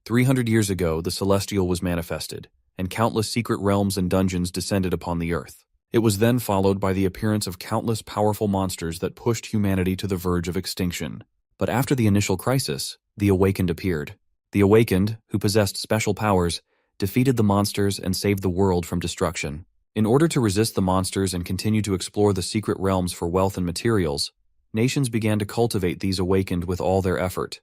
300 years ago, the celestial was manifested, and countless secret realms and dungeons descended upon the earth. It was then followed by the appearance of countless powerful monsters that pushed humanity to the verge of extinction. But after the initial crisis, the Awakened appeared. The Awakened, who possessed special powers, defeated the monsters and saved the world from destruction. In order to resist the monsters and continue to explore the secret realms for wealth and materials, nations began to cultivate these Awakened with all their effort,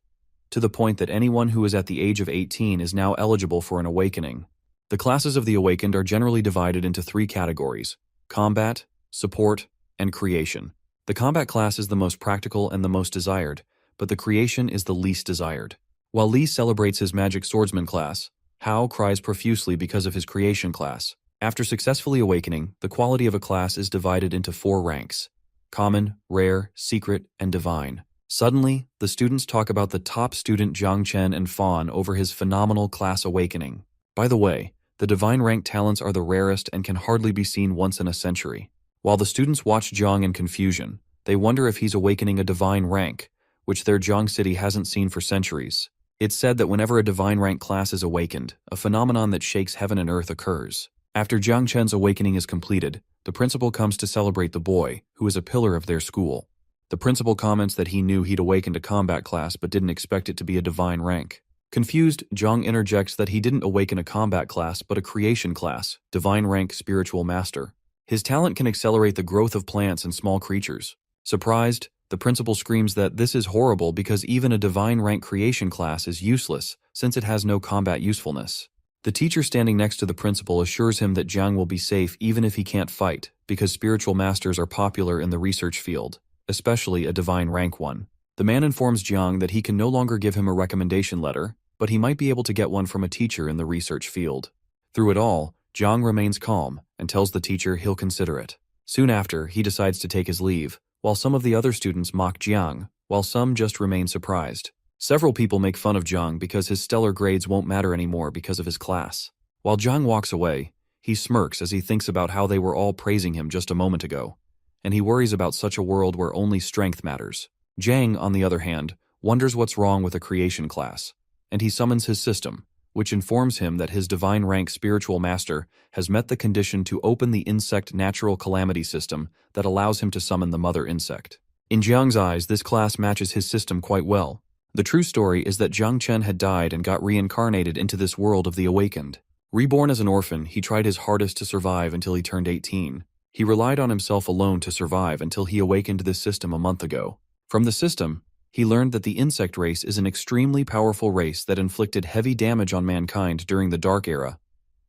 to the point that anyone who is at the age of 18 is now eligible for an awakening. The classes of the Awakened are generally divided into 3 categories: combat, support, and creation. The combat class is the most practical and the most desired, but the creation is the least desired. While Lee celebrates his magic swordsman class, Hao cries profusely because of his creation class. After successfully awakening, the quality of a class is divided into 4 ranks: common, rare, secret, and divine. Suddenly, the students talk about the top student Jiang Chen and Fawn over his phenomenal class awakening. By the way, the divine rank talents are the rarest and can hardly be seen once in a century. While the students watch Jiang in confusion, they wonder if he's awakening a divine rank, which their Jiang city hasn't seen for centuries. It's said that whenever a divine rank class is awakened, a phenomenon that shakes heaven and earth occurs. After Jiang Chen's awakening is completed, the principal comes to celebrate the boy, who is a pillar of their school. The principal comments that he knew he'd awakened a combat class but didn't expect it to be a divine rank. Confused, Jiang interjects that he didn't awaken a combat class but a creation class, divine rank spiritual master. His talent can accelerate the growth of plants and small creatures. Surprised, the principal screams that this is horrible because even a divine rank creation class is useless since it has no combat usefulness. The teacher standing next to the principal assures him that Jiang will be safe even if he can't fight, because spiritual masters are popular in the research field, especially a divine rank one. The man informs Jiang that he can no longer give him a recommendation letter, but he might be able to get one from a teacher in the research field. Through it all, Jiang remains calm and tells the teacher he'll consider it. Soon after, he decides to take his leave, while some of the other students mock Jiang, while some just remain surprised. Several people make fun of Jiang because his stellar grades won't matter anymore because of his class. While Jiang walks away, he smirks as he thinks about how they were all praising him just a moment ago, and he worries about such a world where only strength matters. Jiang, on the other hand, wonders what's wrong with a creation class, and he summons his system, which informs him that his divine rank spiritual master has met the condition to open the insect natural calamity system that allows him to summon the mother insect. In Jiang's eyes, this class matches his system quite well. The true story is that Jiang Chen had died and got reincarnated into this world of the awakened. Reborn as an orphan, he tried his hardest to survive until he turned 18. He relied on himself alone to survive until he awakened this system a month ago. From the system, he learned that the insect race is an extremely powerful race that inflicted heavy damage on mankind during the Dark Era,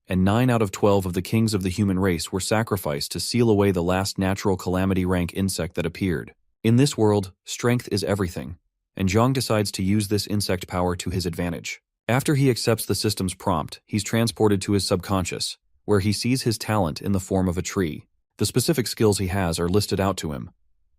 and 9 out of 12 of the kings of the human race were sacrificed to seal away the last natural calamity rank insect that appeared. In this world, strength is everything, and Jiang decides to use this insect power to his advantage. After he accepts the system's prompt, he's transported to his subconscious, where he sees his talent in the form of a tree. The specific skills he has are listed out to him,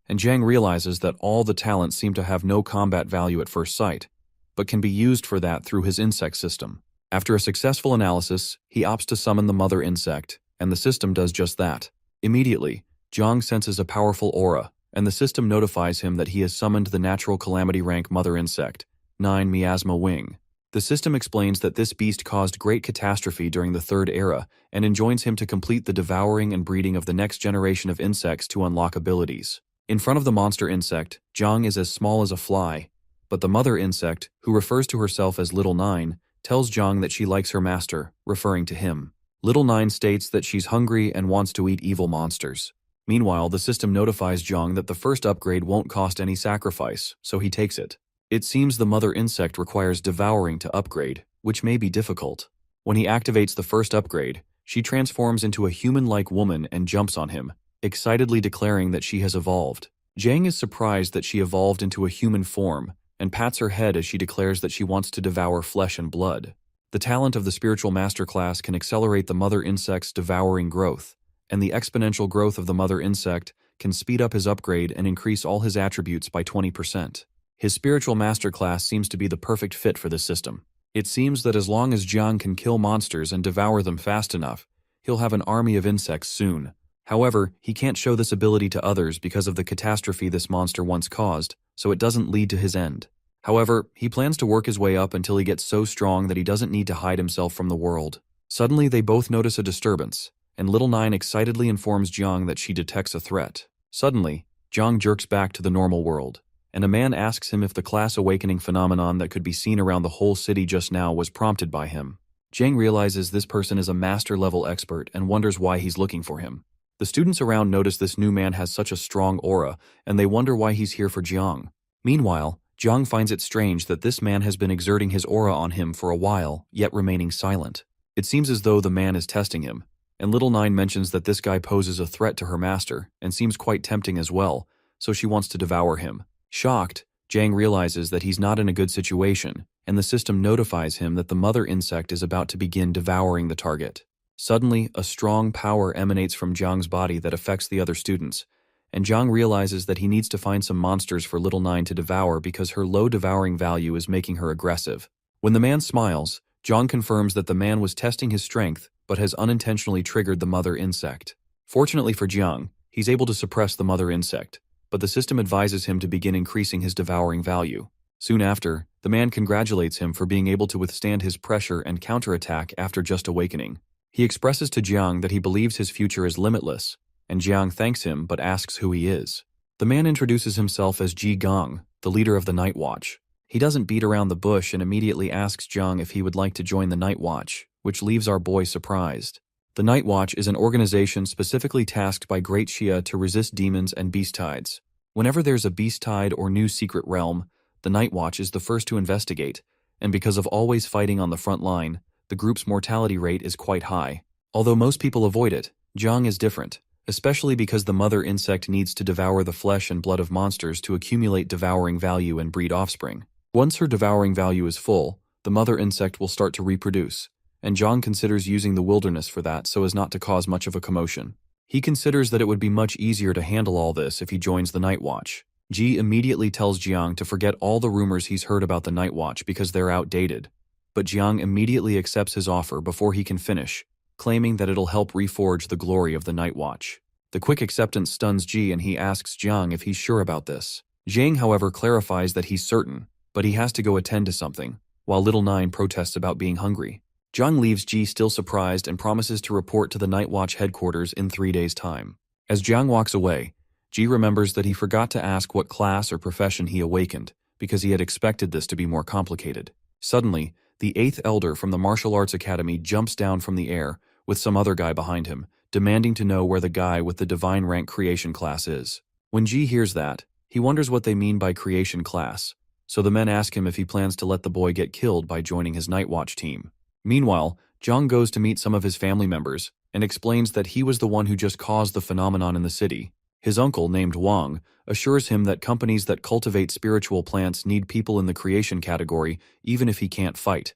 and Jiang realizes that all the talents seem to have no combat value at first sight, but can be used for that through his insect system. After a successful analysis, he opts to summon the mother insect, and the system does just that. Immediately, Jiang senses a powerful aura, and the system notifies him that he has summoned the natural calamity rank mother insect, 9 Miasma Wing. The system explains that this beast caused great catastrophe during the Third Era and enjoins him to complete the devouring and breeding of the next generation of insects to unlock abilities. In front of the monster insect, Jiang is as small as a fly, but the mother insect, who refers to herself as Little Nine, tells Jiang that she likes her master, referring to him. Little Nine states that she's hungry and wants to eat evil monsters. Meanwhile, the system notifies Jiang that the first upgrade won't cost any sacrifice, so he takes it. It seems the mother insect requires devouring to upgrade, which may be difficult. When he activates the first upgrade, she transforms into a human-like woman and jumps on him, excitedly declaring that she has evolved. Jiang is surprised that she evolved into a human form, and pats her head as she declares that she wants to devour flesh and blood. The talent of the spiritual master class can accelerate the mother insect's devouring growth, and the exponential growth of the mother insect can speed up his upgrade and increase all his attributes by 20%. His spiritual master class seems to be the perfect fit for this system. It seems that as long as Jiang can kill monsters and devour them fast enough, he'll have an army of insects soon. However, he can't show this ability to others because of the catastrophe this monster once caused, so it doesn't lead to his end. However, he plans to work his way up until he gets so strong that he doesn't need to hide himself from the world. Suddenly, they both notice a disturbance, and Little Nine excitedly informs Jiang that she detects a threat. Suddenly, Jiang jerks back to the normal world, and a man asks him if the class awakening phenomenon that could be seen around the whole city just now was prompted by him. Jiang realizes this person is a master-level expert and wonders why he's looking for him. The students around notice this new man has such a strong aura, and they wonder why he's here for Jiang. Meanwhile, Jiang finds it strange that this man has been exerting his aura on him for a while, yet remaining silent. It seems as though the man is testing him, and Little Nine mentions that this guy poses a threat to her master and seems quite tempting as well, so she wants to devour him. Shocked, Jiang realizes that he's not in a good situation, and the system notifies him that the mother insect is about to begin devouring the target. Suddenly, a strong power emanates from Jiang's body that affects the other students, and Jiang realizes that he needs to find some monsters for Little Nine to devour because her low devouring value is making her aggressive. When the man smiles, Jiang confirms that the man was testing his strength but has unintentionally triggered the mother insect. Fortunately for Jiang, he's able to suppress the mother insect, but the system advises him to begin increasing his devouring value. Soon after, the man congratulates him for being able to withstand his pressure and counterattack after just awakening. He expresses to Jiang that he believes his future is limitless, and Jiang thanks him but asks who he is. The man introduces himself as Ji Gong, the leader of the Night Watch. He doesn't beat around the bush and immediately asks Jiang if he would like to join the Night Watch, which leaves our boy surprised. The Night Watch is an organization specifically tasked by Great Xia to resist demons and beast tides. Whenever there's a beast tide or new secret realm, the Night Watch is the first to investigate, and because of always fighting on the front line, the group's mortality rate is quite high. Although most people avoid it, Jiang is different, especially because the mother insect needs to devour the flesh and blood of monsters to accumulate devouring value and breed offspring. Once her devouring value is full, the mother insect will start to reproduce, and Jiang considers using the wilderness for that so as not to cause much of a commotion. He considers that it would be much easier to handle all this if he joins the Night Watch. Ji immediately tells Jiang to forget all the rumors he's heard about the Night Watch because they're outdated, but Jiang immediately accepts his offer before he can finish, claiming that it'll help reforge the glory of the Night Watch. The quick acceptance stuns Ji and he asks Jiang if he's sure about this. Jiang, however, clarifies that he's certain, but he has to go attend to something, while Little Nine protests about being hungry. Jiang leaves Ji still surprised and promises to report to the Night Watch headquarters in 3 days' time. As Jiang walks away, Ji remembers that he forgot to ask what class or profession he awakened, because he had expected this to be more complicated. Suddenly, the 8th Elder from the Martial Arts Academy jumps down from the air, with some other guy behind him, demanding to know where the guy with the Divine Rank Creation class is. When Ji hears that, he wonders what they mean by Creation class, so the men ask him if he plans to let the boy get killed by joining his Night Watch team. Meanwhile, Jiang goes to meet some of his family members and explains that he was the one who just caused the phenomenon in the city. His uncle, named Wang, assures him that companies that cultivate spiritual plants need people in the creation category even if he can't fight,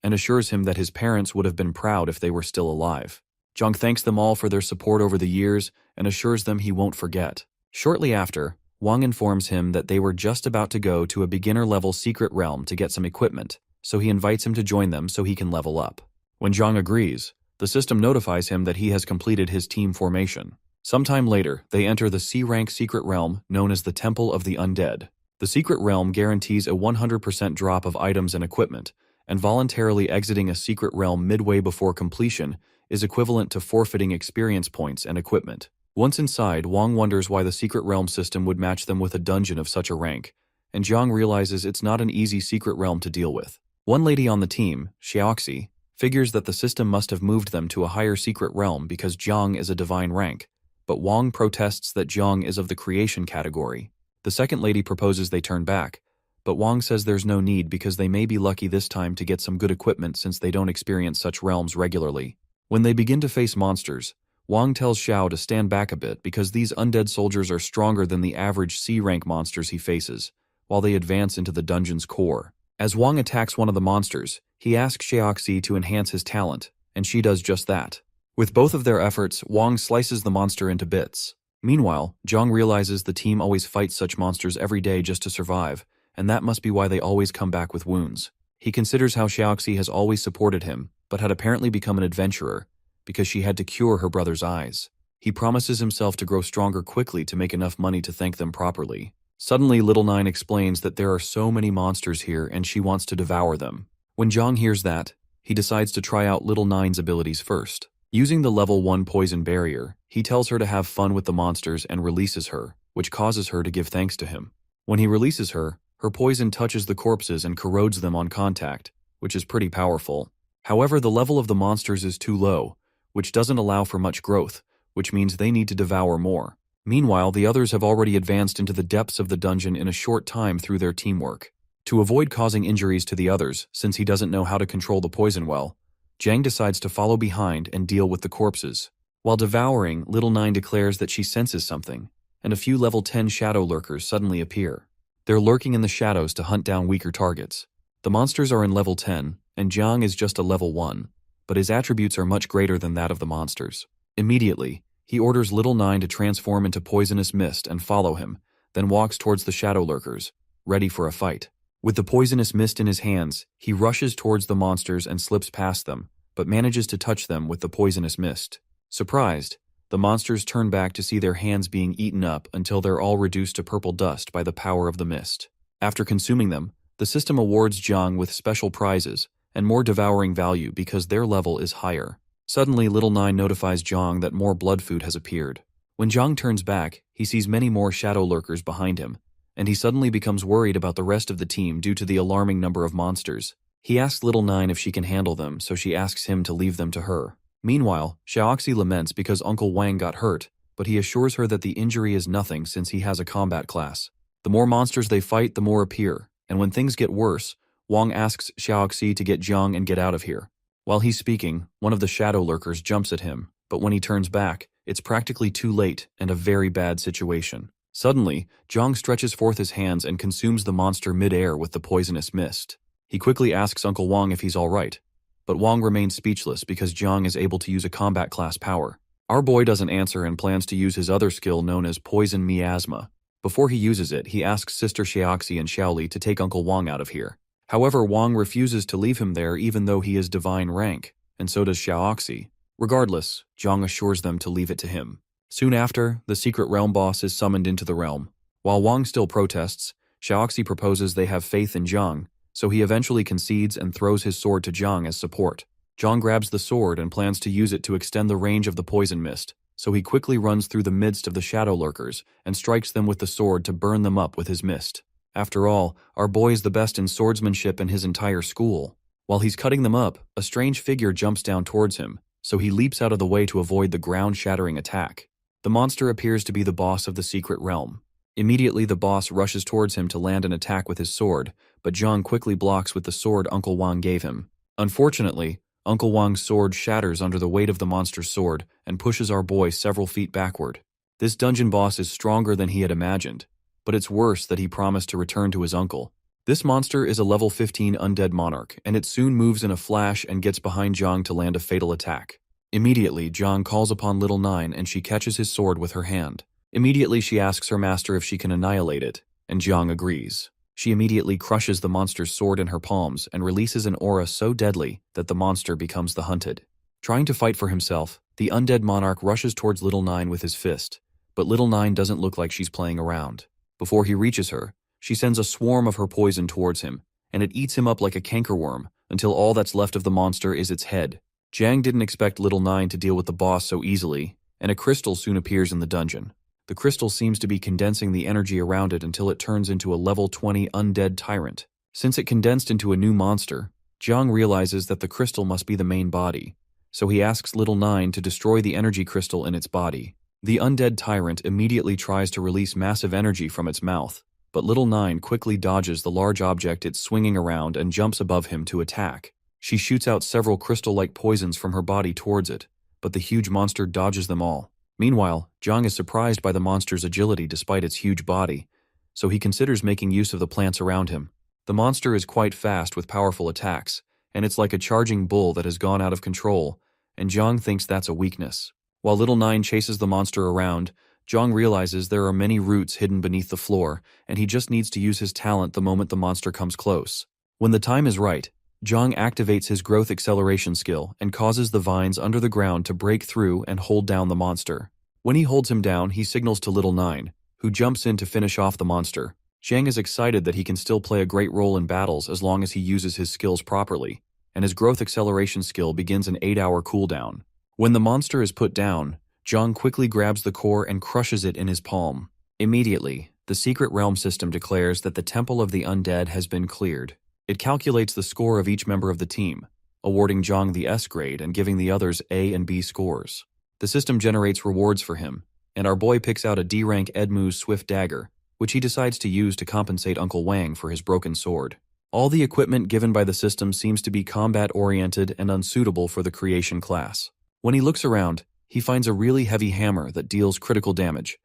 and assures him that his parents would have been proud if they were still alive. Jiang thanks them all for their support over the years and assures them he won't forget. Shortly after, Wang informs him that they were just about to go to a beginner-level secret realm to get some equipment, so he invites him to join them so he can level up. When Jiang agrees, the system notifies him that he has completed his team formation. Sometime later, they enter the C-rank secret realm known as the Temple of the Undead. The secret realm guarantees a 100% drop of items and equipment, and voluntarily exiting a secret realm midway before completion is equivalent to forfeiting experience points and equipment. Once inside, Wang wonders why the secret realm system would match them with a dungeon of such a rank, and Jiang realizes it's not an easy secret realm to deal with. One lady on the team, Xiaoxi, figures that the system must have moved them to a higher secret realm because Jiang is a divine rank, but Wang protests that Jiang is of the creation category. The second lady proposes they turn back, but Wang says there's no need because they may be lucky this time to get some good equipment since they don't experience such realms regularly. When they begin to face monsters, Wang tells Xiao to stand back a bit because these undead soldiers are stronger than the average C-rank monsters he faces, while they advance into the dungeon's core. As Wang attacks one of the monsters, he asks Xiaoxi to enhance his talent, and she does just that. With both of their efforts, Wang slices the monster into bits. Meanwhile, Jiang realizes the team always fights such monsters every day just to survive, and that must be why they always come back with wounds. He considers how Xiaoxi has always supported him, but had apparently become an adventurer, because she had to cure her brother's eyes. He promises himself to grow stronger quickly to make enough money to thank them properly. Suddenly, Little Nine explains that there are so many monsters here and she wants to devour them. When Zhang hears that, he decides to try out Little Nine's abilities first. Using the level 1 poison barrier, he tells her to have fun with the monsters and releases her, which causes her to give thanks to him. When he releases her, her poison touches the corpses and corrodes them on contact, which is pretty powerful. However, the level of the monsters is too low, which doesn't allow for much growth, which means they need to devour more. Meanwhile, the others have already advanced into the depths of the dungeon in a short time through their teamwork. To avoid causing injuries to the others, since he doesn't know how to control the poison well, Zhang decides to follow behind and deal with the corpses. While devouring, Little Nine declares that she senses something, and a few level 10 shadow lurkers suddenly appear. They're lurking in the shadows to hunt down weaker targets. The monsters are in level 10, and Zhang is just a level 1, but his attributes are much greater than that of the monsters. Immediately, he orders Little Nine to transform into poisonous mist and follow him, then walks towards the shadow lurkers, ready for a fight. With the poisonous mist in his hands, he rushes towards the monsters and slips past them, but manages to touch them with the poisonous mist. Surprised, the monsters turn back to see their hands being eaten up until they're all reduced to purple dust by the power of the mist. After consuming them, the system awards Zhang with special prizes and more devouring value because their level is higher. Suddenly, Little Nine notifies Zhang that more blood food has appeared. When Zhang turns back, he sees many more shadow lurkers behind him, and he suddenly becomes worried about the rest of the team due to the alarming number of monsters. He asks Little Nine if she can handle them, so she asks him to leave them to her. Meanwhile, Xiaoxi laments because Uncle Wang got hurt, but he assures her that the injury is nothing since he has a combat class. The more monsters they fight, the more appear, and when things get worse, Wang asks Xiaoxi to get Zhang and get out of here. While he's speaking, one of the shadow lurkers jumps at him, but when he turns back, it's practically too late and a very bad situation. Suddenly, Zhang stretches forth his hands and consumes the monster mid-air with the poisonous mist. He quickly asks Uncle Wang if he's alright, but Wang remains speechless because Zhang is able to use a combat class power. Our boy doesn't answer and plans to use his other skill known as Poison Miasma. Before he uses it, he asks Sister Xiaoxi and Xiaoli to take Uncle Wang out of here. However, Wang refuses to leave him there even though he is divine rank, and so does Xiaoxi. Regardless, Zhang assures them to leave it to him. Soon after, the secret realm boss is summoned into the realm. While Wang still protests, Xiaoxi proposes they have faith in Zhang, so he eventually concedes and throws his sword to Zhang as support. Zhang grabs the sword and plans to use it to extend the range of the poison mist, so he quickly runs through the midst of the shadow lurkers and strikes them with the sword to burn them up with his mist. After all, our boy is the best in swordsmanship in his entire school. While he's cutting them up, a strange figure jumps down towards him, so he leaps out of the way to avoid the ground-shattering attack. The monster appears to be the boss of the secret realm. Immediately, the boss rushes towards him to land an attack with his sword, but Zhang quickly blocks with the sword Uncle Wang gave him. Unfortunately, Uncle Wang's sword shatters under the weight of the monster's sword and pushes our boy several feet backward. This dungeon boss is stronger than he had imagined, but it's worse that he promised to return to his uncle. This monster is a level 15 undead monarch, and it soon moves in a flash and gets behind Zhang to land a fatal attack. Immediately, Zhang calls upon Little Nine and she catches his sword with her hand. Immediately, she asks her master if she can annihilate it, and Zhang agrees. She immediately crushes the monster's sword in her palms and releases an aura so deadly that the monster becomes the hunted. Trying to fight for himself, the undead monarch rushes towards Little Nine with his fist, but Little Nine doesn't look like she's playing around. Before he reaches her, she sends a swarm of her poison towards him, and it eats him up like a cankerworm until all that's left of the monster is its head. Zhang didn't expect Little Nine to deal with the boss so easily, and a crystal soon appears in the dungeon. The crystal seems to be condensing the energy around it until it turns into a level 20 undead tyrant. Since it condensed into a new monster, Zhang realizes that the crystal must be the main body, so he asks Little Nine to destroy the energy crystal in its body. The undead tyrant immediately tries to release massive energy from its mouth, but Little Nine quickly dodges the large object it's swinging around and jumps above him to attack. She shoots out several crystal-like poisons from her body towards it, but the huge monster dodges them all. Meanwhile, Zhang is surprised by the monster's agility despite its huge body, so he considers making use of the plants around him. The monster is quite fast with powerful attacks, and it's like a charging bull that has gone out of control, and Zhang thinks that's a weakness. While Little Nine chases the monster around, Zhang realizes there are many roots hidden beneath the floor, and he just needs to use his talent the moment the monster comes close. When the time is right, Zhang activates his growth acceleration skill and causes the vines under the ground to break through and hold down the monster. When he holds him down, he signals to Little Nine, who jumps in to finish off the monster. Zhang is excited that he can still play a great role in battles as long as he uses his skills properly, and his growth acceleration skill begins an 8-hour cooldown. When the monster is put down, Zhang quickly grabs the core and crushes it in his palm. Immediately, the secret realm system declares that the Temple of the Undead has been cleared. It calculates the score of each member of the team, awarding Zhang the S grade and giving the others A and B scores. The system generates rewards for him, and our boy picks out a D-rank Edmu's Swift Dagger, which he decides to use to compensate Uncle Wang for his broken sword. All the equipment given by the system seems to be combat-oriented and unsuitable for the creation class. When he looks around, he finds a really heavy hammer that deals critical damage,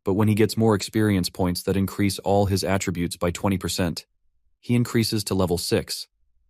but when he gets more experience points that increase all his attributes by 20%, he increases to level 6,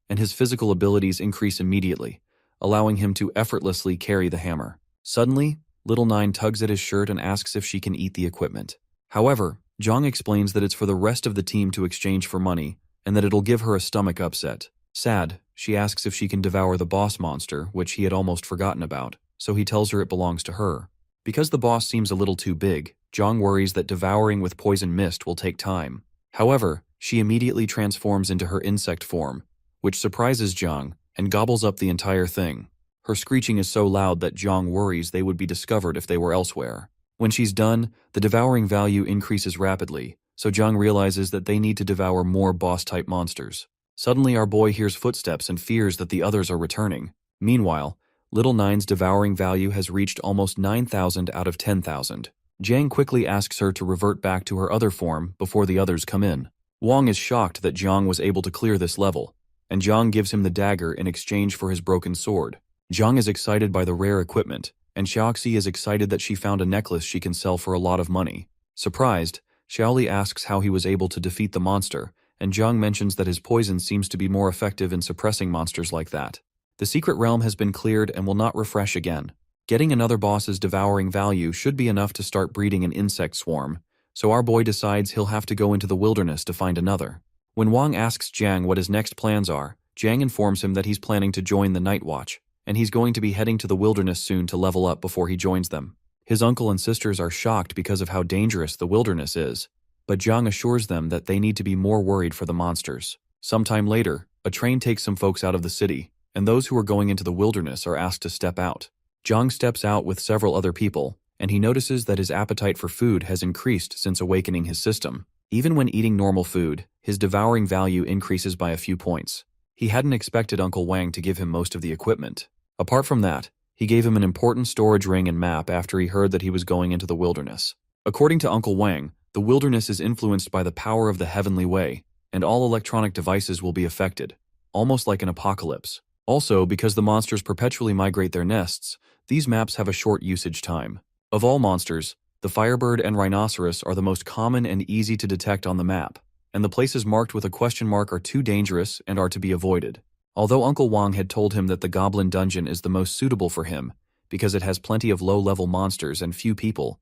and his physical abilities increase immediately, allowing him to effortlessly carry the hammer. Suddenly, Little Nine tugs at his shirt and asks if she can eat the equipment. However, Zhang explains that it's for the rest of the team to exchange for money, and that it'll give her a stomach upset. Sad, she asks if she can devour the boss monster, which he had almost forgotten about, so he tells her it belongs to her. Because the boss seems a little too big, Zhang worries that devouring with poison mist will take time. However, she immediately transforms into her insect form, which surprises Zhang and gobbles up the entire thing. Her screeching is so loud that Zhang worries they would be discovered if they were elsewhere. When she's done, the devouring value increases rapidly, so Zhang realizes that they need to devour more boss-type monsters. Suddenly our boy hears footsteps and fears that the others are returning. Meanwhile, Little Nine's devouring value has reached almost 9,000 out of 10,000. Zhang quickly asks her to revert back to her other form before the others come in. Wang is shocked that Zhang was able to clear this level, and Zhang gives him the dagger in exchange for his broken sword. Zhang is excited by the rare equipment, and Xiaoxi is excited that she found a necklace she can sell for a lot of money. Surprised, Xiaoli asks how he was able to defeat the monster, and Zhang mentions that his poison seems to be more effective in suppressing monsters like that. The secret realm has been cleared and will not refresh again. Getting another boss's devouring value should be enough to start breeding an insect swarm, so our boy decides he'll have to go into the wilderness to find another. When Wang asks Zhang what his next plans are, Zhang informs him that he's planning to join the Night Watch, and he's going to be heading to the wilderness soon to level up before he joins them. His uncle and sisters are shocked because of how dangerous the wilderness is, but Zhang assures them that they need to be more worried for the monsters. Sometime later, a train takes some folks out of the city, and those who are going into the wilderness are asked to step out. Zhang steps out with several other people, and he notices that his appetite for food has increased since awakening his system. Even when eating normal food, his devouring value increases by a few points. He hadn't expected Uncle Wang to give him most of the equipment. Apart from that, he gave him an important storage ring and map after he heard that he was going into the wilderness. According to Uncle Wang, the wilderness is influenced by the power of the heavenly way, and all electronic devices will be affected, almost like an apocalypse. Also, because the monsters perpetually migrate their nests, these maps have a short usage time. Of all monsters, the firebird and rhinoceros are the most common and easy to detect on the map, and the places marked with a question mark are too dangerous and are to be avoided. Although Uncle Wang had told him that the Goblin Dungeon is the most suitable for him, because it has plenty of low-level monsters and few people,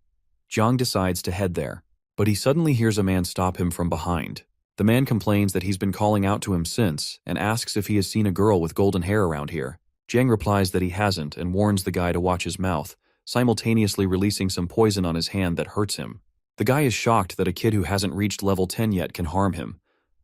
Zhang decides to head there. But he suddenly hears a man stop him from behind. The man complains that he's been calling out to him since, and asks if he has seen a girl with golden hair around here. Zhang replies that he hasn't and warns the guy to watch his mouth, simultaneously releasing some poison on his hand that hurts him. The guy is shocked that a kid who hasn't reached level 10 yet can harm him,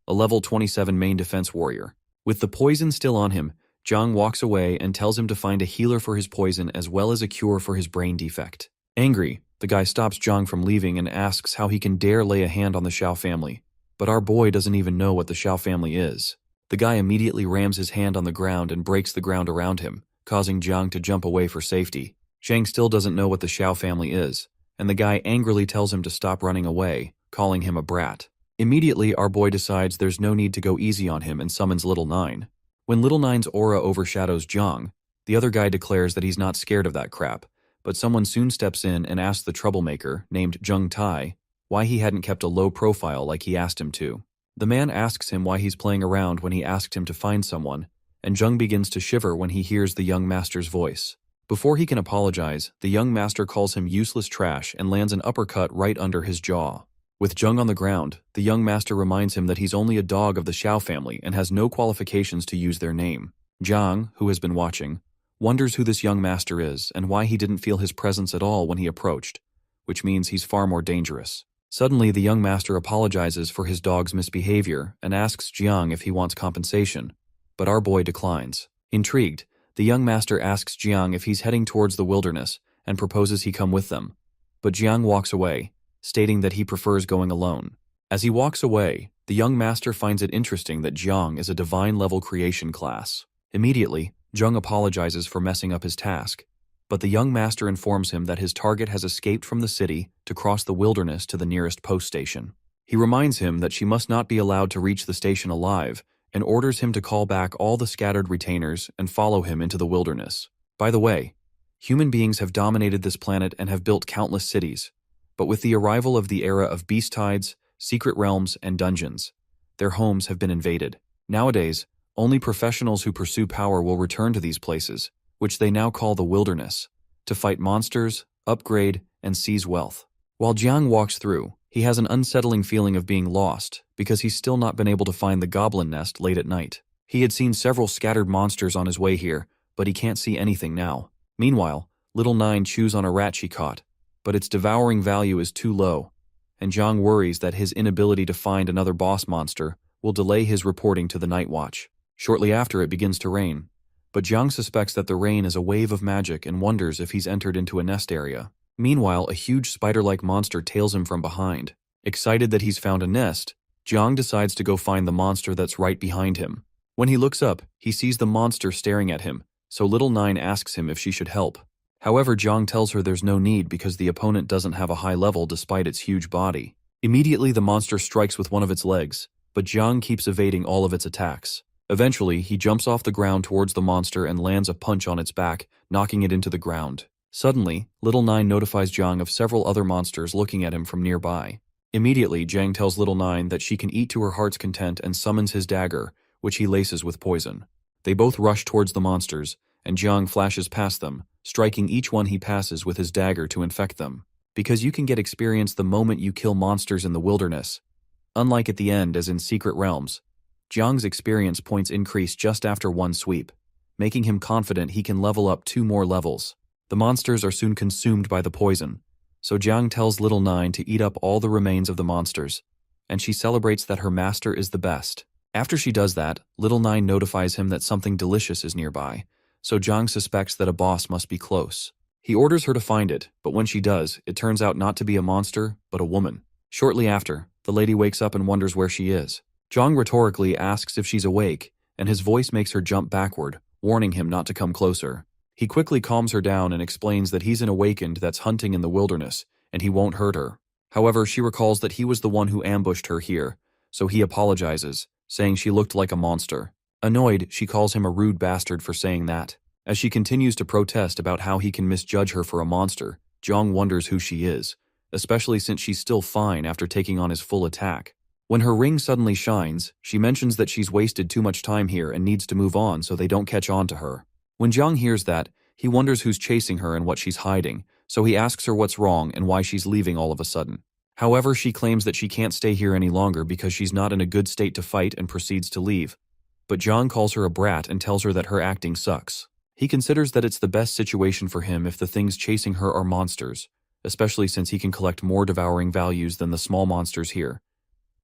a level 27 main defense warrior. With the poison still on him, Zhang walks away and tells him to find a healer for his poison as well as a cure for his brain defect. Angry, the guy stops Zhang from leaving and asks how he can dare lay a hand on the Xiao family, but our boy doesn't even know what the Xiao family is. The guy immediately rams his hand on the ground and breaks the ground around him, causing Zhang to jump away for safety. Zhang still doesn't know what the Xiao family is, and the guy angrily tells him to stop running away, calling him a brat. Immediately, our boy decides there's no need to go easy on him and summons Little Nine. When Little Nine's aura overshadows Zhang, the other guy declares that he's not scared of that crap, but someone soon steps in and asks the troublemaker, named Zheng Tai, why he hadn't kept a low profile like he asked him to. The man asks him why he's playing around when he asked him to find someone, and Zheng begins to shiver when he hears the young master's voice. Before he can apologize, the young master calls him useless trash and lands an uppercut right under his jaw. With Zheng on the ground, the young master reminds him that he's only a dog of the Xiao family and has no qualifications to use their name. Zhang, who has been watching, wonders who this young master is and why he didn't feel his presence at all when he approached, which means he's far more dangerous. Suddenly, the young master apologizes for his dog's misbehavior and asks Jiang if he wants compensation, but our boy declines. Intrigued, the young master asks Jiang if he's heading towards the wilderness and proposes he come with them, but Jiang walks away, stating that he prefers going alone. As he walks away, the young master finds it interesting that Jiang is a divine-level creation class. Immediately, Jiang apologizes for messing up his task, but the young master informs him that his target has escaped from the city to cross the wilderness to the nearest post station. He reminds him that she must not be allowed to reach the station alive and orders him to call back all the scattered retainers and follow him into the wilderness. By the way, human beings have dominated this planet and have built countless cities, but with the arrival of the era of beast tides, secret realms, and dungeons, their homes have been invaded. Nowadays, only professionals who pursue power will return to these places, which they now call the wilderness, to fight monsters, upgrade, and seize wealth. While Jiang walks through, he has an unsettling feeling of being lost because he's still not been able to find the goblin nest late at night. He had seen several scattered monsters on his way here, but he can't see anything now. Meanwhile, Little Nine chews on a rat she caught, but its devouring value is too low, and Jiang worries that his inability to find another boss monster will delay his reporting to the Night Watch. Shortly after, it begins to rain, but Jiang suspects that the rain is a wave of magic and wonders if he's entered into a nest area. Meanwhile, a huge spider-like monster tails him from behind. Excited that he's found a nest, Jiang decides to go find the monster that's right behind him. When he looks up, he sees the monster staring at him, so Little Nine asks him if she should help. However, Jiang tells her there's no need because the opponent doesn't have a high level despite its huge body. Immediately, the monster strikes with one of its legs, but Jiang keeps evading all of its attacks. Eventually, he jumps off the ground towards the monster and lands a punch on its back, knocking it into the ground. Suddenly, Little Nine notifies Jiang of several other monsters looking at him from nearby. Immediately, Jiang tells Little Nine that she can eat to her heart's content and summons his dagger, which he laces with poison. They both rush towards the monsters, and Jiang flashes past them, striking each one he passes with his dagger to infect them. Because you can get experience the moment you kill monsters in the wilderness, unlike at the end as in Secret Realms, Jiang's experience points increase just after one sweep, making him confident he can level up 2 more levels. The monsters are soon consumed by the poison, so Jiang tells Little Nine to eat up all the remains of the monsters, and she celebrates that her master is the best. After she does that, Little Nine notifies him that something delicious is nearby, so Jiang suspects that a boss must be close. He orders her to find it, but when she does, it turns out not to be a monster, but a woman. Shortly after, the lady wakes up and wonders where she is. Jiang rhetorically asks if she's awake, and his voice makes her jump backward, warning him not to come closer. He quickly calms her down and explains that he's an awakened that's hunting in the wilderness, and he won't hurt her. However, she recalls that he was the one who ambushed her here, so he apologizes, saying she looked like a monster. Annoyed, she calls him a rude bastard for saying that. As she continues to protest about how he can misjudge her for a monster, Jiang wonders who she is, especially since she's still fine after taking on his full attack. When her ring suddenly shines, she mentions that she's wasted too much time here and needs to move on so they don't catch on to her. When Jiang hears that, he wonders who's chasing her and what she's hiding, so he asks her what's wrong and why she's leaving all of a sudden. However, she claims that she can't stay here any longer because she's not in a good state to fight and proceeds to leave. But Jiang calls her a brat and tells her that her acting sucks. He considers that it's the best situation for him if the things chasing her are monsters, especially since he can collect more devouring values than the small monsters here.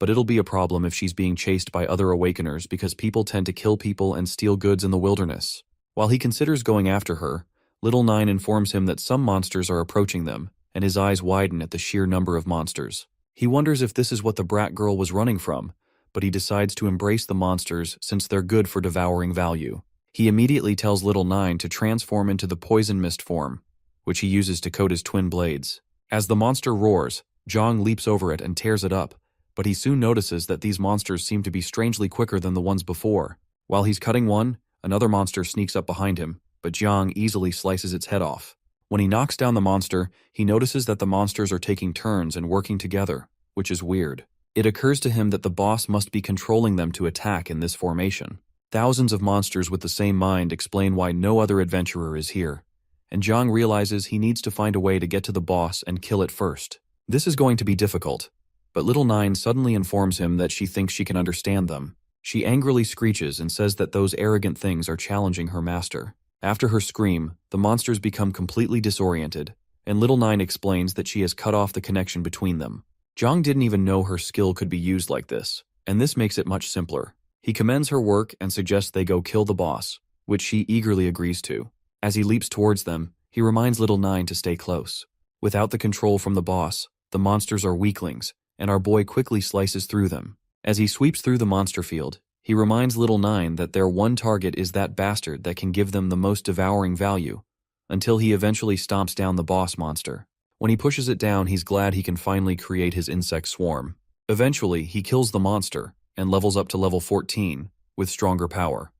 But it'll be a problem if she's being chased by other awakeners because people tend to kill people and steal goods in the wilderness. While he considers going after her, Little Nine informs him that some monsters are approaching them, and his eyes widen at the sheer number of monsters. He wonders if this is what the brat girl was running from, but he decides to embrace the monsters since they're good for devouring value. He immediately tells Little Nine to transform into the poison mist form, which he uses to coat his twin blades. As the monster roars, Jiang leaps over it and tears it up, but he soon notices that these monsters seem to be strangely quicker than the ones before. While he's cutting one, another monster sneaks up behind him, but Jiang easily slices its head off. When he knocks down the monster, he notices that the monsters are taking turns and working together, which is weird. It occurs to him that the boss must be controlling them to attack in this formation. Thousands of monsters with the same mind explain why no other adventurer is here, and Jiang realizes he needs to find a way to get to the boss and kill it first. This is going to be difficult, but Little Nine suddenly informs him that she thinks she can understand them. She angrily screeches and says that those arrogant things are challenging her master. After her scream, the monsters become completely disoriented, and Little Nine explains that she has cut off the connection between them. Zhang didn't even know her skill could be used like this, and this makes it much simpler. He commends her work and suggests they go kill the boss, which she eagerly agrees to. As he leaps towards them, he reminds Little Nine to stay close. Without the control from the boss, the monsters are weaklings, and our boy quickly slices through them. As he sweeps through the monster field, he reminds Little Nine that their one target is that bastard that can give them the most devouring value, until he eventually stomps down the boss monster. When he pushes it down, he's glad he can finally create his insect swarm. Eventually, he kills the monster and levels up to level 14 with stronger power,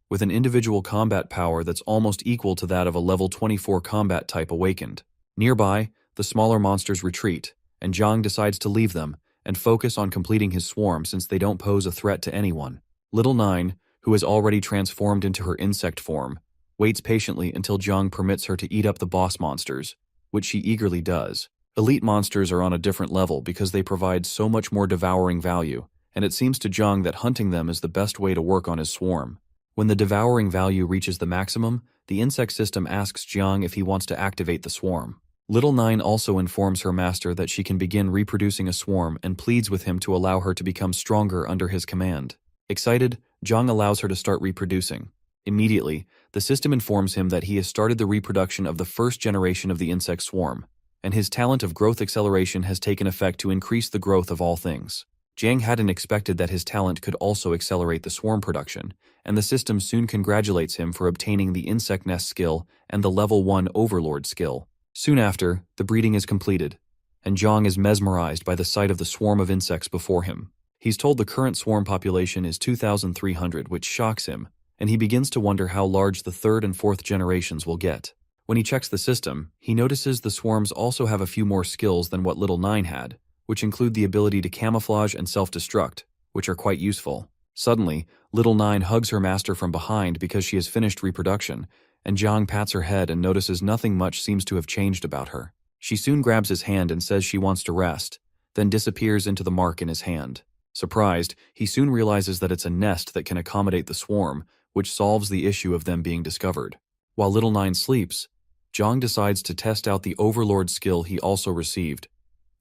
with an individual combat power that's almost equal to that of a level 24 combat type awakened. Nearby, the smaller monsters retreat, and Zhang decides to leave them and focus on completing his swarm since they don't pose a threat to anyone. Little Nine, who has already transformed into her insect form, waits patiently until Zhang permits her to eat up the boss monsters, which she eagerly does. Elite monsters are on a different level because they provide so much more devouring value, and it seems to Zhang that hunting them is the best way to work on his swarm. When the devouring value reaches the maximum, the insect system asks Zhang if he wants to activate the swarm. Little Nine also informs her master that she can begin reproducing a swarm and pleads with him to allow her to become stronger under his command. Excited, Zhang allows her to start reproducing. Immediately, the system informs him that he has started the reproduction of the first generation of the insect swarm, and his talent of growth acceleration has taken effect to increase the growth of all things. Zhang hadn't expected that his talent could also accelerate the swarm production, and the system soon congratulates him for obtaining the insect nest skill and the level 1 overlord skill. Soon after, the breeding is completed, and Zhang is mesmerized by the sight of the swarm of insects before him. He's told the current swarm population is 2,300, which shocks him, and he begins to wonder how large the third and fourth generations will get. When he checks the system, he notices the swarms also have a few more skills than what Little Nine had, which include the ability to camouflage and self-destruct, which are quite useful. Suddenly, Little Nine hugs her master from behind because she has finished reproduction, and Zhang pats her head and notices nothing much seems to have changed about her. She soon grabs his hand and says she wants to rest, then disappears into the mark in his hand. Surprised, he soon realizes that it's a nest that can accommodate the swarm, which solves the issue of them being discovered. While Little Nine sleeps, Zhang decides to test out the Overlord skill he also received,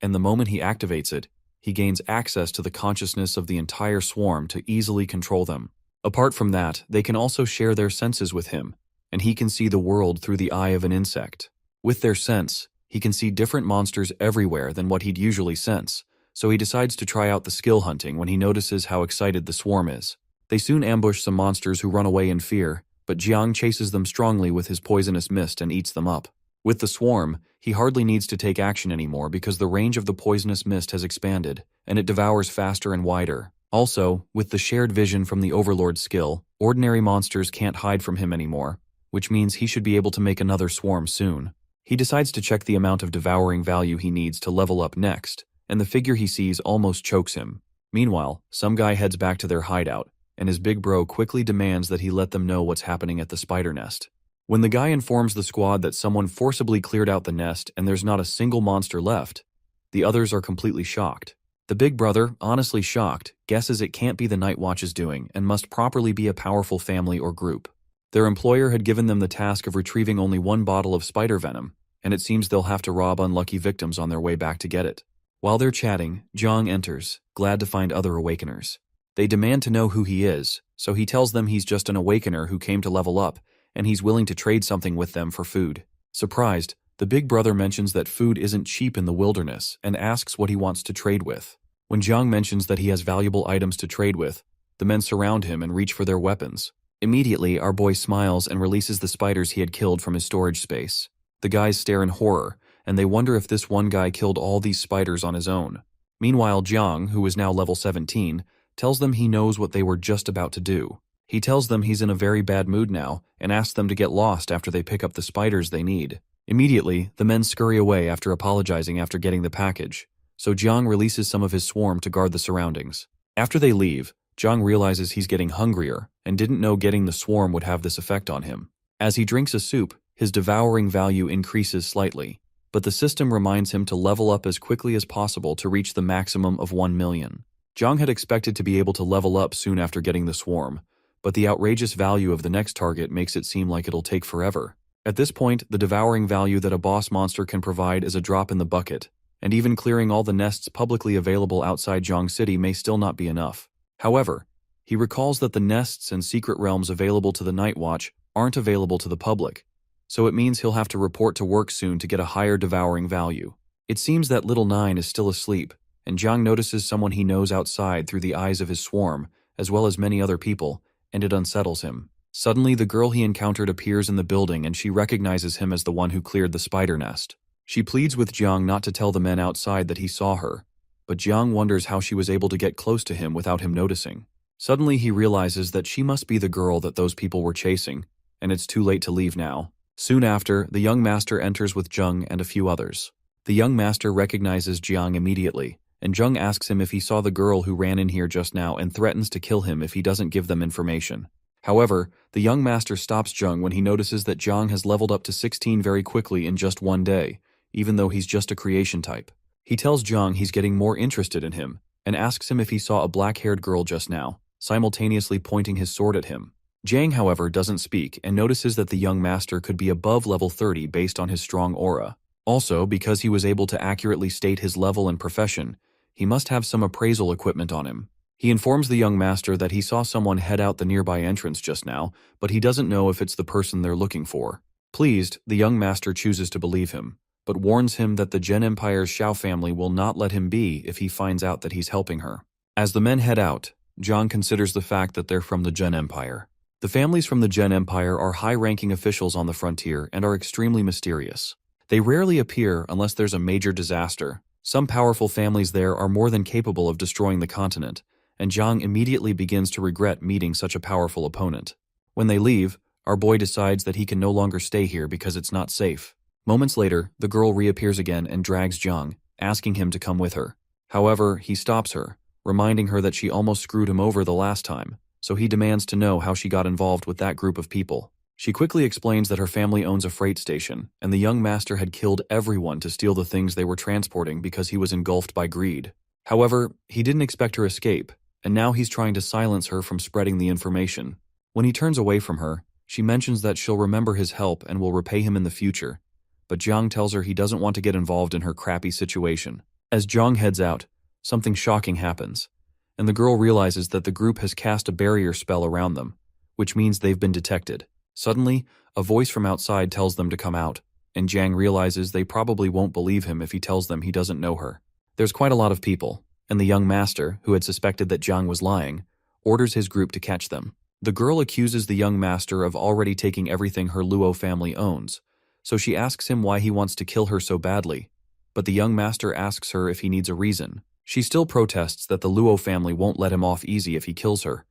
and the moment he activates it, he gains access to the consciousness of the entire swarm to easily control them. Apart from that, they can also share their senses with him, and he can see the world through the eye of an insect. With their sense, he can see different monsters everywhere than what he'd usually sense, so he decides to try out the skill hunting when he notices how excited the swarm is. They soon ambush some monsters who run away in fear, but Zhang chases them strongly with his poisonous mist and eats them up. With the swarm, he hardly needs to take action anymore because the range of the poisonous mist has expanded, and it devours faster and wider. Also, with the shared vision from the Overlord skill, ordinary monsters can't hide from him anymore, which means he should be able to make another swarm soon. He decides to check the amount of devouring value he needs to level up next, and the figure he sees almost chokes him. Meanwhile, some guy heads back to their hideout, and his big bro quickly demands that he let them know what's happening at the spider nest. When the guy informs the squad that someone forcibly cleared out the nest and there's not a single monster left, the others are completely shocked. The big brother, honestly shocked, guesses it can't be the Night Watch's doing and must properly be a powerful family or group. Their employer had given them the task of retrieving only one bottle of spider venom, and it seems they'll have to rob unlucky victims on their way back to get it. While they're chatting, Zhang enters, glad to find other awakeners. They demand to know who he is, so he tells them he's just an awakener who came to level up, and he's willing to trade something with them for food. Surprised, the big brother mentions that food isn't cheap in the wilderness and asks what he wants to trade with. When Zhang mentions that he has valuable items to trade with, the men surround him and reach for their weapons. Immediately, our boy smiles and releases the spiders he had killed from his storage space. The guys stare in horror, and they wonder if this one guy killed all these spiders on his own. Meanwhile, Zhang, who is now level 17, tells them he knows what they were just about to do. He tells them he's in a very bad mood now and asks them to get lost after they pick up the spiders they need. Immediately, the men scurry away after apologizing after getting the package, so Zhang releases some of his swarm to guard the surroundings. After they leave, Zhang realizes he's getting hungrier and didn't know getting the swarm would have this effect on him. As he drinks a soup, his devouring value increases slightly, but the system reminds him to level up as quickly as possible to reach the maximum of 1 million. Zhang had expected to be able to level up soon after getting the swarm, but the outrageous value of the next target makes it seem like it'll take forever. At this point, the devouring value that a boss monster can provide is a drop in the bucket, and even clearing all the nests publicly available outside Zhang City may still not be enough. However, he recalls that the nests and secret realms available to the Night Watch aren't available to the public, so it means he'll have to report to work soon to get a higher devouring value. It seems that Little Nine is still asleep, and Zhang notices someone he knows outside through the eyes of his swarm, as well as many other people, and it unsettles him. Suddenly, the girl he encountered appears in the building and she recognizes him as the one who cleared the spider nest. She pleads with Zhang not to tell the men outside that he saw her, but Zhang wonders how she was able to get close to him without him noticing. Suddenly, he realizes that she must be the girl that those people were chasing, and it's too late to leave now. Soon after, the young master enters with Zhang and a few others. The young master recognizes Jiang immediately, and Zhang asks him if he saw the girl who ran in here just now and threatens to kill him if he doesn't give them information. However, the young master stops Zhang when he notices that Zhang has leveled up to 16 very quickly in just one day, even though he's just a creation type. He tells Zhang he's getting more interested in him, and asks him if he saw a black-haired girl just now, simultaneously pointing his sword at him. Zhang, however, doesn't speak and notices that the young master could be above level 30 based on his strong aura. Also, because he was able to accurately state his level and profession, he must have some appraisal equipment on him. He informs the young master that he saw someone head out the nearby entrance just now, but he doesn't know if it's the person they're looking for. Pleased, the young master chooses to believe him, but warns him that the Gen Empire's Xiao family will not let him be if he finds out that he's helping her. As the men head out, Zhang considers the fact that they're from the Gen Empire. The families from the Gen Empire are high-ranking officials on the frontier and are extremely mysterious. They rarely appear unless there's a major disaster. Some powerful families there are more than capable of destroying the continent, and Zhang immediately begins to regret meeting such a powerful opponent. When they leave, our boy decides that he can no longer stay here because it's not safe. Moments later, the girl reappears again and drags Zhang, asking him to come with her. However, he stops her, reminding her that she almost screwed him over the last time, so he demands to know how she got involved with that group of people. She quickly explains that her family owns a freight station, and the young master had killed everyone to steal the things they were transporting because he was engulfed by greed. However, he didn't expect her escape, and now he's trying to silence her from spreading the information. When he turns away from her, she mentions that she'll remember his help and will repay him in the future, but Zhang tells her he doesn't want to get involved in her crappy situation. As Zhang heads out, something shocking happens, and the girl realizes that the group has cast a barrier spell around them, which means they've been detected. Suddenly, a voice from outside tells them to come out, and Zhang realizes they probably won't believe him if he tells them he doesn't know her. There's quite a lot of people, and the young master, who had suspected that Zhang was lying, orders his group to catch them. The girl accuses the young master of already taking everything her Luo family owns, so she asks him why he wants to kill her so badly, but the young master asks her if he needs a reason. She still protests that the Luo family won't let him off easy if he kills her,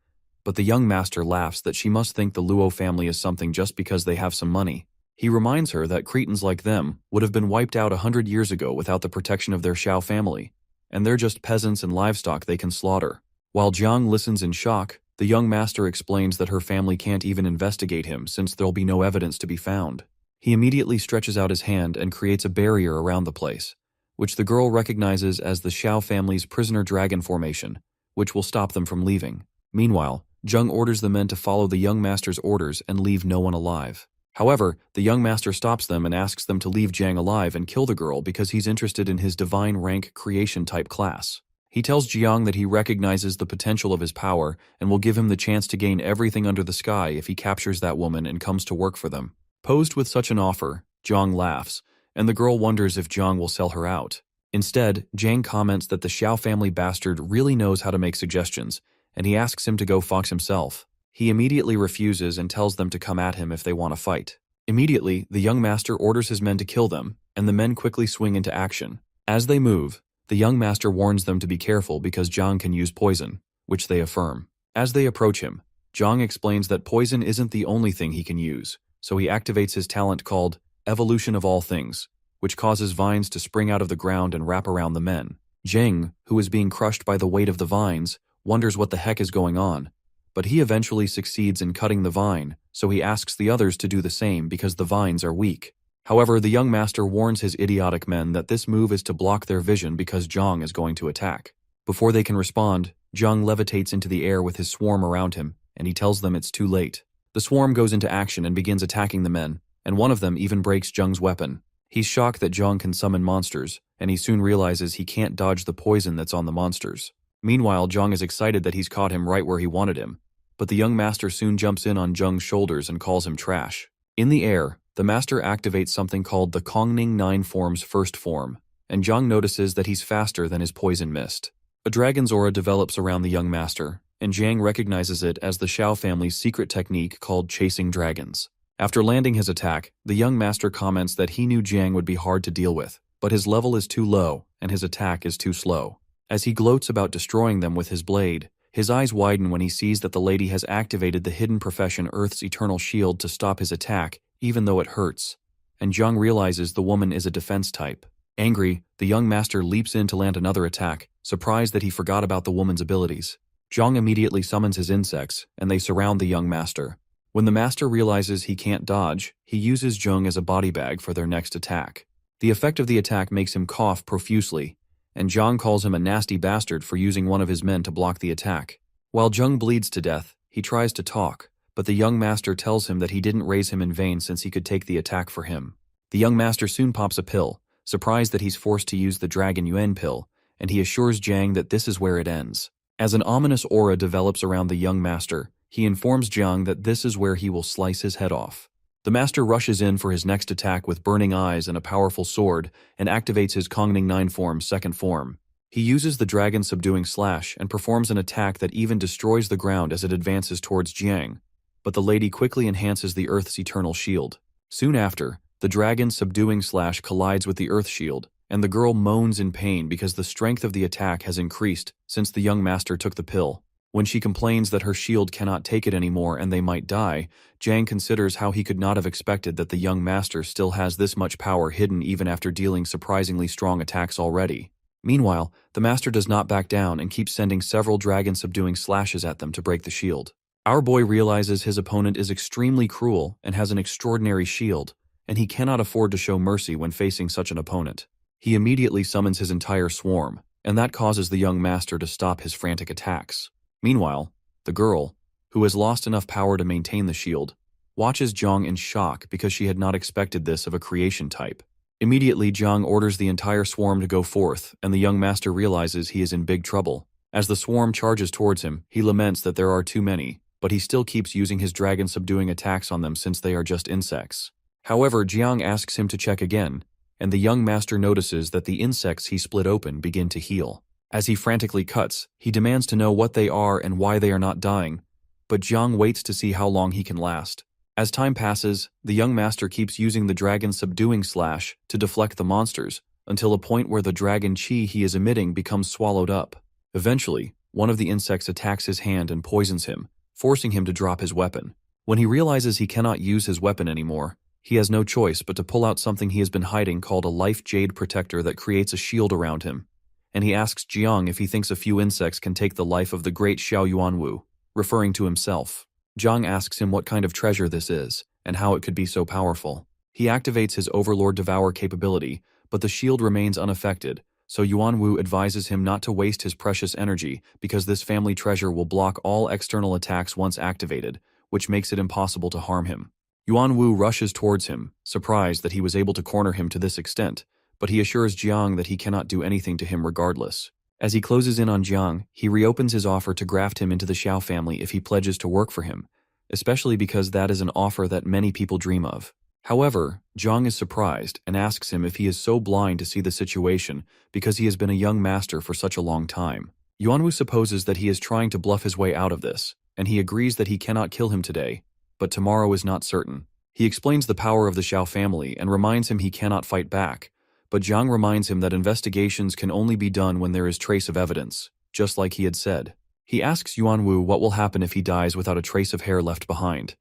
but the young master laughs that she must think the Luo family is something just because they have some money. He reminds her that Cretans like them would have been wiped out 100 years ago without the protection of their Xiao family, and they're just peasants and livestock they can slaughter. While Zhang listens in shock, the young master explains that her family can't even investigate him since there'll be no evidence to be found. He immediately stretches out his hand and creates a barrier around the place, which the girl recognizes as the Xiao family's prisoner dragon formation, which will stop them from leaving. Meanwhile, Zhang orders the men to follow the young master's orders and leave no one alive. However, the young master stops them and asks them to leave Zhang alive and kill the girl because he's interested in his divine rank creation type class. He tells Jiang that he recognizes the potential of his power and will give him the chance to gain everything under the sky if he captures that woman and comes to work for them. Posed with such an offer, Jiang laughs, and the girl wonders if Jiang will sell her out. Instead, Jiang comments that the Xiao family bastard really knows how to make suggestions, and he asks him to go fox himself. He immediately refuses and tells them to come at him if they want to fight. Immediately, the young master orders his men to kill them, and the men quickly swing into action. As they move, the young master warns them to be careful because Jiang can use poison, which they affirm. As they approach him, Jiang explains that poison isn't the only thing he can use, so he activates his talent called Evolution of All Things, which causes vines to spring out of the ground and wrap around the men. Zheng, who is being crushed by the weight of the vines, wonders what the heck is going on, but he eventually succeeds in cutting the vine, so he asks the others to do the same because the vines are weak. However, the young master warns his idiotic men that this move is to block their vision because Zhang is going to attack. Before they can respond, Zhang levitates into the air with his swarm around him, and he tells them it's too late. The swarm goes into action and begins attacking the men, and one of them even breaks Zhang's weapon. He's shocked that Zhang can summon monsters, and he soon realizes he can't dodge the poison that's on the monsters. Meanwhile, Zhang is excited that he's caught him right where he wanted him, but the young master soon jumps in on Zhang's shoulders and calls him trash. In the air, the master activates something called the Kongning 9 Form's first form, and Zhang notices that he's faster than his poison mist. A dragon's aura develops around the young master, and Zhang recognizes it as the Xiao family's secret technique called chasing dragons. After landing his attack, the young master comments that he knew Zhang would be hard to deal with, but his level is too low and his attack is too slow. As he gloats about destroying them with his blade, his eyes widen when he sees that the lady has activated the hidden profession Earth's eternal shield to stop his attack, even though it hurts. And Zhang realizes the woman is a defense type. Angry, the young master leaps in to land another attack, surprised that he forgot about the woman's abilities. Zhang immediately summons his insects, and they surround the young master. When the master realizes he can't dodge, he uses Zhang as a body bag for their next attack. The effect of the attack makes him cough profusely, and Zhang calls him a nasty bastard for using one of his men to block the attack. While Zhang bleeds to death, he tries to talk, but the young master tells him that he didn't raise him in vain since he could take the attack for him. The young master soon pops a pill, surprised that he's forced to use the Dragon Yuan pill, and he assures Zhang that this is where it ends. As an ominous aura develops around the young master, he informs Zhang that this is where he will slice his head off. The master rushes in for his next attack with burning eyes and a powerful sword, and activates his Kongning 9 Form's second form. He uses the dragon subduing slash and performs an attack that even destroys the ground as it advances towards Zhang, but the lady quickly enhances the Earth's eternal shield. Soon after, the dragon subduing slash collides with the Earth shield, and the girl moans in pain because the strength of the attack has increased since the young master took the pill. When she complains that her shield cannot take it anymore and they might die, Zhang considers how he could not have expected that the young master still has this much power hidden even after dealing surprisingly strong attacks already. Meanwhile, the master does not back down and keeps sending several dragon-subduing slashes at them to break the shield. Our boy realizes his opponent is extremely cruel and has an extraordinary shield, and he cannot afford to show mercy when facing such an opponent. He immediately summons his entire swarm, and that causes the young master to stop his frantic attacks. Meanwhile, the girl, who has lost enough power to maintain the shield, watches Zhang in shock because she had not expected this of a creation type. Immediately, Zhang orders the entire swarm to go forth, and the young master realizes he is in big trouble. As the swarm charges towards him, he laments that there are too many, but he still keeps using his dragon-subduing attacks on them since they are just insects. However, Zhang asks him to check again, and the young master notices that the insects he split open begin to heal. As he frantically cuts, he demands to know what they are and why they are not dying, but Zhang waits to see how long he can last. As time passes, the young master keeps using the dragon subduing slash to deflect the monsters, until a point where the dragon chi he is emitting becomes swallowed up. Eventually, one of the insects attacks his hand and poisons him, forcing him to drop his weapon. When he realizes he cannot use his weapon anymore, he has no choice but to pull out something he has been hiding called a life jade protector that creates a shield around him, and he asks Jiang if he thinks a few insects can take the life of the great Xiao Yuanwu, referring to himself. Jiang asks him what kind of treasure this is, and how it could be so powerful. He activates his Overlord Devour capability, but the shield remains unaffected, so Yuanwu advises him not to waste his precious energy because this family treasure will block all external attacks once activated, which makes it impossible to harm him. Yuanwu rushes towards him, surprised that he was able to corner him to this extent, but he assures Jiang that he cannot do anything to him regardless. As he closes in on Jiang, he reopens his offer to graft him into the Xiao family if he pledges to work for him, especially because that is an offer that many people dream of. However, Jiang is surprised and asks him if he is so blind to see the situation because he has been a young master for such a long time. Yuanwu supposes that he is trying to bluff his way out of this, and he agrees that he cannot kill him today, but tomorrow is not certain. He explains the power of the Xiao family and reminds him he cannot fight back, but Jiang reminds him that investigations can only be done when there is trace of evidence, just like he had said. He asks Yuanwu what will happen if he dies without a trace of hair left behind,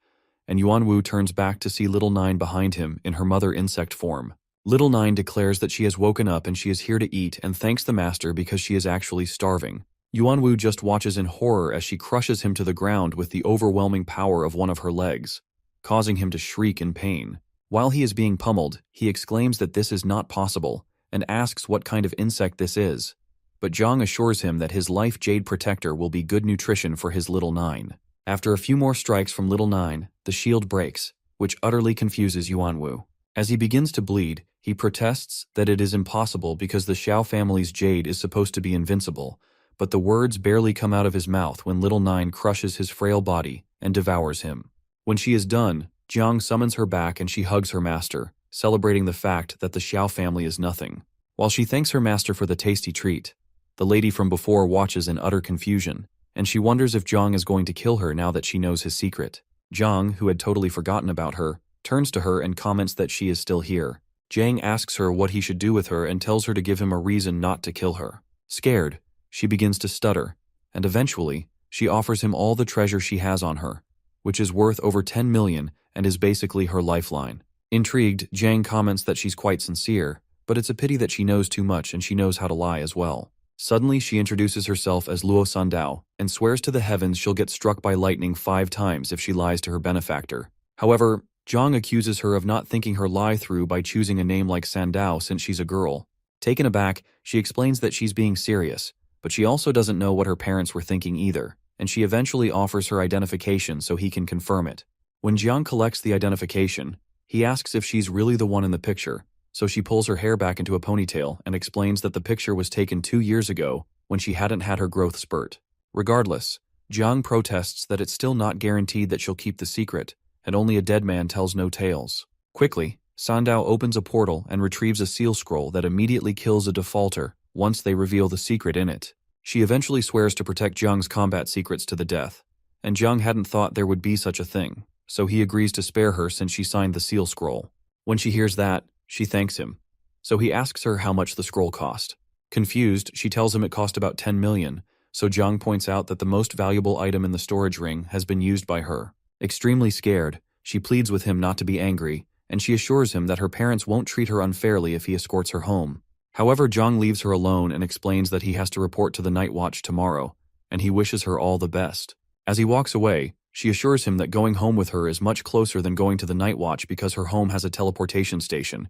and Yuanwu turns back to see Little Nine behind him in her mother insect form. Little Nine declares that she has woken up and she is here to eat and thanks the master because she is actually starving. Yuanwu just watches in horror as she crushes him to the ground with the overwhelming power of one of her legs, causing him to shriek in pain. While he is being pummeled, he exclaims that this is not possible and asks what kind of insect this is, but Jiang assures him that his life jade protector will be good nutrition for his Little Nine. After a few more strikes from Little Nine, the shield breaks, which utterly confuses Yuanwu. As he begins to bleed, he protests that it is impossible because the Xiao family's jade is supposed to be invincible, but the words barely come out of his mouth when Little Nine crushes his frail body and devours him. When she is done, Jiang summons her back and she hugs her master, celebrating the fact that the Xiao family is nothing. While she thanks her master for the tasty treat, the lady from before watches in utter confusion, and she wonders if Jiang is going to kill her now that she knows his secret. Jiang, who had totally forgotten about her, turns to her and comments that she is still here. Jiang asks her what he should do with her and tells her to give him a reason not to kill her. Scared, she begins to stutter, and eventually, she offers him all the treasure she has on her, which is worth over 10 million and is basically her lifeline. Intrigued, Jiang comments that she's quite sincere, but it's a pity that she knows too much and she knows how to lie as well. Suddenly, she introduces herself as Luo Sandao and swears to the heavens she'll get struck by lightning 5 times if she lies to her benefactor. However, Jiang accuses her of not thinking her lie through by choosing a name like Sandao since she's a girl. Taken aback, she explains that she's being serious, but she also doesn't know what her parents were thinking either, and she eventually offers her identification so he can confirm it. When Jiang collects the identification, he asks if she's really the one in the picture, so she pulls her hair back into a ponytail and explains that the picture was taken 2 years ago when she hadn't had her growth spurt. Regardless, Jiang protests that it's still not guaranteed that she'll keep the secret, and only a dead man tells no tales. Quickly, Sandao opens a portal and retrieves a seal scroll that immediately kills a defaulter once they reveal the secret in it. She eventually swears to protect Jiang's combat secrets to the death, and Jiang hadn't thought there would be such a thing, so he agrees to spare her since she signed the seal scroll. When she hears that, she thanks him, so he asks her how much the scroll cost. Confused, she tells him it cost about 10 million, so Jiang points out that the most valuable item in the storage ring has been used by her. Extremely scared, she pleads with him not to be angry, and she assures him that her parents won't treat her unfairly if he escorts her home. However, Jiang leaves her alone and explains that he has to report to the Night Watch tomorrow, and he wishes her all the best. As he walks away, she assures him that going home with her is much closer than going to the Night Watch because her home has a teleportation station,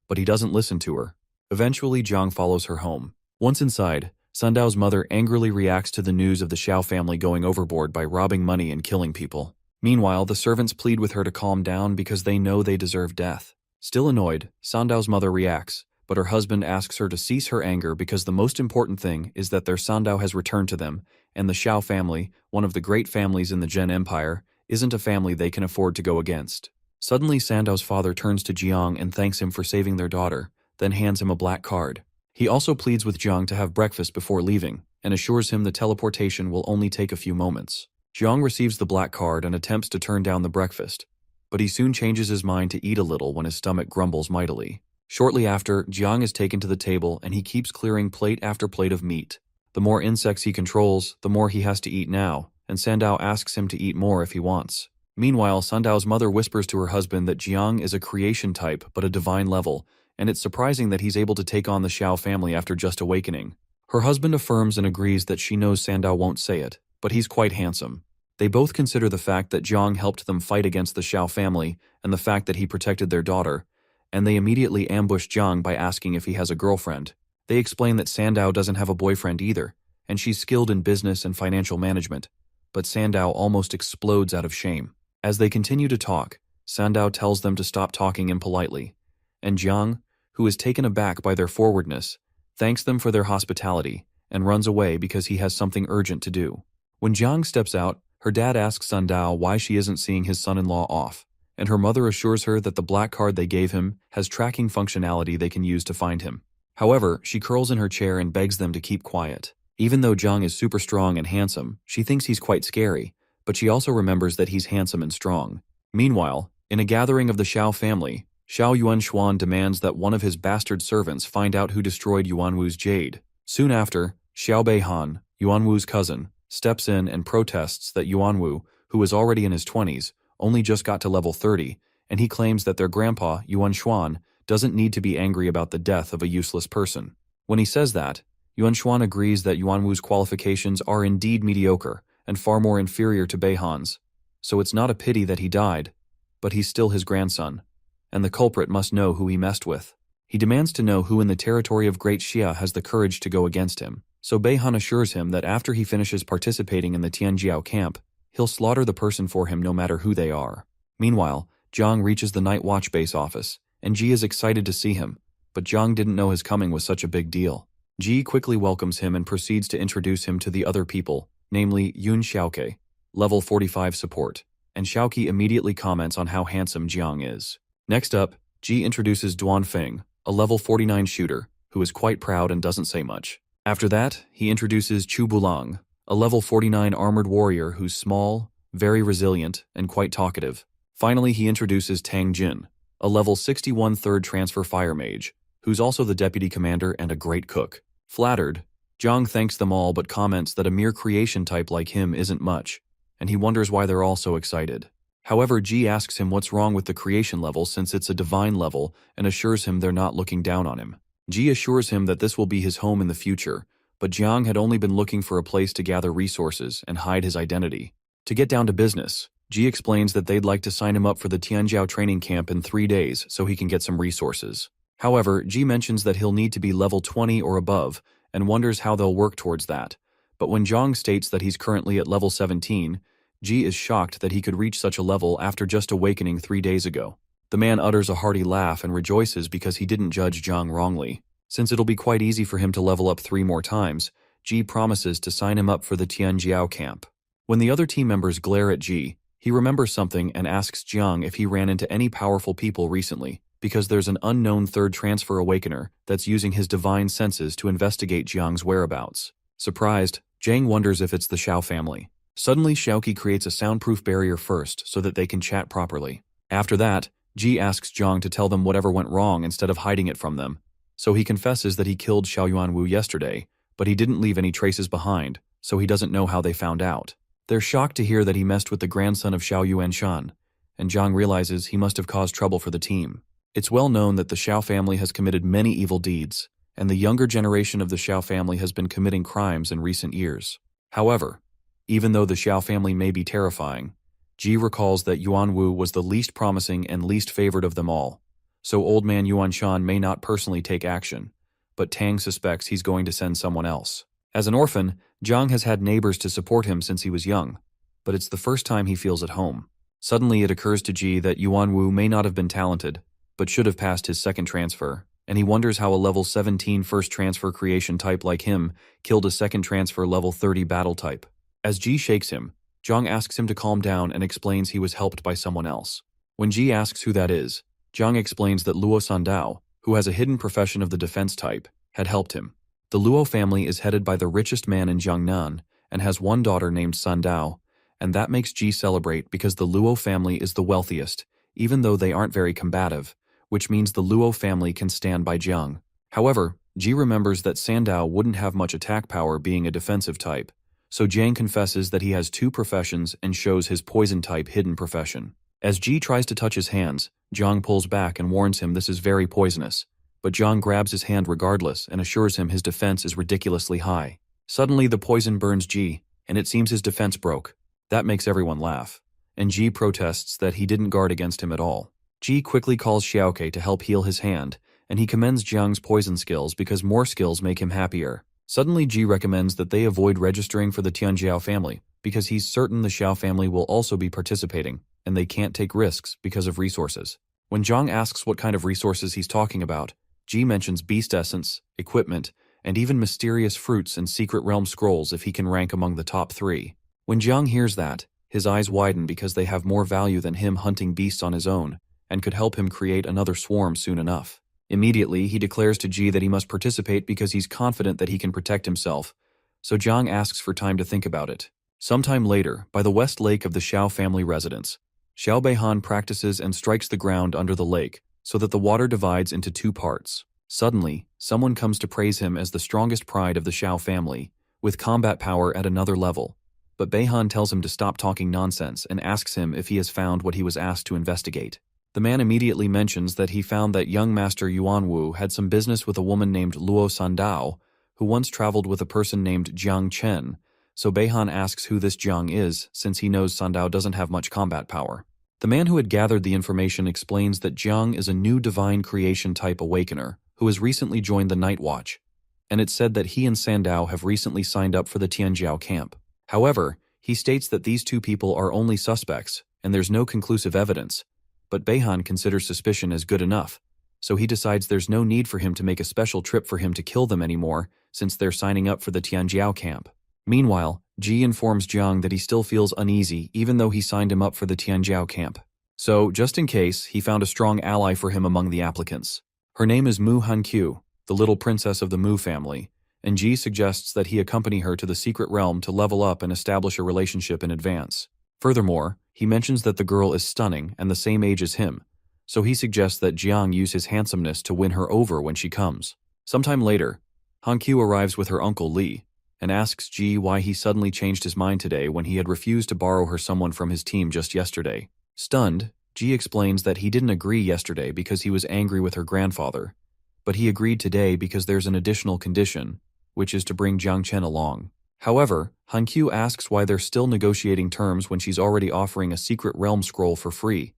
but he doesn't listen to her. Eventually, Jiang follows her home. Once inside, Sandao's mother angrily reacts to the news of the Xiao family going overboard by robbing money and killing people. Meanwhile, the servants plead with her to calm down because they know they deserve death. Still annoyed, Sandao's mother reacts, but her husband asks her to cease her anger because the most important thing is that their Sandao has returned to them, and the Xiao family, one of the great families in the Zhen Empire, isn't a family they can afford to go against. Suddenly, Sandao's father turns to Jiang and thanks him for saving their daughter, then hands him a black card. He also pleads with Jiang to have breakfast before leaving, and assures him the teleportation will only take a few moments. Jiang receives the black card and attempts to turn down the breakfast, but he soon changes his mind to eat a little when his stomach grumbles mightily. Shortly after, Jiang is taken to the table and he keeps clearing plate after plate of meat. The more insects he controls, the more he has to eat now, and Sandao asks him to eat more if he wants. Meanwhile, Sandao's mother whispers to her husband that Jiang is a creation type but a divine level, and it's surprising that he's able to take on the Xiao family after just awakening. Her husband affirms and agrees that she knows Sandao won't say it, but he's quite handsome. They both consider the fact that Jiang helped them fight against the Xiao family and the fact that he protected their daughter, and they immediately ambush Jiang by asking if he has a girlfriend. They explain that Sandao doesn't have a boyfriend either, and she's skilled in business and financial management, but Sandao almost explodes out of shame. As they continue to talk, Sandao tells them to stop talking impolitely, and Jiang, who is taken aback by their forwardness, thanks them for their hospitality and runs away because he has something urgent to do. When Jiang steps out, her dad asks Sandao why she isn't seeing his son-in-law off, and her mother assures her that the black card they gave him has tracking functionality they can use to find him. However, she curls in her chair and begs them to keep quiet. Even though Jiang is super strong and handsome, she thinks he's quite scary, but she also remembers that he's handsome and strong. Meanwhile, in a gathering of the Xiao family, Xiao Yuanshuan demands that one of his bastard servants find out who destroyed Yuanwu's jade. Soon after, Xiao Beihan, Yuanwu's cousin, steps in and protests that Yuanwu, who is already in his 20s, only just got to level 30, and he claims that their grandpa, Yuanshuan, doesn't need to be angry about the death of a useless person. When he says that, Yuanshuan agrees that Yuanwu's qualifications are indeed mediocre and far more inferior to Beihan's, so it's not a pity that he died, but he's still his grandson, and the culprit must know who he messed with. He demands to know who in the territory of Great Xia has the courage to go against him, so Beihan assures him that after he finishes participating in the Tianjiao camp, he'll slaughter the person for him no matter who they are. Meanwhile, Jiang reaches the Night Watch base office, and Ji is excited to see him, but Jiang didn't know his coming was such a big deal. Ji quickly welcomes him and proceeds to introduce him to the other people, namely Yun Xiaoke, level 45 support, and Xiaoke immediately comments on how handsome Jiang is. Next up, Ji introduces Duan Feng, a level 49 shooter, who is quite proud and doesn't say much. After that, he introduces Chu Bulang, a level 49 armored warrior who's small, very resilient, and quite talkative. Finally, he introduces Tang Jin, a level 61 third transfer fire mage, who's also the deputy commander and a great cook. Flattered, Jiang thanks them all but comments that a mere creation type like him isn't much, and he wonders why they're all so excited. However, Ji asks him what's wrong with the creation level since it's a divine level and assures him they're not looking down on him. Ji assures him that this will be his home in the future, but Jiang had only been looking for a place to gather resources and hide his identity. To get down to business, Ji explains that they'd like to sign him up for the Tianjiao training camp in 3 days so he can get some resources. However, Ji mentions that he'll need to be level 20 or above and wonders how they'll work towards that. But when Jiang states that he's currently at level 17, Ji is shocked that he could reach such a level after just awakening 3 days ago. The man utters a hearty laugh and rejoices because he didn't judge Jiang wrongly. Since it'll be quite easy for him to level up 3 more times, Ji promises to sign him up for the Tianjiao camp. When the other team members glare at Ji, he remembers something and asks Jiang if he ran into any powerful people recently, because there's an unknown third transfer awakener that's using his divine senses to investigate Jiang's whereabouts. Surprised, Jiang wonders if it's the Xiao family. Suddenly, Xiaoqi creates a soundproof barrier first so that they can chat properly. After that, Ji asks Jiang to tell them whatever went wrong instead of hiding it from them. So he confesses that he killed Xiao Yuanwu yesterday, but he didn't leave any traces behind, so he doesn't know how they found out. They're shocked to hear that he messed with the grandson of Xiao Yuanshan, and Jiang realizes he must have caused trouble for the team. It's well known that the Xiao family has committed many evil deeds, and the younger generation of the Xiao family has been committing crimes in recent years. However, even though the Xiao family may be terrifying, Ji recalls that Yuanwu was the least promising and least favored of them all, so old man Yuanshan may not personally take action, but Tang suspects he's going to send someone else. As an orphan, Jiang has had neighbors to support him since he was young, but it's the first time he feels at home. Suddenly it occurs to Ji that Yuanwu may not have been talented, but should have passed his second transfer, and he wonders how a level 17 first transfer creation type like him killed a second transfer level 30 battle type. As Ji shakes him, Jiang asks him to calm down and explains he was helped by someone else. When Ji asks who that is, Jiang explains that Luo Sandao, who has a hidden profession of the defense type, had helped him. The Luo family is headed by the richest man in Jiangnan and has one daughter named Sandao, and that makes Ji celebrate because the Luo family is the wealthiest, even though they aren't very combative, which means the Luo family can stand by Jiang. However, Ji remembers that Sandao wouldn't have much attack power being a defensive type, so Jiang confesses that he has 2 professions and shows his poison type hidden profession. As Ji tries to touch his hands, Jiang pulls back and warns him this is very poisonous, but Jiang grabs his hand regardless and assures him his defense is ridiculously high. Suddenly the poison burns Ji, and it seems his defense broke. That makes everyone laugh, and Ji protests that he didn't guard against him at all. Ji quickly calls Xiaoke to help heal his hand, and he commends Jiang's poison skills because more skills make him happier. Suddenly Ji recommends that they avoid registering for the Tianjiao family because he's certain the Xiao family will also be participating, and they can't take risks because of resources. When Jiang asks what kind of resources he's talking about, Ji mentions beast essence, equipment, and even mysterious fruits and secret realm scrolls if he can rank among the top 3. When Jiang hears that, his eyes widen because they have more value than him hunting beasts on his own, and could help him create another swarm soon enough. Immediately, he declares to Ji that he must participate because he's confident that he can protect himself, so Jiang asks for time to think about it. Sometime later, by the west lake of the Xiao family residence, Xiao Beihan practices and strikes the ground under the lake so that the water divides into 2 parts. Suddenly, someone comes to praise him as the strongest pride of the Xiao family, with combat power at another level, but Beihan tells him to stop talking nonsense and asks him if he has found what he was asked to investigate. The man immediately mentions that he found that young master Yuanwu had some business with a woman named Luo Sandao, who once traveled with a person named Jiang Chen, so Beihan asks who this Jiang is since he knows Sandao doesn't have much combat power. The man who had gathered the information explains that Jiang is a new divine creation type awakener who has recently joined the Night Watch, and it's said that he and Sandao have recently signed up for the Tianjiao camp. However, he states that these 2 people are only suspects and there's no conclusive evidence, but Beihan considers suspicion as good enough, so he decides there's no need for him to make a special trip for him to kill them anymore since they're signing up for the Tianjiao camp. Meanwhile, Ji informs Jiang that he still feels uneasy even though he signed him up for the Tianjiao camp. So, just in case, he found a strong ally for him among the applicants. Her name is Mu Hankyu, the little princess of the Mu family, and Ji suggests that he accompany her to the secret realm to level up and establish a relationship in advance. Furthermore, he mentions that the girl is stunning and the same age as him, so he suggests that Jiang use his handsomeness to win her over when she comes. Sometime later, Hankyu arrives with her uncle Li, and asks Ji why he suddenly changed his mind today when he had refused to borrow her someone from his team just yesterday. Stunned, Ji explains that he didn't agree yesterday because he was angry with her grandfather, but he agreed today because there's an additional condition, which is to bring Jiang Chen along. However, Hankyu asks why they're still negotiating terms when she's already offering a secret realm scroll for free.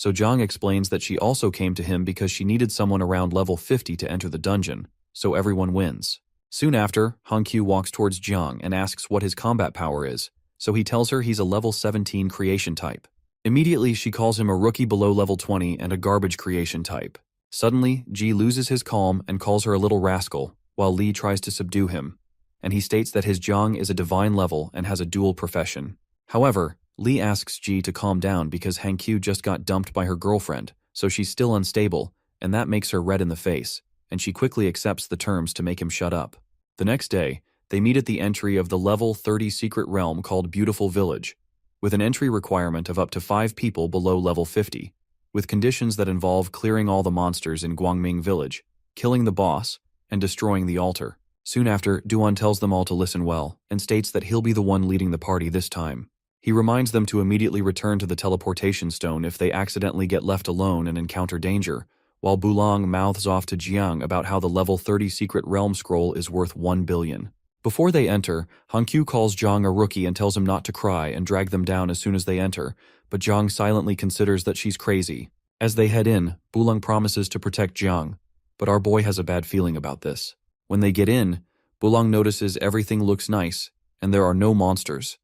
So Jiang explains that she also came to him because she needed someone around level 50 to enter the dungeon, so everyone wins. Soon after, Hankyu walks towards Jiang and asks what his combat power is, so he tells her he's a level 17 creation type. Immediately, she calls him a rookie below level 20 and a garbage creation type. Suddenly, Ji loses his calm and calls her a little rascal, while Li tries to subdue him, and he states that his Jiang is a divine level and has a dual profession. However, Li asks Ji to calm down because Hankyu just got dumped by her girlfriend, so she's still unstable, and that makes her red in the face, and she quickly accepts the terms to make him shut up. The next day, they meet at the entry of the level 30 secret realm called Beautiful Village, with an entry requirement of up to 5 people below level 50, with conditions that involve clearing all the monsters in Guangming Village, killing the boss, and destroying the altar. Soon after, Duan tells them all to listen well, and states that he'll be the one leading the party this time. He reminds them to immediately return to the teleportation stone if they accidentally get left alone and encounter danger, while Bulong mouths off to Jiang about how the level 30 secret realm scroll is worth 1 billion. Before they enter, Hankyu calls Jiang a rookie and tells him not to cry and drag them down as soon as they enter, but Jiang silently considers that she's crazy. As they head in, Bulong promises to protect Jiang, but our boy has a bad feeling about this. When they get in, Bulong notices everything looks nice, and there are no monsters,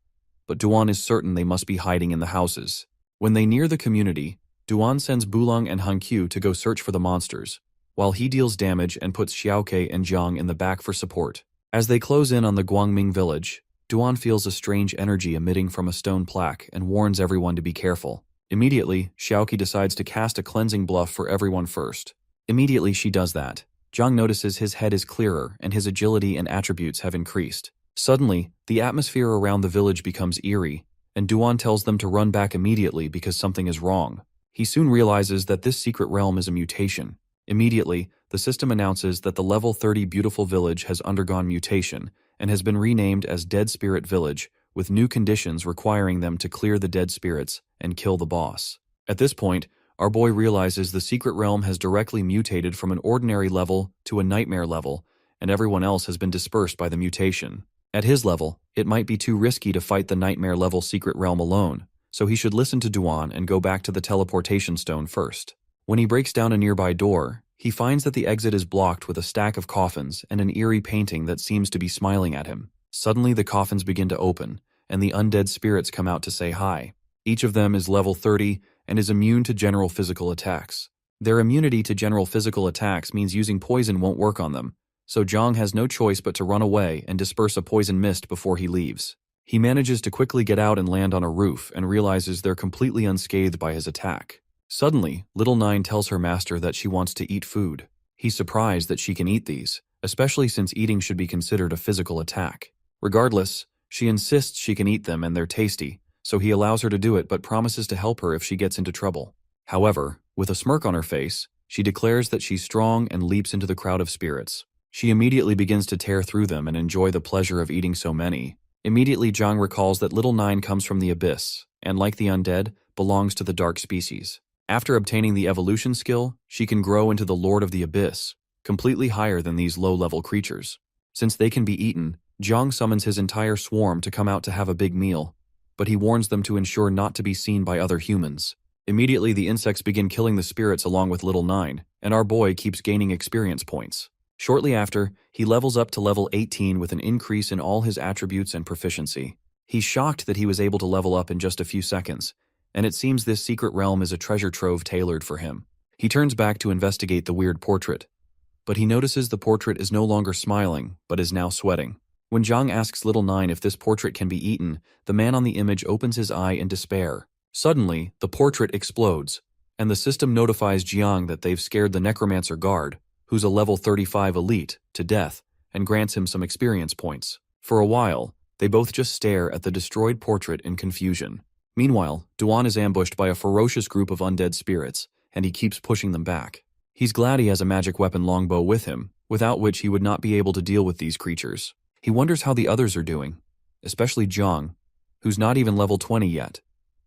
but Duan is certain they must be hiding in the houses. When they near the community, Duan sends Bulong and Hankyu to go search for the monsters, while he deals damage and puts Xiaoke and Jiang in the back for support. As they close in on the Guangming village, Duan feels a strange energy emitting from a stone plaque and warns everyone to be careful. Immediately, Xiaoke decides to cast a cleansing bluff for everyone first. Immediately she does that, Jiang notices his head is clearer and his agility and attributes have increased. Suddenly, the atmosphere around the village becomes eerie, and Duan tells them to run back immediately because something is wrong. He soon realizes that this secret realm is a mutation. Immediately, the system announces that the level 30 Beautiful Village has undergone mutation and has been renamed as Dead Spirit Village, with new conditions requiring them to clear the dead spirits and kill the boss. At this point, our boy realizes the secret realm has directly mutated from an ordinary level to a nightmare level, and everyone else has been dispersed by the mutation. At his level, it might be too risky to fight the nightmare level secret realm alone, so he should listen to Duan and go back to the teleportation stone first. When he breaks down a nearby door, he finds that the exit is blocked with a stack of coffins and an eerie painting that seems to be smiling at him. Suddenly the coffins begin to open, and the undead spirits come out to say hi. Each of them is level 30 and is immune to general physical attacks. Their immunity to general physical attacks means using poison won't work on them, so Jiang has no choice but to run away and disperse a poison mist before he leaves. He manages to quickly get out and land on a roof and realizes they're completely unscathed by his attack. Suddenly, Little Nine tells her master that she wants to eat food. He's surprised that she can eat these, especially since eating should be considered a physical attack. Regardless, she insists she can eat them and they're tasty, so he allows her to do it but promises to help her if she gets into trouble. However, with a smirk on her face, she declares that she's strong and leaps into the crowd of spirits. She immediately begins to tear through them and enjoy the pleasure of eating so many. Immediately, Jiang recalls that Little Nine comes from the abyss, and like the undead, belongs to the dark species. After obtaining the evolution skill, she can grow into the Lord of the Abyss, completely higher than these low-level creatures. Since they can be eaten, Jiang summons his entire swarm to come out to have a big meal, but he warns them to ensure not to be seen by other humans. Immediately, the insects begin killing the spirits along with Little Nine, and our boy keeps gaining experience points. Shortly after, he levels up to level 18 with an increase in all his attributes and proficiency. He's shocked that he was able to level up in just a few seconds, and it seems this secret realm is a treasure trove tailored for him. He turns back to investigate the weird portrait, but he notices the portrait is no longer smiling, but is now sweating. When Jiang asks Little Nine if this portrait can be eaten, the man on the image opens his eye in despair. Suddenly, the portrait explodes, and the system notifies Jiang that they've scared the necromancer guard, who's a level 35 elite, to death, and grants him some experience points. For a while, they both just stare at the destroyed portrait in confusion. Meanwhile, Duan is ambushed by a ferocious group of undead spirits, and he keeps pushing them back. He's glad he has a magic weapon longbow with him, without which he would not be able to deal with these creatures. He wonders how the others are doing, especially Jiang, who's not even level 20 yet,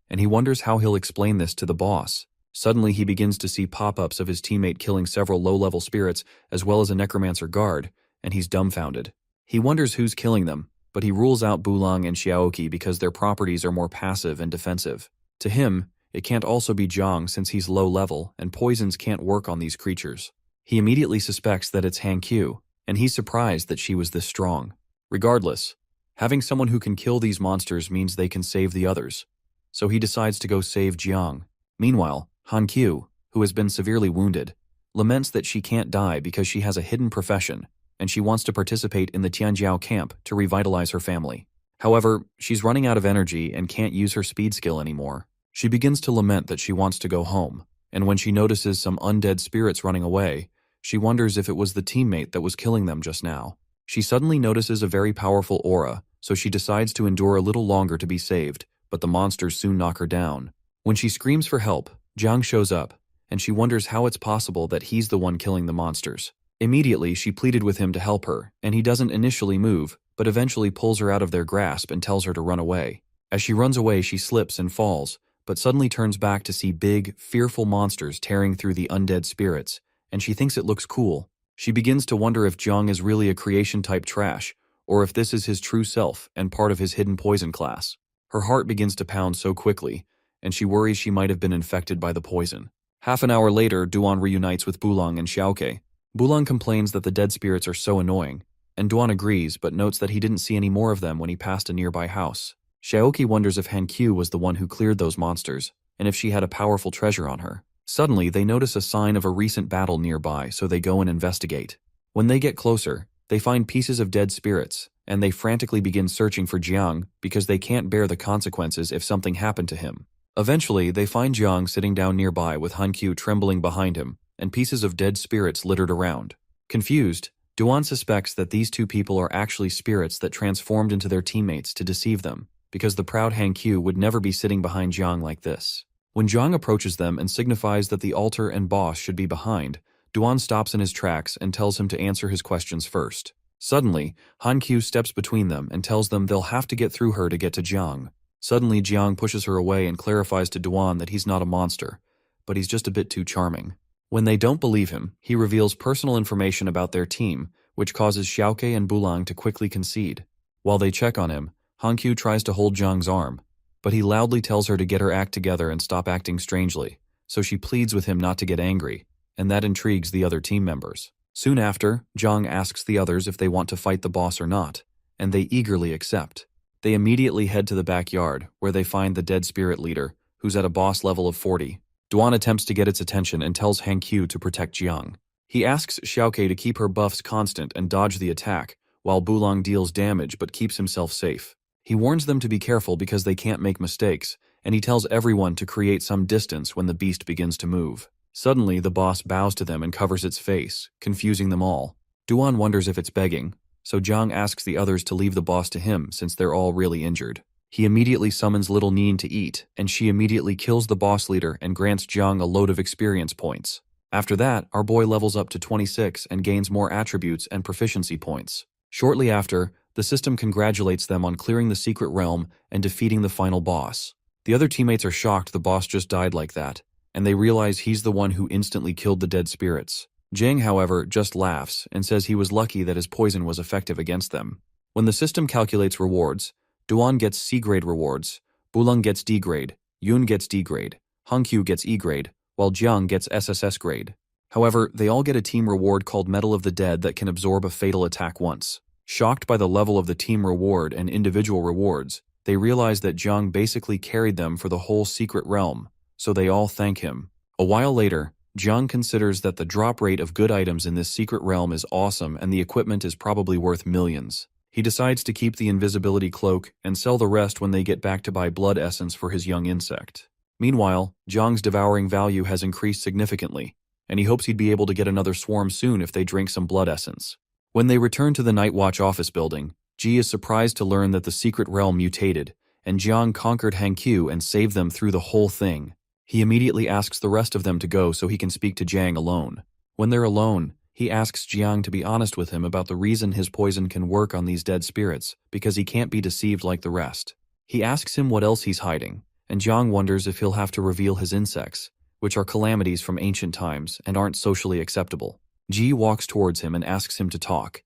and he wonders how he'll explain this to the boss. Suddenly he begins to see pop-ups of his teammate killing several low-level spirits as well as a necromancer guard, and he's dumbfounded. He wonders who's killing them, but he rules out Bulang and Xiaoqi because their properties are more passive and defensive. To him, it can't also be Jiang since he's low level and poisons can't work on these creatures. He immediately suspects that it's Han Q, and he's surprised that she was this strong. Regardless, having someone who can kill these monsters means they can save the others, so he decides to go save Jiang. Meanwhile, Han Q, who has been severely wounded, laments that she can't die because she has a hidden profession, and she wants to participate in the Tianjiao camp to revitalize her family. However, she's running out of energy and can't use her speed skill anymore. She begins to lament that she wants to go home, and when she notices some undead spirits running away, she wonders if it was the teammate that was killing them just now. She suddenly notices a very powerful aura, so she decides to endure a little longer to be saved, but the monsters soon knock her down. When she screams for help, Jiang shows up, and she wonders how it's possible that he's the one killing the monsters. Immediately, she pleaded with him to help her, and he doesn't initially move, but eventually pulls her out of their grasp and tells her to run away. As she runs away, she slips and falls, but suddenly turns back to see big, fearful monsters tearing through the undead spirits, and she thinks it looks cool. She begins to wonder if Jiang is really a creation-type trash, or if this is his true self and part of his hidden poison class. Her heart begins to pound so quickly, and she worries she might have been infected by the poison. Half an hour later, Duan reunites with Bulang and Xiaoke. Bulang complains that the dead spirits are so annoying, and Duan agrees but notes that he didn't see any more of them when he passed a nearby house. Xiaoqi wonders if Han Q was the one who cleared those monsters, and if she had a powerful treasure on her. Suddenly, they notice a sign of a recent battle nearby, so they go and investigate. When they get closer, they find pieces of dead spirits, and they frantically begin searching for Jiang because they can't bear the consequences if something happened to him. Eventually, they find Jiang sitting down nearby with Han Q trembling behind him, and pieces of dead spirits littered around. Confused, Duan suspects that these two people are actually spirits that transformed into their teammates to deceive them, because the proud Han Q would never be sitting behind Jiang like this. When Jiang approaches them and signifies that the altar and boss should be behind, Duan stops in his tracks and tells him to answer his questions first. Suddenly, Han Q steps between them and tells them they'll have to get through her to get to Jiang. Suddenly, Jiang pushes her away and clarifies to Duan that he's not a monster, but he's just a bit too charming. When they don't believe him, he reveals personal information about their team, which causes Xiaoke and Bulang to quickly concede. While they check on him, Han Q tries to hold Jiang's arm, but he loudly tells her to get her act together and stop acting strangely, so she pleads with him not to get angry, and that intrigues the other team members. Soon after, Jiang asks the others if they want to fight the boss or not, and they eagerly accept. They immediately head to the backyard, where they find the dead spirit leader, who's at a boss level of 40. Duan attempts to get its attention and tells Han Q to protect Jiang. He asks Xiaoke to keep her buffs constant and dodge the attack, while Bulang deals damage but keeps himself safe. He warns them to be careful because they can't make mistakes, and he tells everyone to create some distance when the beast begins to move. Suddenly, the boss bows to them and covers its face, confusing them all. Duan wonders if it's begging, so Jiang asks the others to leave the boss to him since they're all really injured. He immediately summons Little Neen to eat, and she immediately kills the boss leader and grants Jiang a load of experience points. After that, our boy levels up to 26 and gains more attributes and proficiency points. Shortly after, the system congratulates them on clearing the secret realm and defeating the final boss. The other teammates are shocked the boss just died like that, and they realize he's the one who instantly killed the dead spirits. Jiang, however, just laughs and says he was lucky that his poison was effective against them. When the system calculates rewards, Duan gets C-grade rewards, Bulang gets D-grade, Yun gets D-grade, Hongqiu gets E-grade, while Jiang gets SSS grade. However, they all get a team reward called Medal of the Dead that can absorb a fatal attack once. Shocked by the level of the team reward and individual rewards, they realize that Jiang basically carried them for the whole secret realm, so they all thank him. A while later, Jiang considers that the drop rate of good items in this secret realm is awesome and the equipment is probably worth millions. He decides to keep the invisibility cloak and sell the rest when they get back to buy blood essence for his young insect. Meanwhile, Jiang's devouring value has increased significantly, and he hopes he'd be able to get another swarm soon if they drink some blood essence. When they return to the Night Watch office building, Ji is surprised to learn that the secret realm mutated, and Jiang conquered Hankyu and saved them through the whole thing. He immediately asks the rest of them to go so he can speak to Jiang alone. When they're alone, he asks Jiang to be honest with him about the reason his poison can work on these dead spirits, because he can't be deceived like the rest. He asks him what else he's hiding, and Jiang wonders if he'll have to reveal his insects, which are calamities from ancient times and aren't socially acceptable. Ji walks towards him and asks him to talk,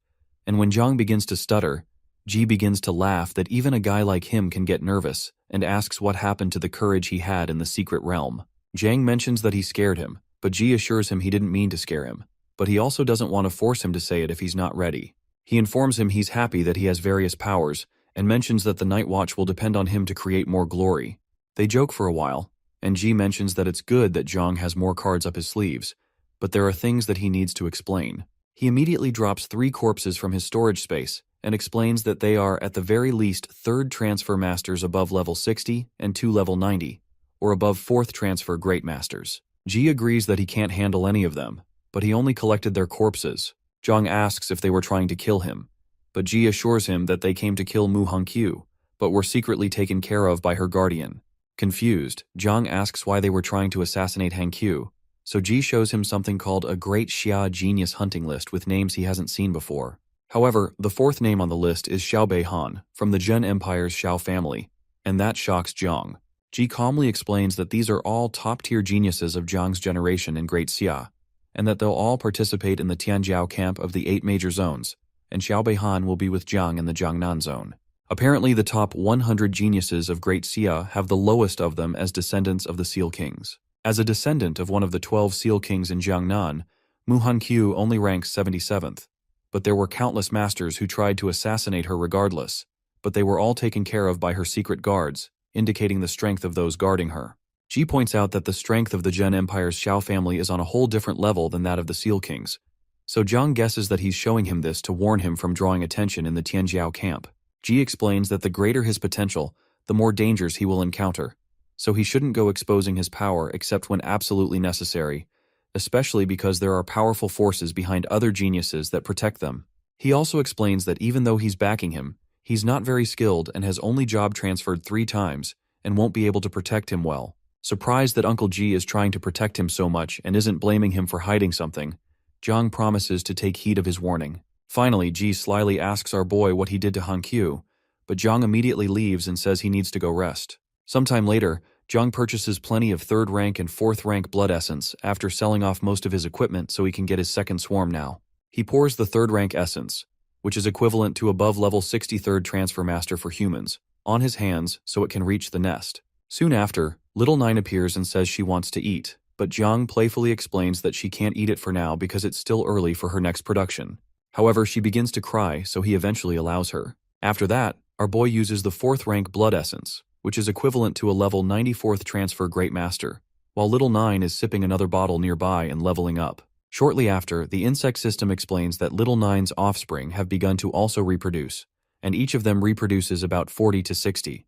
and when Jiang begins to stutter, Ji begins to laugh that even a guy like him can get nervous, and asks what happened to the courage he had in the secret realm. Jiang mentions that he scared him, but Ji assures him he didn't mean to scare him, but he also doesn't want to force him to say it if he's not ready. He informs him he's happy that he has various powers, and mentions that the Night Watch will depend on him to create more glory. They joke for a while, and Ji mentions that it's good that Jiang has more cards up his sleeves, but there are things that he needs to explain. He immediately drops 3 corpses from his storage space, and explains that they are at the very least 3rd transfer masters above level 60 and 2 level 90, or above 4th transfer great masters. Ji agrees that he can't handle any of them, but he only collected their corpses. Jiang asks if they were trying to kill him, but Ji assures him that they came to kill Mu Hankyu, but were secretly taken care of by her guardian. Confused, Jiang asks why they were trying to assassinate Hankyu, so Ji shows him something called a Great Xia Genius hunting list with names he hasn't seen before. However, the 4th name on the list is Xiao Beihan, from the Zhen Empire's Xiao family, and that shocks Jiang. Ji calmly explains that these are all top-tier geniuses of Jiang's generation in Great Xia, and that they'll all participate in the Tianjiao camp of the 8 major zones, and Xiao Beihan will be with Jiang in the Jiangnan zone. Apparently, the top 100 geniuses of Great Xia have the lowest of them as descendants of the Seal Kings. As a descendant of one of the 12 Seal Kings in Jiangnan, Mu Hankyu only ranks 77th. But there were countless masters who tried to assassinate her regardless, but they were all taken care of by her secret guards, indicating the strength of those guarding her. Ji points out that the strength of the Zhen Empire's Xiao family is on a whole different level than that of the Seal Kings, so Jiang guesses that he's showing him this to warn him from drawing attention in the Tianjiao camp. Ji explains that the greater his potential, the more dangers he will encounter, so he shouldn't go exposing his power except when absolutely necessary, especially because there are powerful forces behind other geniuses that protect them. He also explains that even though he's backing him, he's not very skilled and has only job transferred 3 times and won't be able to protect him well. Surprised that Uncle Ji is trying to protect him so much and isn't blaming him for hiding something, Jiang promises to take heed of his warning. Finally, Ji slyly asks our boy what he did to Hankyu, but Jiang immediately leaves and says he needs to go rest. Sometime later, Jiang purchases plenty of 3rd rank and 4th rank blood essence after selling off most of his equipment so he can get his 2nd swarm now. He pours the 3rd rank essence, which is equivalent to above level 63rd transfer master for humans, on his hands so it can reach the nest. Soon after, Little Nine appears and says she wants to eat, but Jiang playfully explains that she can't eat it for now because it's still early for her next production. However, she begins to cry, so he eventually allows her. After that, our boy uses the 4th rank blood essence, which is equivalent to a level 94th transfer Great Master, while Little Nine is sipping another bottle nearby and leveling up. Shortly after, the insect system explains that Little Nine's offspring have begun to also reproduce, and each of them reproduces about 40 to 60,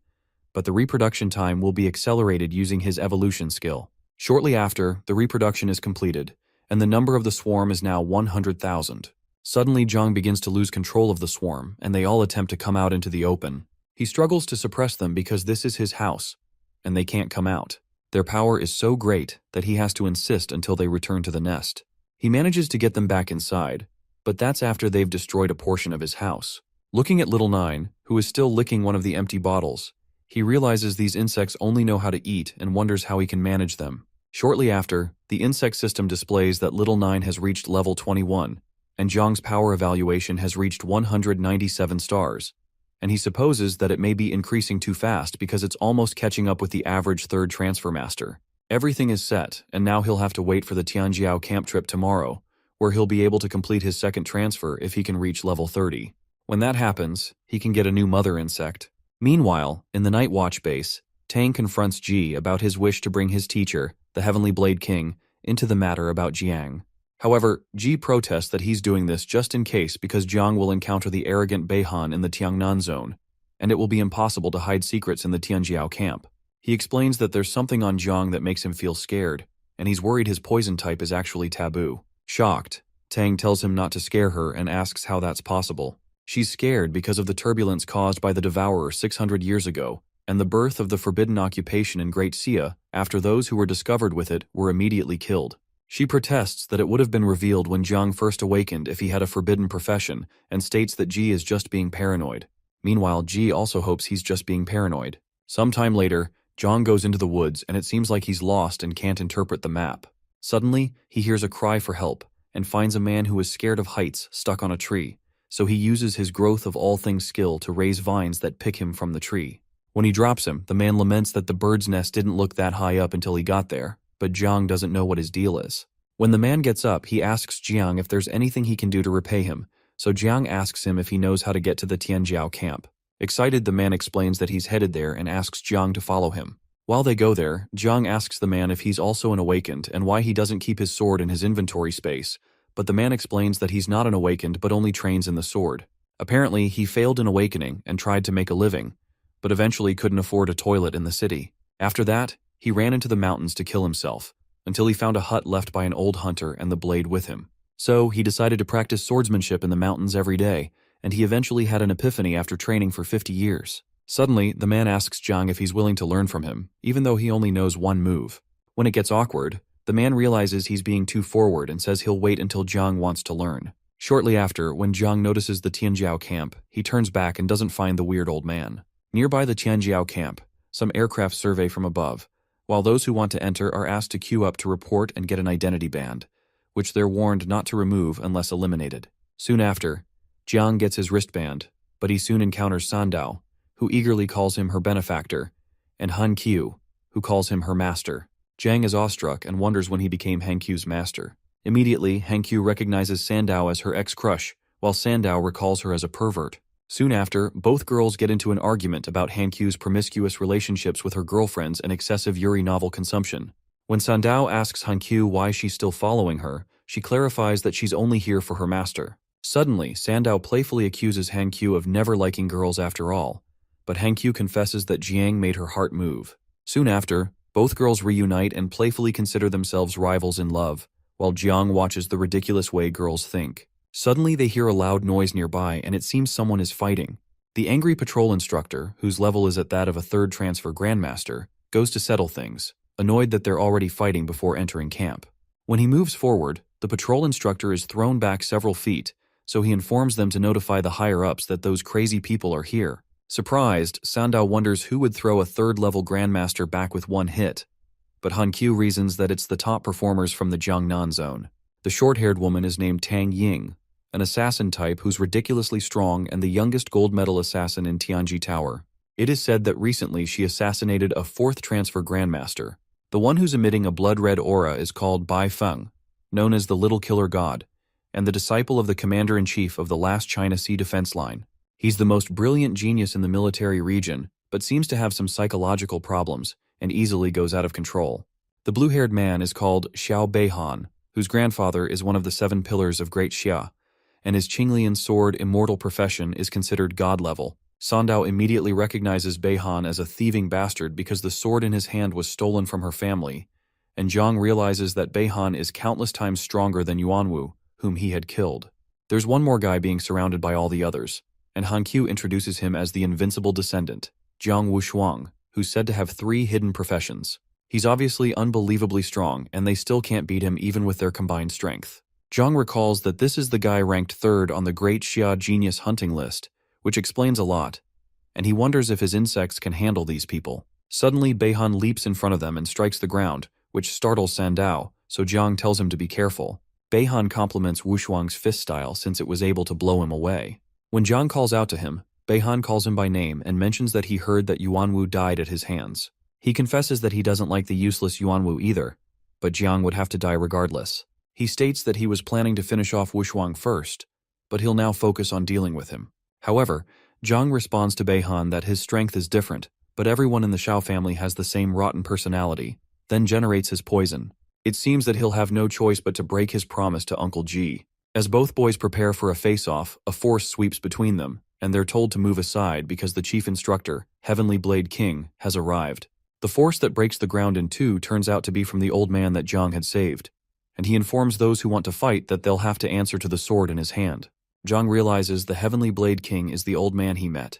but the reproduction time will be accelerated using his evolution skill. Shortly after, the reproduction is completed, and the number of the swarm is now 100,000. Suddenly, Jiang begins to lose control of the swarm, and they all attempt to come out into the open. He struggles to suppress them because this is his house, and they can't come out. Their power is so great that he has to insist until they return to the nest. He manages to get them back inside, but that's after they've destroyed a portion of his house. Looking at Little Nine, who is still licking one of the empty bottles, he realizes these insects only know how to eat and wonders how he can manage them. Shortly after, the insect system displays that Little Nine has reached level 21, and Jiang's power evaluation has reached 197 stars. And he supposes that it may be increasing too fast because it's almost catching up with the average 3rd transfer master. Everything is set, and now he'll have to wait for the Tianjiao camp trip tomorrow, where he'll be able to complete his 2nd transfer if he can reach level 30. When that happens, he can get a new mother insect. Meanwhile, in the Night Watch base, Tang confronts Ji about his wish to bring his teacher, the Heavenly Blade King, into the matter about Jiang. However, Ji protests that he's doing this just in case because Jiang will encounter the arrogant Beihan in the Tiangnan zone, and it will be impossible to hide secrets in the Tianjiao camp. He explains that there's something on Jiang that makes him feel scared, and he's worried his poison type is actually taboo. Shocked, Tang tells him not to scare her and asks how that's possible. She's scared because of the turbulence caused by the Devourer 600 years ago, and the birth of the forbidden occupation in Great Xia after those who were discovered with it were immediately killed. She protests that it would have been revealed when Jiang first awakened if he had a forbidden profession, and states that Ji is just being paranoid. Meanwhile, Ji also hopes he's just being paranoid. Sometime later, Jiang goes into the woods and it seems like he's lost and can't interpret the map. Suddenly, he hears a cry for help and finds a man who is scared of heights stuck on a tree, so he uses his growth of all things skill to raise vines that pick him from the tree. When he drops him, the man laments that the bird's nest didn't look that high up until he got there, but Jiang doesn't know what his deal is. When the man gets up, he asks Jiang if there's anything he can do to repay him, so Jiang asks him if he knows how to get to the Tianjiao camp. Excited, the man explains that he's headed there and asks Jiang to follow him. While they go there, Jiang asks the man if he's also an awakened and why he doesn't keep his sword in his inventory space, but the man explains that he's not an awakened but only trains in the sword. Apparently, he failed in awakening and tried to make a living, but eventually couldn't afford a toilet in the city. After that, he ran into the mountains to kill himself, until he found a hut left by an old hunter and the blade with him. So, he decided to practice swordsmanship in the mountains every day, and he eventually had an epiphany after training for 50 years. Suddenly, the man asks Jiang if he's willing to learn from him, even though he only knows one move. When it gets awkward, the man realizes he's being too forward and says he'll wait until Jiang wants to learn. Shortly after, when Jiang notices the Tianjiao camp, he turns back and doesn't find the weird old man. Nearby the Tianjiao camp, some aircraft survey from above, while those who want to enter are asked to queue up to report and get an identity band, which they're warned not to remove unless eliminated. Soon after, Jiang gets his wristband, but he soon encounters Sandao, who eagerly calls him her benefactor, and Han Qiu, who calls him her master. Jiang is awestruck and wonders when he became Han Qiu's master. Immediately, Han Qiu recognizes Sandao as her ex-crush, while Sandao recalls her as a pervert. Soon after, both girls get into an argument about Han Qiu's promiscuous relationships with her girlfriends and excessive Yuri novel consumption. When Sandao asks Han Qiu why she's still following her, she clarifies that she's only here for her master. Suddenly, Sandao playfully accuses Han Qiu of never liking girls after all, but Han Qiu confesses that Jiang made her heart move. Soon after, both girls reunite and playfully consider themselves rivals in love, while Jiang watches the ridiculous way girls think. Suddenly they hear a loud noise nearby and it seems someone is fighting. The angry patrol instructor, whose level is at that of a third transfer grandmaster, goes to settle things, annoyed that they're already fighting before entering camp. When he moves forward, the patrol instructor is thrown back several feet, so he informs them to notify the higher-ups that those crazy people are here. Surprised, Sandao wonders who would throw a third-level grandmaster back with one hit, but Han Qiu reasons that it's the top performers from the Jiangnan zone. The short-haired woman is named Tang Ying, an assassin type who's ridiculously strong and the youngest gold medal assassin in Tianji Tower. It is said that recently she assassinated a fourth transfer grandmaster. The one who's emitting a blood-red aura is called Bai Feng, known as the Little Killer God, and the disciple of the commander-in-chief of the last China Sea defense line. He's the most brilliant genius in the military region, but seems to have some psychological problems and easily goes out of control. The blue-haired man is called Xiao Beihan, whose grandfather is one of the 7 pillars of Great Xia, and his Qinglian sword immortal profession is considered god level. Sandao immediately recognizes Beihan as a thieving bastard because the sword in his hand was stolen from her family, and Jiang realizes that Beihan is countless times stronger than Yuanwu, whom he had killed. There's one more guy being surrounded by all the others, and Han Qiu introduces him as the invincible descendant, Jiang Wushuang, who's said to have 3 hidden professions. He's obviously unbelievably strong, and they still can't beat him even with their combined strength. Jiang recalls that this is the guy ranked 3rd on the Great Xia Genius hunting list, which explains a lot, and he wonders if his insects can handle these people. Suddenly, Beihan leaps in front of them and strikes the ground, which startles Sandao, so Jiang tells him to be careful. Beihan compliments Wushuang's fist style since it was able to blow him away. When Jiang calls out to him, Beihan calls him by name and mentions that he heard that Yuanwu died at his hands. He confesses that he doesn't like the useless Yuanwu either, but Jiang would have to die regardless. He states that he was planning to finish off Wushuang first, but he'll now focus on dealing with him. However, Jiang responds to Beihan that his strength is different, but everyone in the Shao family has the same rotten personality, then generates his poison. It seems that he'll have no choice but to break his promise to Uncle G. As both boys prepare for a face-off, a force sweeps between them, and they're told to move aside because the chief instructor, Heavenly Blade King, has arrived. The force that breaks the ground in two turns out to be from the old man that Jiang had saved, and he informs those who want to fight that they'll have to answer to the sword in his hand. Jiang realizes the Heavenly Blade King is the old man he met,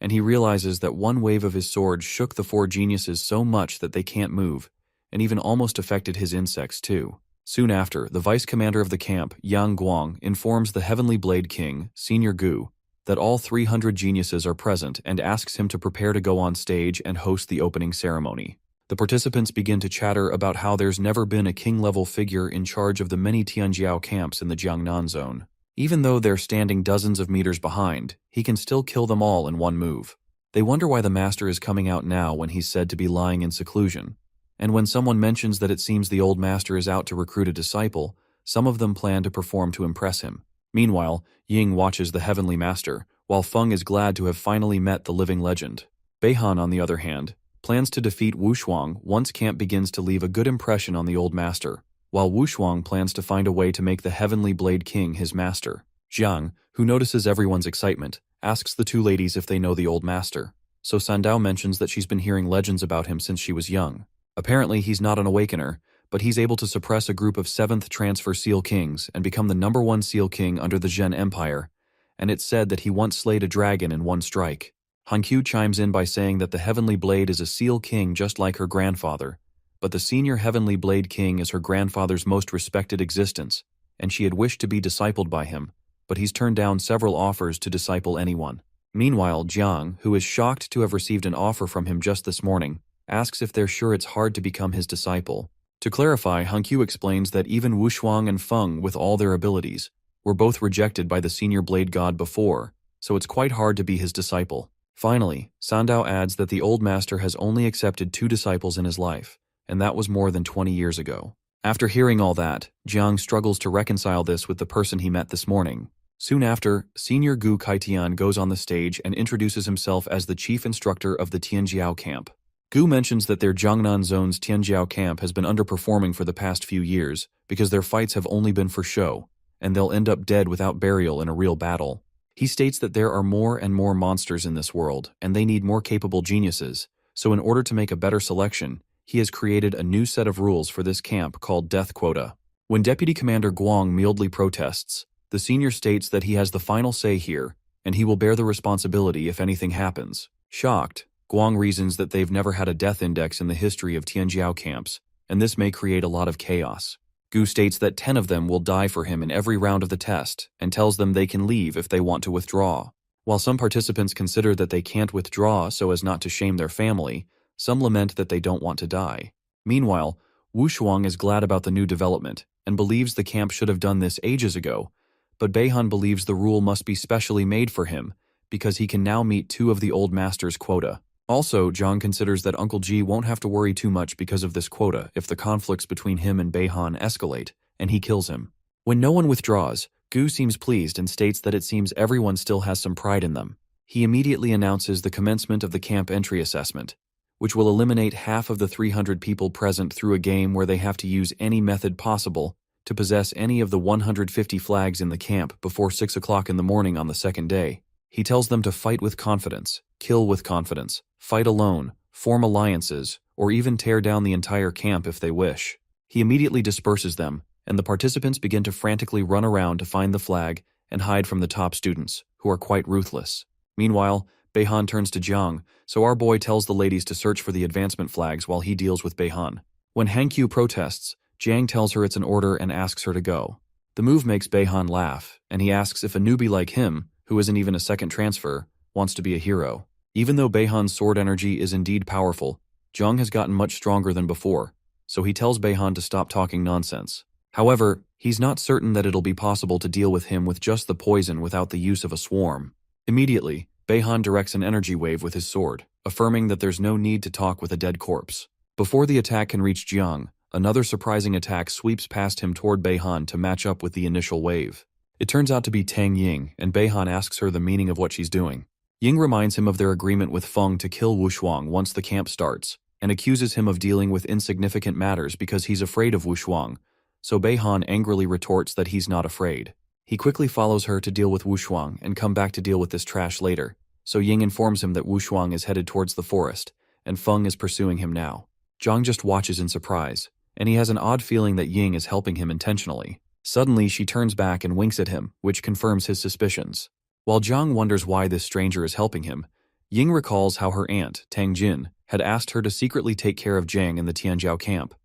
and he realizes that one wave of his sword shook the four geniuses so much that they can't move, and even almost affected his insects too. Soon after, the vice commander of the camp, Yang Guang, informs the Heavenly Blade King, Senior Gu, that all 300 geniuses are present and asks him to prepare to go on stage and host the opening ceremony. The participants begin to chatter about how there's never been a king-level figure in charge of the many Tianjiao camps in the Jiangnan zone. Even though they're standing dozens of meters behind, he can still kill them all in one move. They wonder why the master is coming out now when he's said to be lying in seclusion. And when someone mentions that it seems the old master is out to recruit a disciple, some of them plan to perform to impress him. Meanwhile, Ying watches the heavenly master, while Feng is glad to have finally met the living legend. Beihan, on the other hand, plans to defeat Wushuang once camp begins to leave a good impression on the old master, while Wushuang plans to find a way to make the Heavenly Blade King his master. Jiang, who notices everyone's excitement, asks the two ladies if they know the old master, so Sandao mentions that she's been hearing legends about him since she was young. Apparently he's not an awakener, but he's able to suppress a group of 7th Transfer Seal Kings and become the #1 Seal King under the Zhen Empire, and it's said that he once slayed a dragon in one strike. Hankyu chimes in by saying that the Heavenly Blade is a Seal King just like her grandfather, but the senior Heavenly Blade King is her grandfather's most respected existence, and she had wished to be discipled by him, but he's turned down several offers to disciple anyone. Meanwhile, Jiang, who is shocked to have received an offer from him just this morning, asks if they're sure it's hard to become his disciple. To clarify, Hankyu explains that even Wushuang and Feng, with all their abilities, were both rejected by the senior blade god before, so it's quite hard to be his disciple. Finally, Sandao adds that the old master has only accepted 2 disciples in his life, and that was more than 20 years ago. After hearing all that, Jiang struggles to reconcile this with the person he met this morning. Soon after, Senior Gu Kaitian goes on the stage and introduces himself as the chief instructor of the Tianjiao camp. Gu mentions that their Jiangnan zone's Tianjiao camp has been underperforming for the past few years because their fights have only been for show, and they'll end up dead without burial in a real battle. He states that there are more and more monsters in this world, and they need more capable geniuses, so in order to make a better selection, he has created a new set of rules for this camp called Death Quota. When Deputy Commander Guang mildly protests, the senior states that he has the final say here, and he will bear the responsibility if anything happens. Shocked, Guang reasons that they've never had a death index in the history of Tianjiao camps, and this may create a lot of chaos. Gu states that 10 of them will die for him in every round of the test, and tells them they can leave if they want to withdraw. While some participants consider that they can't withdraw so as not to shame their family, some lament that they don't want to die. Meanwhile, Wushuang is glad about the new development, and believes the camp should have done this ages ago, but Beihan believes the rule must be specially made for him, because he can now meet 2 of the old master's quota. Also, Jiang considers that Uncle G won't have to worry too much because of this quota if the conflicts between him and Beihan escalate, and he kills him. When no one withdraws, Gu seems pleased and states that it seems everyone still has some pride in them. He immediately announces the commencement of the camp entry assessment, which will eliminate half of the 300 people present through a game where they have to use any method possible to possess any of the 150 flags in the camp before 6 o'clock in the morning on the second day. He tells them to fight with confidence, kill with confidence, fight alone, form alliances, or even tear down the entire camp if they wish. He immediately disperses them, and the participants begin to frantically run around to find the flag and hide from the top students, who are quite ruthless. Meanwhile, Beihan turns to Jiang, so our boy tells the ladies to search for the advancement flags while he deals with Beihan. When Hankyu protests, Jiang tells her it's an order and asks her to go. The move makes Beihan laugh, and he asks if a newbie like him, who isn't even a second transfer, wants to be a hero. Even though Beihan's sword energy is indeed powerful, Jiang has gotten much stronger than before, so he tells Beihan to stop talking nonsense. However, he's not certain that it'll be possible to deal with him with just the poison without the use of a swarm. Immediately, Beihan directs an energy wave with his sword, affirming that there's no need to talk with a dead corpse. Before the attack can reach Jiang, another surprising attack sweeps past him toward Beihan to match up with the initial wave. It turns out to be Tang Ying, and Beihan asks her the meaning of what she's doing. Ying reminds him of their agreement with Feng to kill Wushuang once the camp starts, and accuses him of dealing with insignificant matters because he's afraid of Wushuang, so Beihan angrily retorts that he's not afraid. He quickly follows her to deal with Wushuang and come back to deal with this trash later, so Ying informs him that Wushuang is headed towards the forest, and Feng is pursuing him now. Zhang just watches in surprise, and he has an odd feeling that Ying is helping him intentionally. Suddenly, she turns back and winks at him, which confirms his suspicions. While Zhang wonders why this stranger is helping him, Ying recalls how her aunt, Tang Jin, had asked her to secretly take care of Jiang in the Tianjiao camp.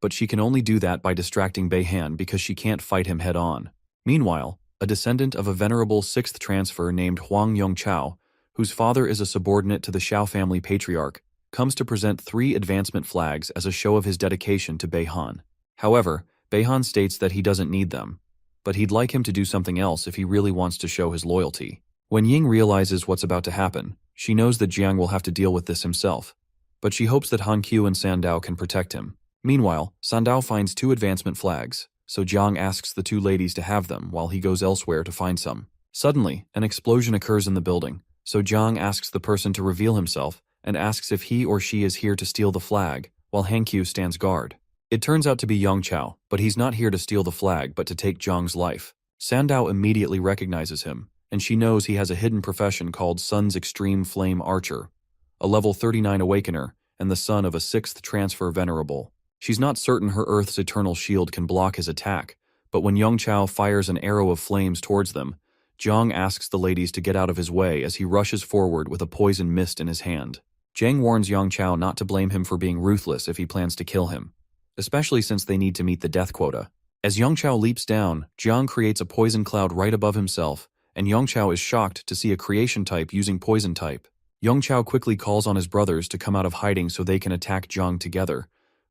But she can only do that by distracting Beihan because she can't fight him head-on. Meanwhile, a descendant of a venerable 6th transfer named Huang Yongchao, whose father is a subordinate to the Xiao family patriarch, comes to present 3 advancement flags as a show of his dedication to Beihan. However, Beihan states that he doesn't need them, but he'd like him to do something else if he really wants to show his loyalty. When Ying realizes what's about to happen, she knows that Jiang will have to deal with this himself, but she hopes that Han Qiu and Sandao can protect him. Meanwhile, Sandao finds 2 advancement flags, so Jiang asks the 2 ladies to have them while he goes elsewhere to find some. Suddenly, an explosion occurs in the building, so Jiang asks the person to reveal himself and asks if he or she is here to steal the flag, while Han Qiu stands guard. It turns out to be Yongchao, but he's not here to steal the flag but to take Jiang's life. Sandao immediately recognizes him, and she knows he has a hidden profession called Sun's Extreme Flame Archer, a level 39 Awakener, and the son of a 6th transfer Venerable. She's not certain her Earth's eternal shield can block his attack, but when Yongchao fires an arrow of flames towards them, Jiang asks the ladies to get out of his way as he rushes forward with a poison mist in his hand. Jiang warns Yongchao not to blame him for being ruthless if he plans to kill him, especially since they need to meet the death quota. As Yongchao leaps down, Jiang creates a poison cloud right above himself, and Yongchao is shocked to see a creation type using poison type. Yongchao quickly calls on his brothers to come out of hiding so they can attack Jiang together,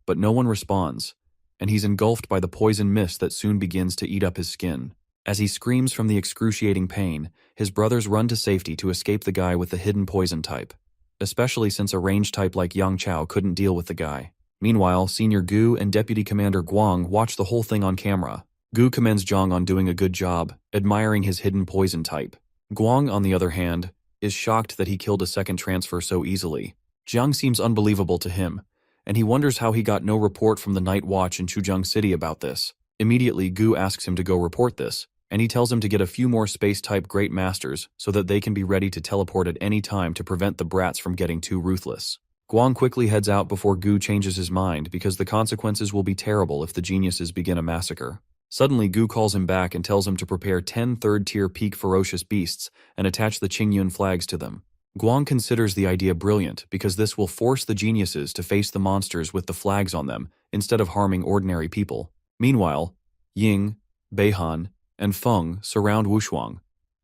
but no one responds, and he's engulfed by the poison mist that soon begins to eat up his skin. As he screams from the excruciating pain, his brothers run to safety to escape the guy with the hidden poison type, especially since a range type like Yongchao couldn't deal with the guy. Meanwhile, Senior Gu and Deputy Commander Guang watch the whole thing on camera. Gu commends Jiang on doing a good job, admiring his hidden poison type. Guang, on the other hand, is shocked that he killed a 2nd transfer so easily. Jiang seems unbelievable to him, and he wonders how he got no report from the Night Watch in Chuzheng City about this. Immediately, Gu asks him to go report this, and he tells him to get a few more space-type Great Masters so that they can be ready to teleport at any time to prevent the brats from getting too ruthless. Guang quickly heads out before Gu changes his mind because the consequences will be terrible if the geniuses begin a massacre. Suddenly, Gu calls him back and tells him to prepare 10 third-tier peak ferocious beasts and attach the Qingyun flags to them. Guang considers the idea brilliant because this will force the geniuses to face the monsters with the flags on them instead of harming ordinary people. Meanwhile, Ying, Beihan, and Feng surround Wushuang,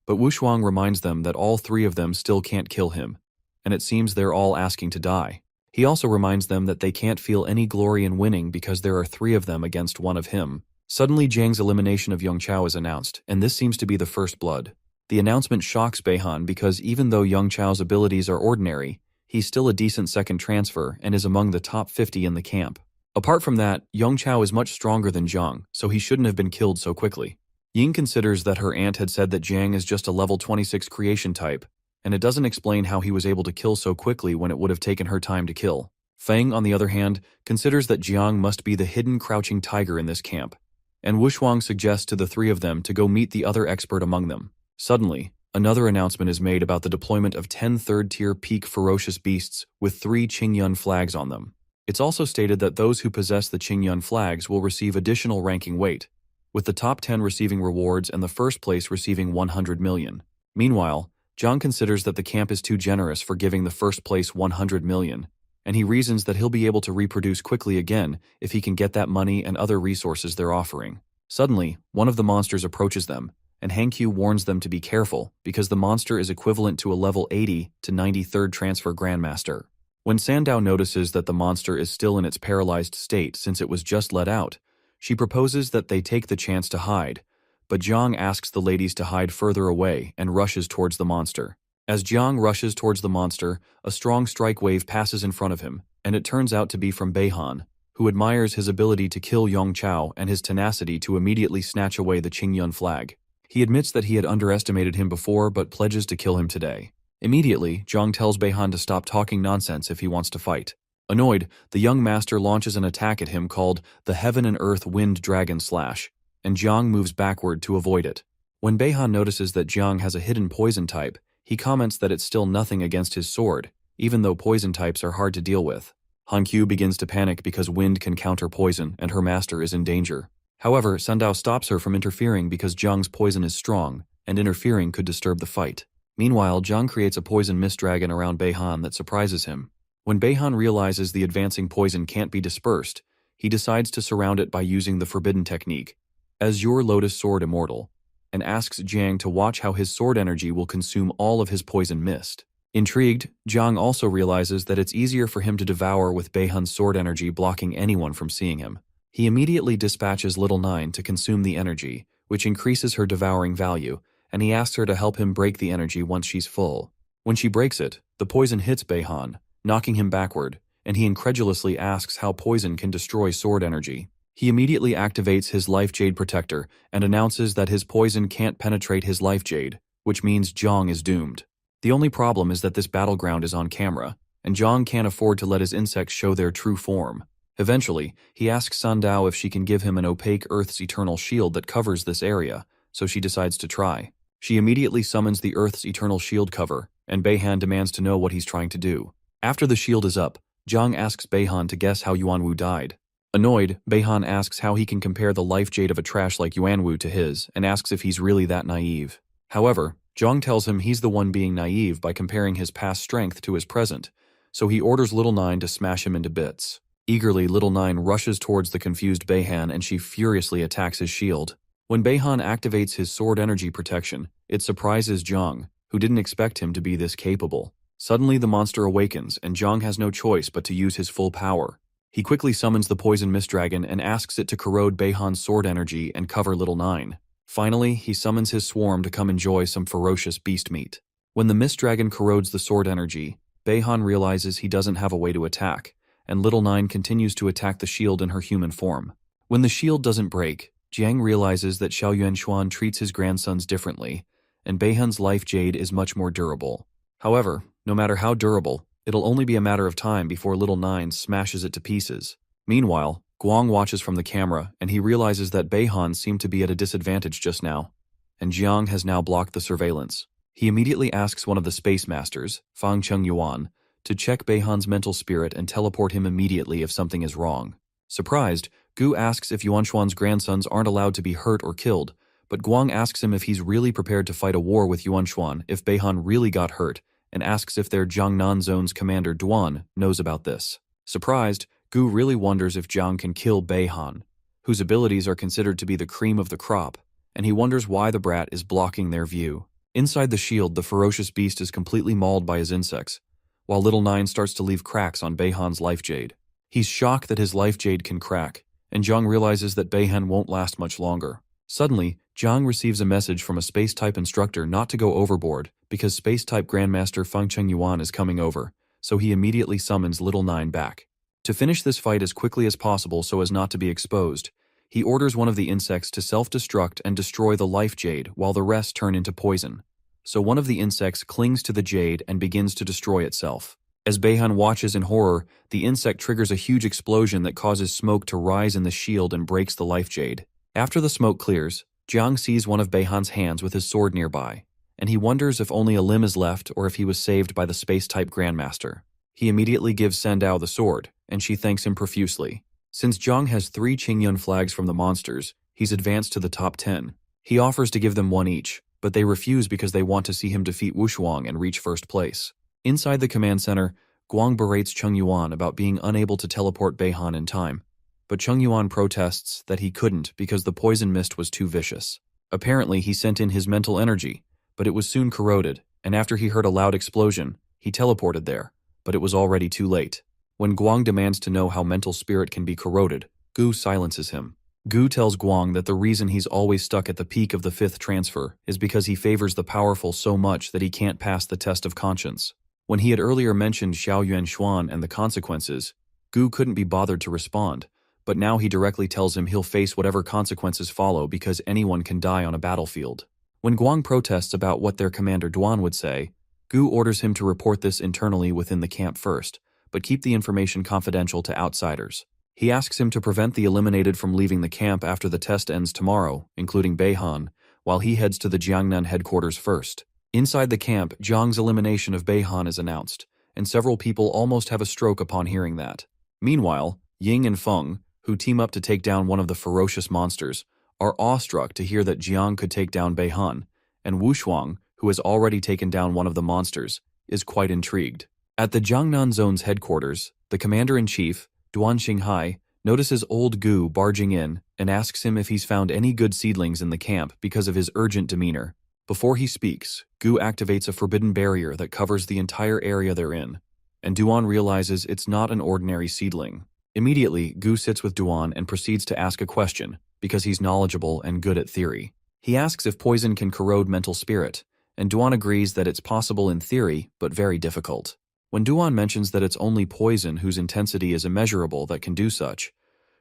but Wushuang reminds them that all 3 of them still can't kill him, and it seems they're all asking to die. He also reminds them that they can't feel any glory in winning because there are 3 of them against 1 of him. Suddenly, Jiang's elimination of Yongchao is announced, and this seems to be the first blood. The announcement shocks Beihan because even though Yongchao's abilities are ordinary, he's still a decent 2nd transfer and is among the top 50 in the camp. Apart from that, Yongchao is much stronger than Jiang, so he shouldn't have been killed so quickly. Ying considers that her aunt had said that Jiang is just a level 26 creation type, and it doesn't explain how he was able to kill so quickly when it would have taken her time to kill. Feng, on the other hand, considers that Jiang must be the hidden crouching tiger in this camp, and Wushuang suggests to the 3 of them to go meet the other expert among them. Suddenly, another announcement is made about the deployment of 10 third-tier peak ferocious beasts with 3 Qingyun flags on them. It's also stated that those who possess the Qingyun flags will receive additional ranking weight, with the top 10 receiving rewards and the first place receiving 100 million. Meanwhile, Jiang considers that the camp is too generous for giving the first place 100 million, and he reasons that he'll be able to reproduce quickly again if he can get that money and other resources they're offering. Suddenly, one of the monsters approaches them, and Han Qiu warns them to be careful because the monster is equivalent to a level 80 to 93rd transfer Grandmaster. When Sandao notices that the monster is still in its paralyzed state since it was just let out, she proposes that they take the chance to hide, but Jiang asks the ladies to hide further away and rushes towards the monster. As Jiang rushes towards the monster, a strong strike wave passes in front of him, and it turns out to be from Beihan, who admires his ability to kill Yongchao and his tenacity to immediately snatch away the Qingyun flag. He admits that he had underestimated him before but pledges to kill him today. Immediately, Jiang tells Beihan to stop talking nonsense if he wants to fight. Annoyed, the young master launches an attack at him called the Heaven and Earth Wind Dragon Slash, and Jiang moves backward to avoid it. When Beihan notices that Jiang has a hidden poison type, he comments that it's still nothing against his sword, even though poison types are hard to deal with. Hankyu begins to panic because wind can counter poison and her master is in danger. However, Sandao stops her from interfering because Jiang's poison is strong, and interfering could disturb the fight. Meanwhile, Jiang creates a poison mist dragon around Beihan that surprises him. When Beihan realizes the advancing poison can't be dispersed, he decides to surround it by using the forbidden technique, Azure Lotus Sword Immortal, and asks Jiang to watch how his sword energy will consume all of his poison mist. Intrigued, Jiang also realizes that it's easier for him to devour with Beihan's sword energy blocking anyone from seeing him. He immediately dispatches Little Nine to consume the energy, which increases her devouring value, and he asks her to help him break the energy once she's full. When she breaks it, the poison hits Beihan, knocking him backward, and he incredulously asks how poison can destroy sword energy. He immediately activates his Life Jade Protector and announces that his poison can't penetrate his Life Jade, which means Jiang is doomed. The only problem is that this battleground is on camera, and Jiang can't afford to let his insects show their true form. Eventually, he asks Sandao if she can give him an opaque Earth's eternal shield that covers this area, so she decides to try. She immediately summons the Earth's eternal shield cover, and Beihan demands to know what he's trying to do. After the shield is up, Jiang asks Beihan to guess how Yuanwu died. Annoyed, Beihan asks how he can compare the life jade of a trash like Yuanwu to his, and asks if he's really that naive. However, Jiang tells him he's the one being naive by comparing his past strength to his present, so he orders Little Nine to smash him into bits. Eagerly, Little Nine rushes towards the confused Beihan and she furiously attacks his shield. When Beihan activates his sword energy protection, it surprises Jiang, who didn't expect him to be this capable. Suddenly the monster awakens and Jiang has no choice but to use his full power. He quickly summons the poison mist dragon and asks it to corrode Beihan's sword energy and cover Little Nine. Finally, he summons his swarm to come enjoy some ferocious beast meat. When the mist dragon corrodes the sword energy, Beihan realizes he doesn't have a way to attack, and Little Nine continues to attack the shield in her human form. When the shield doesn't break, Jiang realizes that Xiao Yuanshuan treats his grandsons differently, and Beihan's life jade is much more durable. However, no matter how durable, it'll only be a matter of time before Little Nine smashes it to pieces. Meanwhile, Guang watches from the camera and he realizes that Beihan seemed to be at a disadvantage just now, and Jiang has now blocked the surveillance. He immediately asks one of the space masters, Fang Cheng Yuan, to check Beihan's mental spirit and teleport him immediately if something is wrong. Surprised, Gu asks if Yuanshuan's grandsons aren't allowed to be hurt or killed, but Guang asks him if he's really prepared to fight a war with Yuanshuan if Beihan really got hurt, and asks if their Jiangnan Zone's commander Duan knows about this. Surprised, Gu really wonders if Jiang can kill Beihan, whose abilities are considered to be the cream of the crop, and he wonders why the brat is blocking their view. Inside the shield, the ferocious beast is completely mauled by his insects, while Little Nine starts to leave cracks on Beihan's life jade. He's shocked that his life jade can crack, and Jiang realizes that Beihan won't last much longer. Suddenly, Jiang receives a message from a space-type instructor not to go overboard because space-type Grandmaster Fang Cheng Yuan is coming over, so he immediately summons Little Nine back. To finish this fight as quickly as possible so as not to be exposed, he orders one of the insects to self-destruct and destroy the life jade while the rest turn into poison. So one of the insects clings to the jade and begins to destroy itself. As Beihan watches in horror, the insect triggers a huge explosion that causes smoke to rise in the shield and breaks the life jade. After the smoke clears, Jiang sees one of Beihan's hands with his sword nearby, and he wonders if only a limb is left or if he was saved by the space-type Grandmaster. He immediately gives Sandao the sword, and she thanks him profusely. Since Jiang has 3 Qingyun flags from the monsters, he's advanced to the top 10. He offers to give them one each, but they refuse because they want to see him defeat Wushuang and reach first place. Inside the command center, Guang berates Cheng Yuan about being unable to teleport Beihan in time, but Cheng Yuan protests that he couldn't because the poison mist was too vicious. Apparently, he sent in his mental energy, but it was soon corroded, and after he heard a loud explosion, he teleported there, but it was already too late. When Guang demands to know how mental spirit can be corroded, Gu silences him. Gu tells Guang that the reason he's always stuck at the peak of the 5th transfer is because he favors the powerful so much that he can't pass the test of conscience. When he had earlier mentioned Xiao Yuanshuan and the consequences, Gu couldn't be bothered to respond, but now he directly tells him he'll face whatever consequences follow because anyone can die on a battlefield. When Guang protests about what their commander Duan would say, Gu orders him to report this internally within the camp first, but keep the information confidential to outsiders. He asks him to prevent the eliminated from leaving the camp after the test ends tomorrow, including Beihan, while he heads to the Jiangnan headquarters first. Inside the camp, Jiang's elimination of Beihan is announced, and several people almost have a stroke upon hearing that. Meanwhile, Ying and Feng, who team up to take down one of the ferocious monsters, are awestruck to hear that Jiang could take down Beihan, and Wu Shuang, who has already taken down one of the monsters, is quite intrigued. At the Jiangnan Zone's headquarters, the commander-in-chief, Duan Xinghai, notices old Gu barging in and asks him if he's found any good seedlings in the camp because of his urgent demeanor. Before he speaks, Gu activates a forbidden barrier that covers the entire area they're in, and Duan realizes it's not an ordinary seedling. Immediately, Gu sits with Duan and proceeds to ask a question, because he's knowledgeable and good at theory. He asks if poison can corrode mental spirit, and Duan agrees that it's possible in theory, but very difficult. When Duan mentions that it's only poison whose intensity is immeasurable that can do such,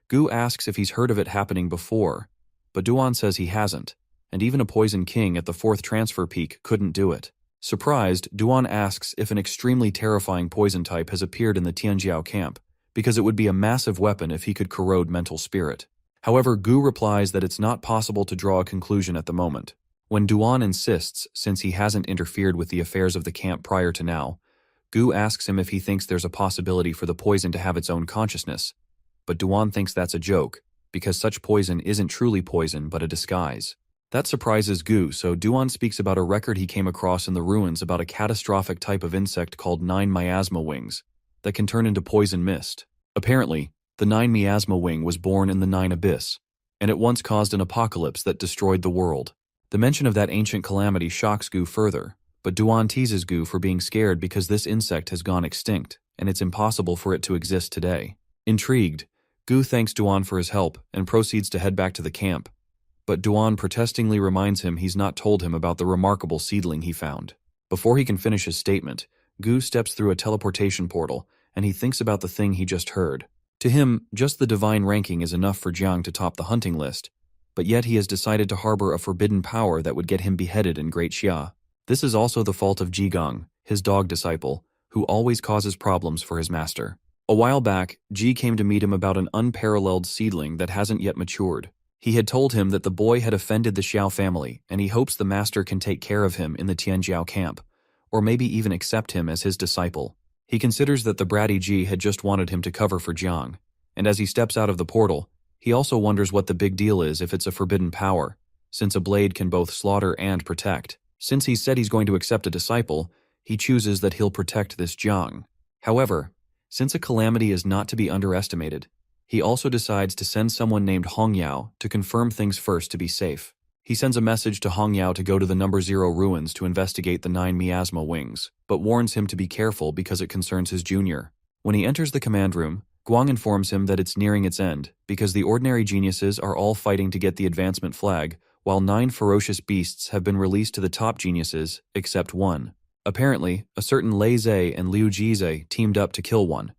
Gu asks if he's heard of it happening before, but Duan says he hasn't, and even a poison king at the 4th transfer peak couldn't do it. Surprised, Duan asks if an extremely terrifying poison type has appeared in the Tianjiao camp, because it would be a massive weapon if he could corrode mental spirit. However, Gu replies that it's not possible to draw a conclusion at the moment. When Duan insists, since he hasn't interfered with the affairs of the camp prior to now, Gu asks him if he thinks there's a possibility for the poison to have its own consciousness, but Duan thinks that's a joke, because such poison isn't truly poison but a disguise. That surprises Gu, so Duan speaks about a record he came across in the ruins about a catastrophic type of insect called 9 miasma wings that can turn into poison mist. Apparently, the 9 miasma wing was born in the 9 abyss, and it once caused an apocalypse that destroyed the world. The mention of that ancient calamity shocks Gu further, but Duan teases Gu for being scared because this insect has gone extinct, and it's impossible for it to exist today. Intrigued, Gu thanks Duan for his help and proceeds to head back to the camp, but Duan protestingly reminds him he's not told him about the remarkable seedling he found. Before he can finish his statement, Gu steps through a teleportation portal, and he thinks about the thing he just heard. To him, just the divine ranking is enough for Jiang to top the hunting list, but yet he has decided to harbor a forbidden power that would get him beheaded in Great Xia. This is also the fault of Jigang, his dog disciple, who always causes problems for his master. A while back, Ji came to meet him about an unparalleled seedling that hasn't yet matured. He had told him that the boy had offended the Xiao family, and he hopes the master can take care of him in the Tianjiao camp, or maybe even accept him as his disciple. He considers that the bratty Ji had just wanted him to cover for Jiang, and as he steps out of the portal, he also wonders what the big deal is if it's a forbidden power, since a blade can both slaughter and protect. Since he said he's going to accept a disciple, he chooses that he'll protect this Jiang. However, since a calamity is not to be underestimated, he also decides to send someone named Hong Yao to confirm things first to be safe. He sends a message to Hong Yao to go to the number 0 ruins to investigate the 9 miasma wings, but warns him to be careful because it concerns his junior. When he enters the command room, Guang informs him that it's nearing its end, because the ordinary geniuses are all fighting to get the advancement flag, while 9 ferocious beasts have been released to the top geniuses, except one. Apparently, a certain Lei Zhe and Liu Jizhe teamed up to kill one.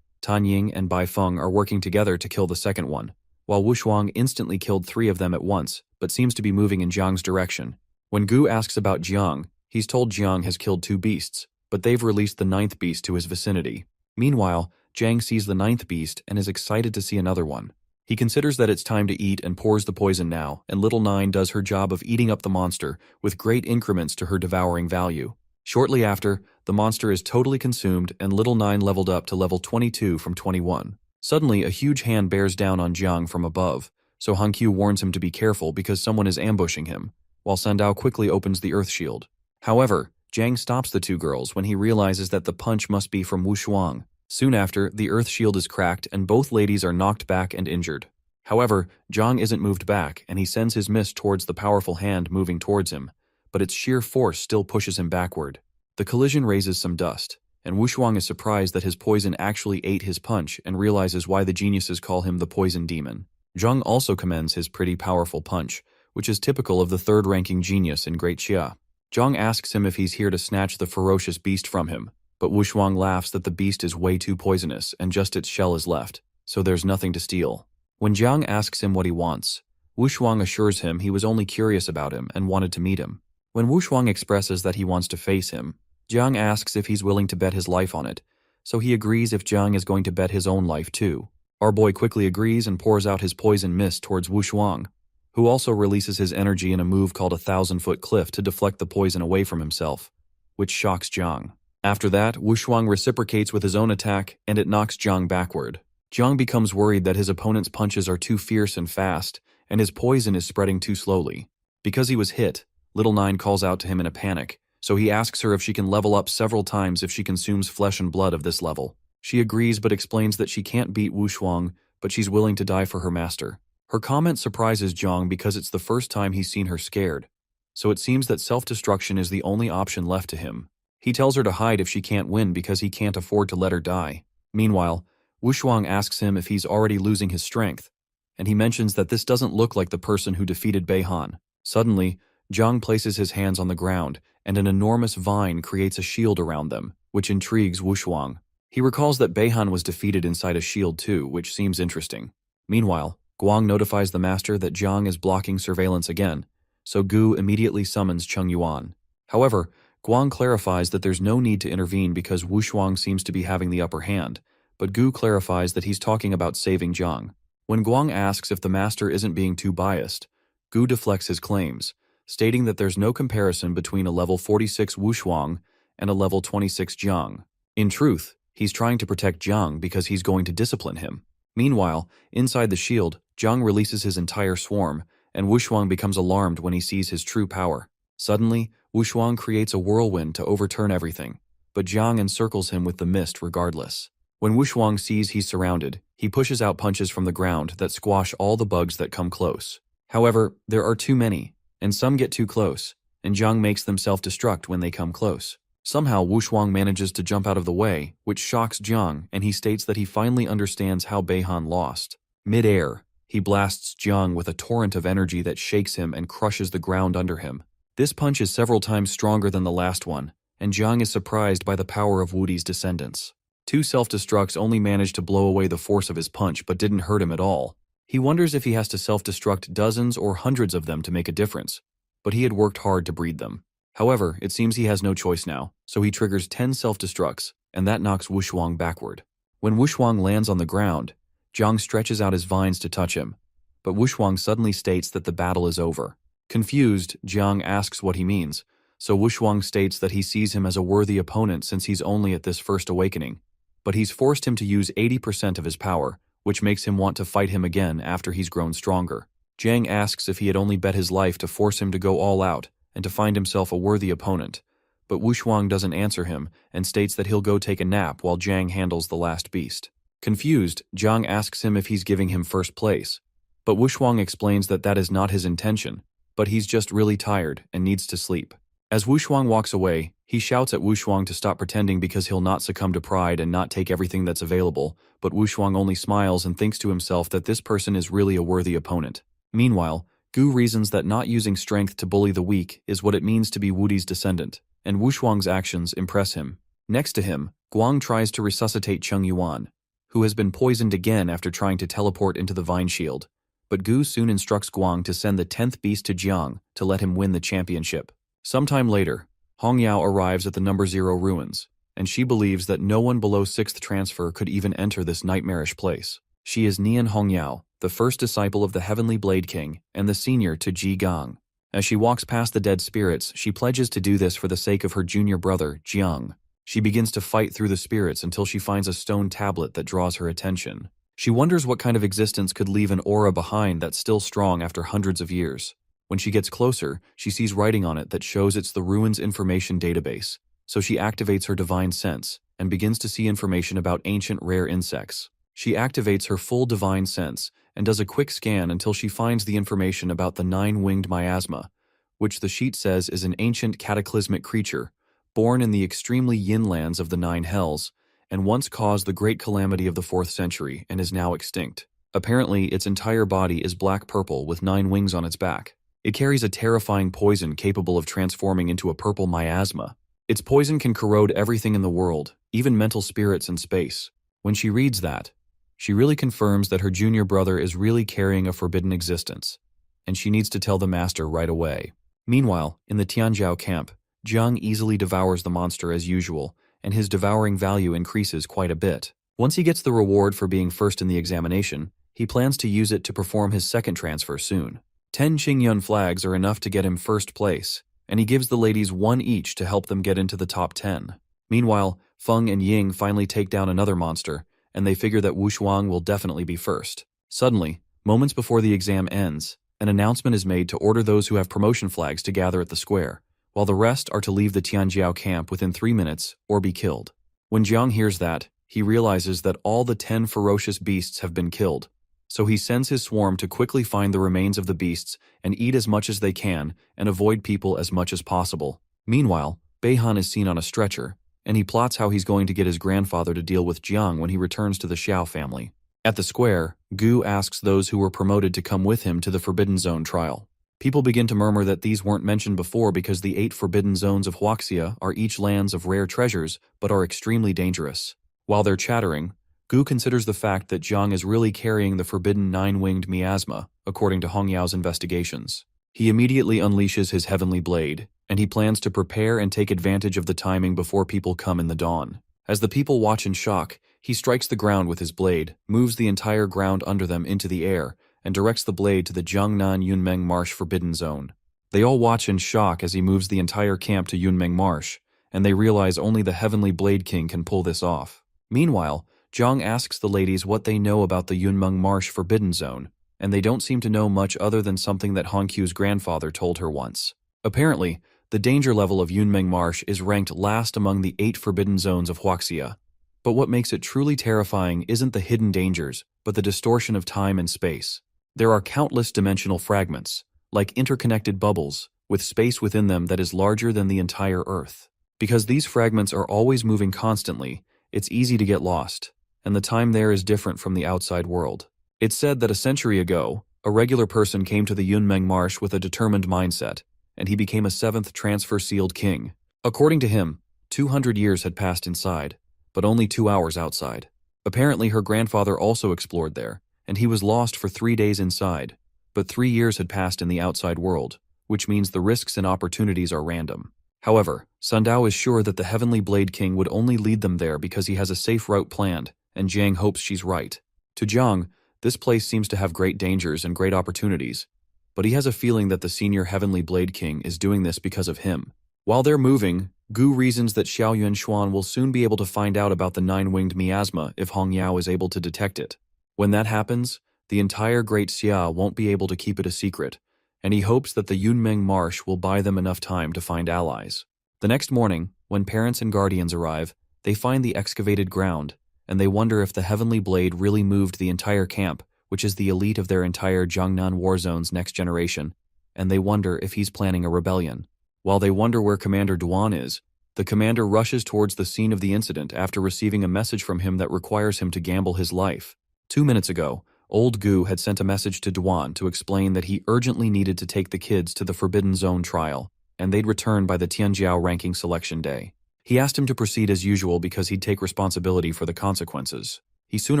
Tan Ying and Bai Feng are working together to kill the second one, while Wu Shuang instantly killed 3 of them at once, but seems to be moving in Jiang's direction. When Gu asks about Jiang, he's told Jiang has killed 2 beasts, but they've released the 9th beast to his vicinity. Meanwhile, Jiang sees the 9th beast and is excited to see another one. He considers that it's time to eat and pours the poison now, and Little Nine does her job of eating up the monster, with great increments to her devouring value. Shortly after, the monster is totally consumed and Little Nine leveled up to level 22 from 21. Suddenly, a huge hand bears down on Jiang from above, so Han Qiu warns him to be careful because someone is ambushing him, while Sandao quickly opens the earth shield. However, Jiang stops the 2 girls when he realizes that the punch must be from Wu Shuang. Soon after, the earth shield is cracked and both ladies are knocked back and injured. However, Jiang isn't moved back and he sends his mist towards the powerful hand moving towards him, but its sheer force still pushes him backward. The collision raises some dust, and Wu Shuang is surprised that his poison actually ate his punch and realizes why the geniuses call him the poison demon. Zhang also commends his pretty powerful punch, which is typical of the 3rd-ranking genius in Great Xia. Zhang asks him if he's here to snatch the ferocious beast from him, but Wu Shuang laughs that the beast is way too poisonous and just its shell is left, so there's nothing to steal. When Jiang asks him what he wants, Wu Shuang assures him he was only curious about him and wanted to meet him. When Wu Shuang expresses that he wants to face him, Jiang asks if he's willing to bet his life on it, so he agrees if Jiang is going to bet his own life too. Our boy quickly agrees and pours out his poison mist towards Wushuang, who also releases his energy in a move called a 1,000-foot cliff to deflect the poison away from himself, which shocks Jiang. After that, Wushuang reciprocates with his own attack, and it knocks Jiang backward. Jiang becomes worried that his opponent's punches are too fierce and fast, and his poison is spreading too slowly. Because he was hit, Little Nine calls out to him in a panic, so he asks her if she can level up several times if she consumes flesh and blood of this level. She agrees but explains that she can't beat Wushuang, but she's willing to die for her master. Her comment surprises Jiang because it's the first time he's seen her scared, so it seems that self-destruction is the only option left to him. He tells her to hide if she can't win because he can't afford to let her die. Meanwhile, Wushuang asks him if he's already losing his strength, and he mentions that this doesn't look like the person who defeated Beihan. Suddenly, Jiang places his hands on the ground, and an enormous vine creates a shield around them, which intrigues Wushuang. He recalls that Beihan was defeated inside a shield too, which seems interesting. Meanwhile, Guang notifies the master that Jiang is blocking surveillance again, so Gu immediately summons Cheng Yuan. However, Guang clarifies that there's no need to intervene because Wushuang seems to be having the upper hand, but Gu clarifies that he's talking about saving Jiang. When Guang asks if the master isn't being too biased, Gu deflects his claims, stating that there's no comparison between a level 46 Wushuang and a level 26 Jiang. In truth, he's trying to protect Jiang because he's going to discipline him. Meanwhile, inside the shield, Jiang releases his entire swarm, and Wushuang becomes alarmed when he sees his true power. Suddenly, Wushuang creates a whirlwind to overturn everything, but Jiang encircles him with the mist regardless. When Wushuang sees he's surrounded, he pushes out punches from the ground that squash all the bugs that come close. However, there are too many, and some get too close, and Jiang makes them self-destruct when they come close. Somehow, Wushuang manages to jump out of the way, which shocks Jiang, and he states that he finally understands how Beihan lost. Mid-air, he blasts Jiang with a torrent of energy that shakes him and crushes the ground under him. This punch is several times stronger than the last one, and Jiang is surprised by the power of Wudi's descendants. Two self-destructs only managed to blow away the force of his punch but didn't hurt him at all. He wonders if he has to self-destruct dozens or hundreds of them to make a difference, but he had worked hard to breed them. However, it seems he has no choice now, so he triggers 10 self-destructs, and that knocks Wushuang backward. When Wushuang lands on the ground, Jiang stretches out his vines to touch him, but Wushuang suddenly states that the battle is over. Confused, Jiang asks what he means, so Wushuang states that he sees him as a worthy opponent since he's only at this first awakening, but he's forced him to use 80% of his power, which makes him want to fight him again after he's grown stronger. Jiang asks if he had only bet his life to force him to go all out and to find himself a worthy opponent, but Wushuang doesn't answer him and states that he'll go take a nap while Jiang handles the last beast. Confused, Jiang asks him if he's giving him first place, but Wushuang explains that that is not his intention, but he's just really tired and needs to sleep. As Wushuang walks away, he shouts at Wushuang to stop pretending because he'll not succumb to pride and not take everything that's available, but Wushuang only smiles and thinks to himself that this person is really a worthy opponent. Meanwhile, Gu reasons that not using strength to bully the weak is what it means to be Wudi's descendant, and Wushuang's actions impress him. Next to him, Guang tries to resuscitate Cheng Yuan, who has been poisoned again after trying to teleport into the vine shield, but Gu soon instructs Guang to send the 10th beast to Jiang to let him win the championship. Sometime later, Hongyao arrives at the number 0 ruins, and she believes that no one below 6th transfer could even enter this nightmarish place. She is Nian Hongyao, the first disciple of the Heavenly Blade King and the senior to Ji Gang. As she walks past the dead spirits, she pledges to do this for the sake of her junior brother, Jiang. She begins to fight through the spirits until she finds a stone tablet that draws her attention. She wonders what kind of existence could leave an aura behind that's still strong after hundreds of years. When she gets closer, she sees writing on it that shows it's the ruins information database, so she activates her divine sense and begins to see information about ancient rare insects. She activates her full divine sense and does a quick scan until she finds the information about the 9-winged miasma, which the sheet says is an ancient cataclysmic creature, born in the extremely yin lands of the 9 hells, and once caused the great calamity of the 4th century and is now extinct. Apparently, its entire body is black-purple with 9 wings on its back. It carries a terrifying poison capable of transforming into a purple miasma. Its poison can corrode everything in the world, even mental spirits in space. When she reads that, she really confirms that her junior brother is really carrying a forbidden existence, and she needs to tell the master right away. Meanwhile, in the Tianzhou camp, Jiang easily devours the monster as usual, and his devouring value increases quite a bit. Once he gets the reward for being first in the examination, he plans to use it to perform his second transfer soon. 10 Qingyun flags are enough to get him first place, and he gives the ladies 1 each to help them get into the top 10. Meanwhile, Feng and Ying finally take down another monster, and they figure that Wu Shuang will definitely be first. Suddenly, moments before the exam ends, an announcement is made to order those who have promotion flags to gather at the square, while the rest are to leave the Tianjiao camp within 3 minutes or be killed. When Jiang hears that, he realizes that all the 10 ferocious beasts have been killed, so he sends his swarm to quickly find the remains of the beasts and eat as much as they can and avoid people as much as possible. Meanwhile, Beihan is seen on a stretcher, and he plots how he's going to get his grandfather to deal with Jiang when he returns to the Xiao family. At the square, Gu asks those who were promoted to come with him to the Forbidden Zone trial. People begin to murmur that these weren't mentioned before because the 8 forbidden zones of Huaxia are each lands of rare treasures but are extremely dangerous. While they're chattering, Gu considers the fact that Jiang is really carrying the forbidden 9-winged miasma, according to Hong Yao's investigations. He immediately unleashes his heavenly blade, and he plans to prepare and take advantage of the timing before people come in the dawn. As the people watch in shock, he strikes the ground with his blade, moves the entire ground under them into the air, and directs the blade to the Jiangnan Yunmeng Marsh Forbidden Zone. They all watch in shock as he moves the entire camp to Yunmeng Marsh, and they realize only the Heavenly Blade King can pull this off. Meanwhile, Jiang asks the ladies what they know about the Yunmeng Marsh Forbidden Zone, and they don't seem to know much other than something that Han Q's grandfather told her once. Apparently, the danger level of Yunmeng Marsh is ranked last among the 8 forbidden zones of Huaxia. But what makes it truly terrifying isn't the hidden dangers, but the distortion of time and space. There are countless dimensional fragments, like interconnected bubbles, with space within them that is larger than the entire Earth. Because these fragments are always moving constantly, it's easy to get lost, and the time there is different from the outside world. It's said that a century ago, a regular person came to the Yunmeng Marsh with a determined mindset, and he became a 7th transfer-sealed king. According to him, 200 years had passed inside, but only 2 hours outside. Apparently her grandfather also explored there, and he was lost for 3 days inside, but 3 years had passed in the outside world, which means the risks and opportunities are random. However, Sundao is sure that the Heavenly Blade King would only lead them there because he has a safe route planned, and Jiang hopes she's right. To Jiang, this place seems to have great dangers and great opportunities, but he has a feeling that the senior Heavenly Blade King is doing this because of him. While they're moving, Gu reasons that Xiao Yunshuan will soon be able to find out about the 9-winged miasma if Hong Yao is able to detect it. When that happens, the entire Great Xia won't be able to keep it a secret, and he hopes that the Yunmeng Marsh will buy them enough time to find allies. The next morning, when parents and guardians arrive, they find the excavated ground, and they wonder if the Heavenly Blade really moved the entire camp, which is the elite of their entire Jiangnan War Zone's next generation, and they wonder if he's planning a rebellion. While they wonder where Commander Duan is, the commander rushes towards the scene of the incident after receiving a message from him that requires him to gamble his life. 2 minutes ago, Old Gu had sent a message to Duan to explain that he urgently needed to take the kids to the Forbidden Zone trial, and they'd return by the Tianjiao ranking selection day. He asked him to proceed as usual because he'd take responsibility for the consequences. He soon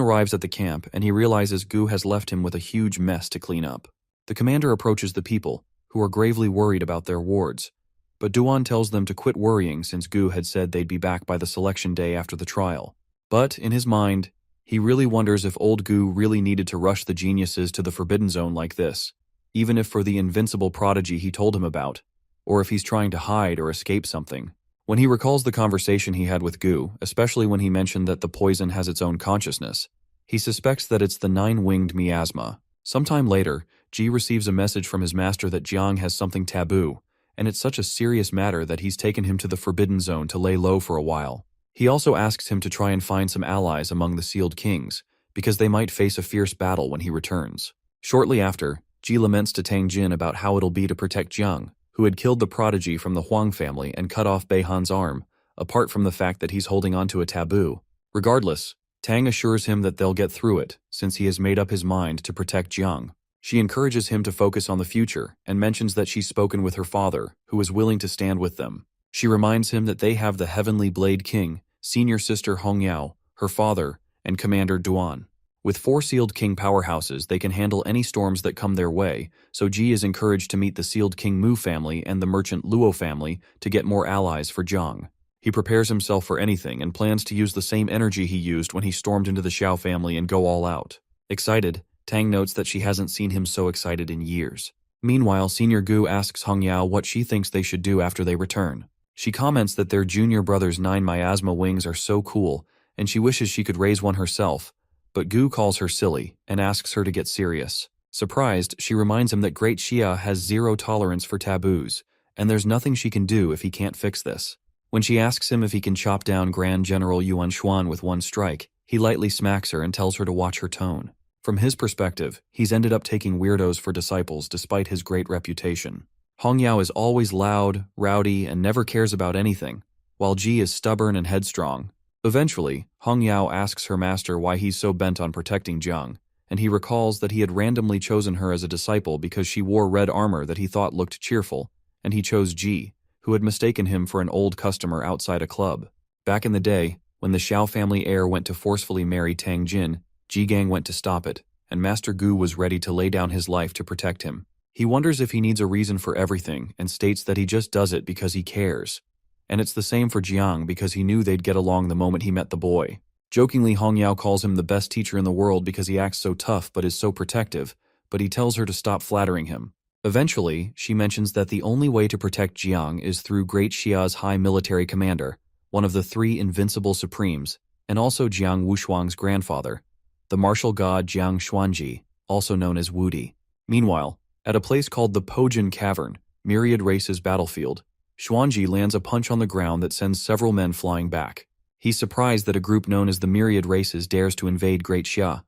arrives at the camp, and he realizes Gu has left him with a huge mess to clean up. The commander approaches the people, who are gravely worried about their wards, but Duan tells them to quit worrying since Gu had said they'd be back by the selection day after the trial. But, in his mind, he really wonders if Old Gu really needed to rush the geniuses to the Forbidden Zone like this, even if for the invincible prodigy he told him about, or if he's trying to hide or escape something. When he recalls the conversation he had with Gu, especially when he mentioned that the poison has its own consciousness, he suspects that it's the 9-winged miasma. Sometime later, Ji receives a message from his master that Jiang has something taboo, and it's such a serious matter that he's taken him to the Forbidden Zone to lay low for a while. He also asks him to try and find some allies among the sealed kings, because they might face a fierce battle when he returns. Shortly after, Ji laments to Tang Jin about how it'll be to protect Jiang, who had killed the prodigy from the Huang family and cut off Beihan's arm, apart from the fact that he's holding on to a taboo. Regardless, Tang assures him that they'll get through it, since he has made up his mind to protect Jiang. She encourages him to focus on the future and mentions that she's spoken with her father, who is willing to stand with them. She reminds him that they have the Heavenly Blade King, senior sister Hong Yao, her father, and Commander Duan. With 4 sealed king powerhouses, they can handle any storms that come their way, so Ji is encouraged to meet the sealed King Mu family and the merchant Luo family to get more allies for Jiang. He prepares himself for anything and plans to use the same energy he used when he stormed into the Xiao family and go all out. Excited, Tang notes that she hasn't seen him so excited in years. Meanwhile, Senior Gu asks Hong Yao what she thinks they should do after they return. She comments that their junior brother's 9 miasma wings are so cool, and she wishes she could raise one herself, but Gu calls her silly and asks her to get serious. Surprised, she reminds him that Great Xia has zero tolerance for taboos, and there's nothing she can do if he can't fix this. When she asks him if he can chop down Grand General Yuan Xuan with one strike, he lightly smacks her and tells her to watch her tone. From his perspective, he's ended up taking weirdos for disciples despite his great reputation. Hong Yao is always loud, rowdy, and never cares about anything, while Ji is stubborn and headstrong. Eventually, Hong Yao asks her master why he's so bent on protecting Jiang, and he recalls that he had randomly chosen her as a disciple because she wore red armor that he thought looked cheerful, and he chose Ji, who had mistaken him for an old customer outside a club. Back in the day, when the Xiao family heir went to forcefully marry Tang Jin, Ji Gang went to stop it, and Master Gu was ready to lay down his life to protect him. He wonders if he needs a reason for everything and states that he just does it because he cares. And it's the same for Jiang because he knew they'd get along the moment he met the boy. Jokingly, Hong Yao calls him the best teacher in the world because he acts so tough but is so protective, but he tells her to stop flattering him. Eventually, she mentions that the only way to protect Jiang is through Great Xia's high military commander, one of the 3 invincible supremes, and also Jiang Wushuang's grandfather, the martial god Jiang Xuanji, also known as Wudi. Meanwhile, at a place called the Pojin Cavern, Myriad Races battlefield, Xuanji lands a punch on the ground that sends several men flying back. He's surprised that a group known as the Myriad Races dares to invade Great Xia,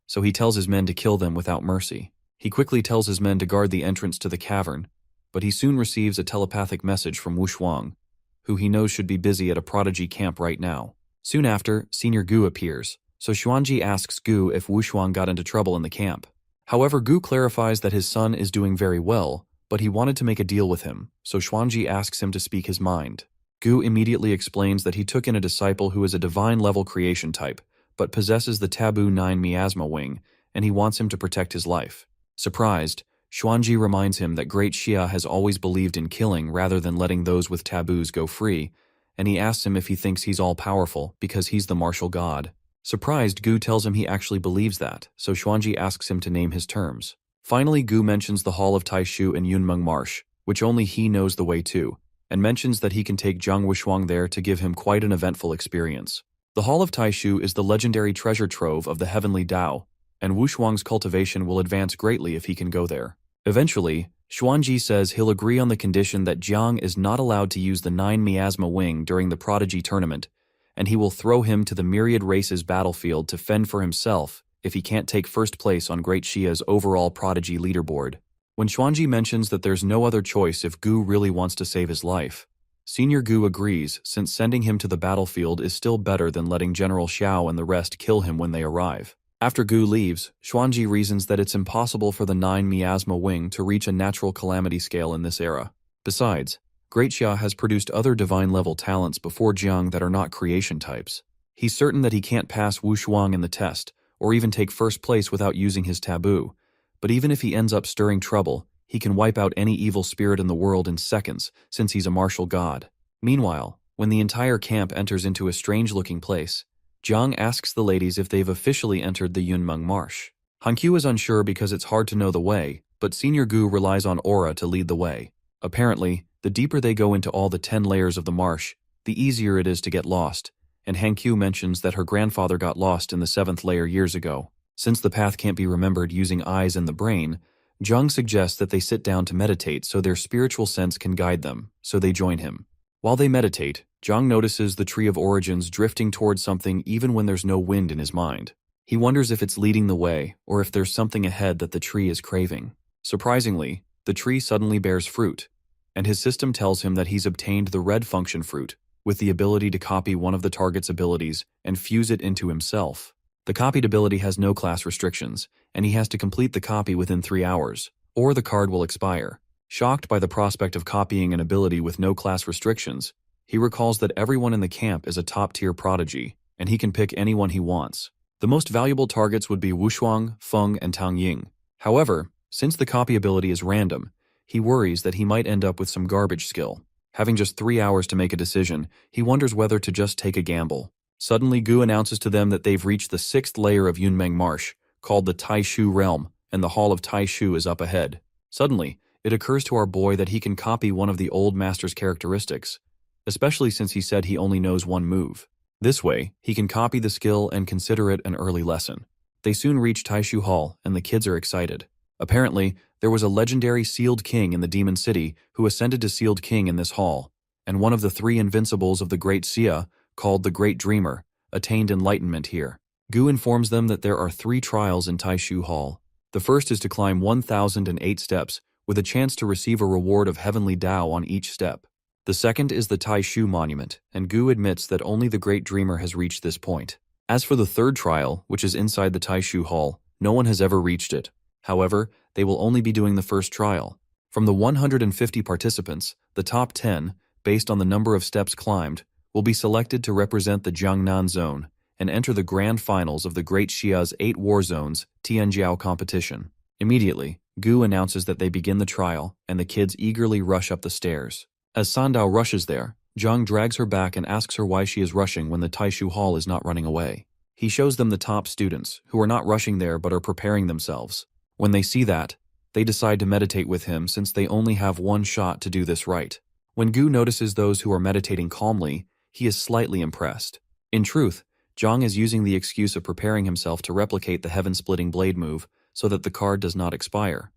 so he tells his men to kill them without mercy. He quickly tells his men to guard the entrance to the cavern, but he soon receives a telepathic message from Wu Shuang, who he knows should be busy at a prodigy camp right now. Soon after, Senior Gu appears, so Xuanji asks Gu if Wu Shuang got into trouble in the camp. However, Gu clarifies that his son is doing very well, but he wanted to make a deal with him, so Xuanji asks him to speak his mind. Gu immediately explains that he took in a disciple who is a divine-level creation type, but possesses the taboo 9 miasma wing, and he wants him to protect his life. Surprised, Xuanji reminds him that Great Xia has always believed in killing rather than letting those with taboos go free, and he asks him if he thinks he's all-powerful because he's the martial god. Surprised, Gu tells him he actually believes that, so Xuanji asks him to name his terms. Finally, Gu mentions the Hall of Taishu in Yunmeng Marsh, which only he knows the way to, and mentions that he can take Jiang Wushuang there to give him quite an eventful experience. The Hall of Taishu is the legendary treasure trove of the Heavenly Tao, and Wu Shuang's cultivation will advance greatly if he can go there. Eventually, Xuanji says he'll agree on the condition that Jiang is not allowed to use the 9 miasma wing during the Prodigy tournament, and he will throw him to the Myriad Races battlefield to fend for himself if he can't take first place on Great Xia's overall Prodigy leaderboard. When Xuanji mentions that there's no other choice if Gu really wants to save his life, Senior Gu agrees since sending him to the battlefield is still better than letting General Xiao and the rest kill him when they arrive. After Gu leaves, Xuanji reasons that it's impossible for the 9 miasma wing to reach a natural calamity scale in this era. Besides, Great Xia has produced other divine-level talents before Jiang that are not creation types. He's certain that he can't pass Wu Shuang in the test, or even take first place without using his taboo, but even if he ends up stirring trouble, he can wipe out any evil spirit in the world in seconds since he's a martial god. Meanwhile, when the entire camp enters into a strange-looking place, Jiang asks the ladies if they've officially entered the Yunmeng Marsh. Hankyu is unsure because it's hard to know the way, but Senior Gu relies on Aura to lead the way. Apparently, the deeper they go into all the 10 layers of the marsh, the easier it is to get lost, and Hankyu mentions that her grandfather got lost in the 7th layer years ago. Since the path can't be remembered using eyes and the brain, Jiang suggests that they sit down to meditate so their spiritual sense can guide them, so they join him. While they meditate, Jiang notices the Tree of Origins drifting towards something even when there's no wind in his mind. He wonders if it's leading the way, or if there's something ahead that the tree is craving. Surprisingly, the tree suddenly bears fruit, and his system tells him that he's obtained the red function fruit, with the ability to copy one of the target's abilities and fuse it into himself. The copied ability has no class restrictions, and he has to complete the copy within 3 hours, or the card will expire. Shocked by the prospect of copying an ability with no class restrictions, he recalls that everyone in the camp is a top-tier prodigy, and he can pick anyone he wants. The most valuable targets would be Wushuang, Feng, and Tang Ying. However, since the copy ability is random, he worries that he might end up with some garbage skill. Having just 3 hours to make a decision, he wonders whether to just take a gamble. Suddenly, Gu announces to them that they've reached the 6th layer of Yunmeng Marsh, called the Taishu Realm, and the Hall of Taishu is up ahead. Suddenly, it occurs to our boy that he can copy one of the old master's characteristics, especially since he said he only knows one move. This way, he can copy the skill and consider it an early lesson. They soon reach Taishu Hall, and the kids are excited. Apparently, there was a legendary Sealed King in the Demon City who ascended to Sealed King in this hall, and one of the 3 invincibles of the Great Sia, called the Great Dreamer, attained enlightenment here. Gu informs them that there are 3 trials in Taishu Hall. The first is to climb 1,008 steps, with a chance to receive a reward of heavenly Tao on each step. The second is the Taishu Monument, and Gu admits that only the Great Dreamer has reached this point. As for the third trial, which is inside the Taishu Hall, no one has ever reached it. However, they will only be doing the first trial. From the 150 participants, the top 10, based on the number of steps climbed, will be selected to represent the Jiangnan Zone and enter the grand finals of the Great Xia's 8 War Zones Tianjiao competition. Immediately, Gu announces that they begin the trial, and the kids eagerly rush up the stairs. As Sandao rushes there, Zhang drags her back and asks her why she is rushing when the Taishu Hall is not running away. He shows them the top students, who are not rushing there but are preparing themselves. When they see that, they decide to meditate with him since they only have one shot to do this right. When Gu notices those who are meditating calmly, he is slightly impressed. In truth, Zhang is using the excuse of preparing himself to replicate the heaven-splitting blade move so that the card does not expire.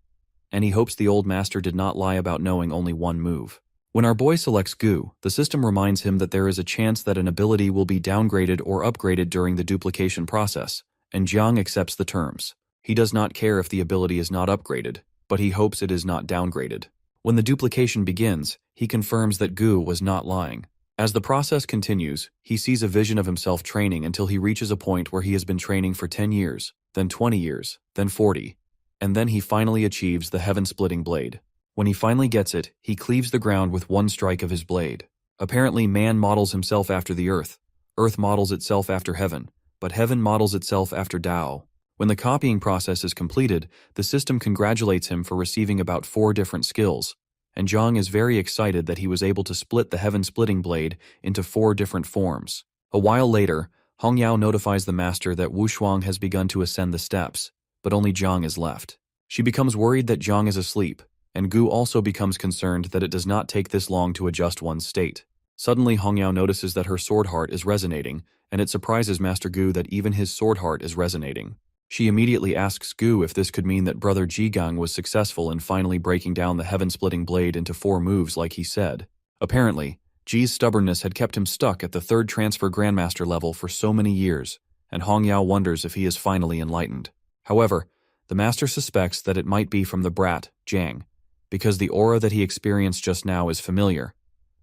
And he hopes the old master did not lie about knowing only one move. When our boy selects Gu, the system reminds him that there is a chance that an ability will be downgraded or upgraded during the duplication process, and Zhang accepts the terms. He does not care if the ability is not upgraded, but he hopes it is not downgraded. When the duplication begins, he confirms that Gu was not lying. As the process continues, he sees a vision of himself training until he reaches a point where he has been training for 10 years, then 20 years, then 40, and then he finally achieves the heaven-splitting blade. When he finally gets it, he cleaves the ground with one strike of his blade. Apparently, man models himself after the earth models itself after heaven, but heaven models itself after Tao. When the copying process is completed, the system congratulates him for receiving about 4 different skills, and Zhang is very excited that he was able to split the heaven-splitting blade into 4 different forms. A while later, Hongyao notifies the master that Wu Shuang has begun to ascend the steps, but only Zhang is left. She becomes worried that Zhang is asleep, and Gu also becomes concerned that it does not take this long to adjust one's state. Suddenly, Hongyao notices that her sword heart is resonating, and it surprises Master Gu that even his sword heart is resonating. She immediately asks Gu if this could mean that Brother Jigang was successful in finally breaking down the heaven-splitting blade into 4 moves like he said. Apparently, Ji's stubbornness had kept him stuck at the 3rd transfer Grandmaster level for so many years, and Hongyao wonders if he is finally enlightened. However, the master suspects that it might be from the brat, Jiang, because the aura that he experienced just now is familiar,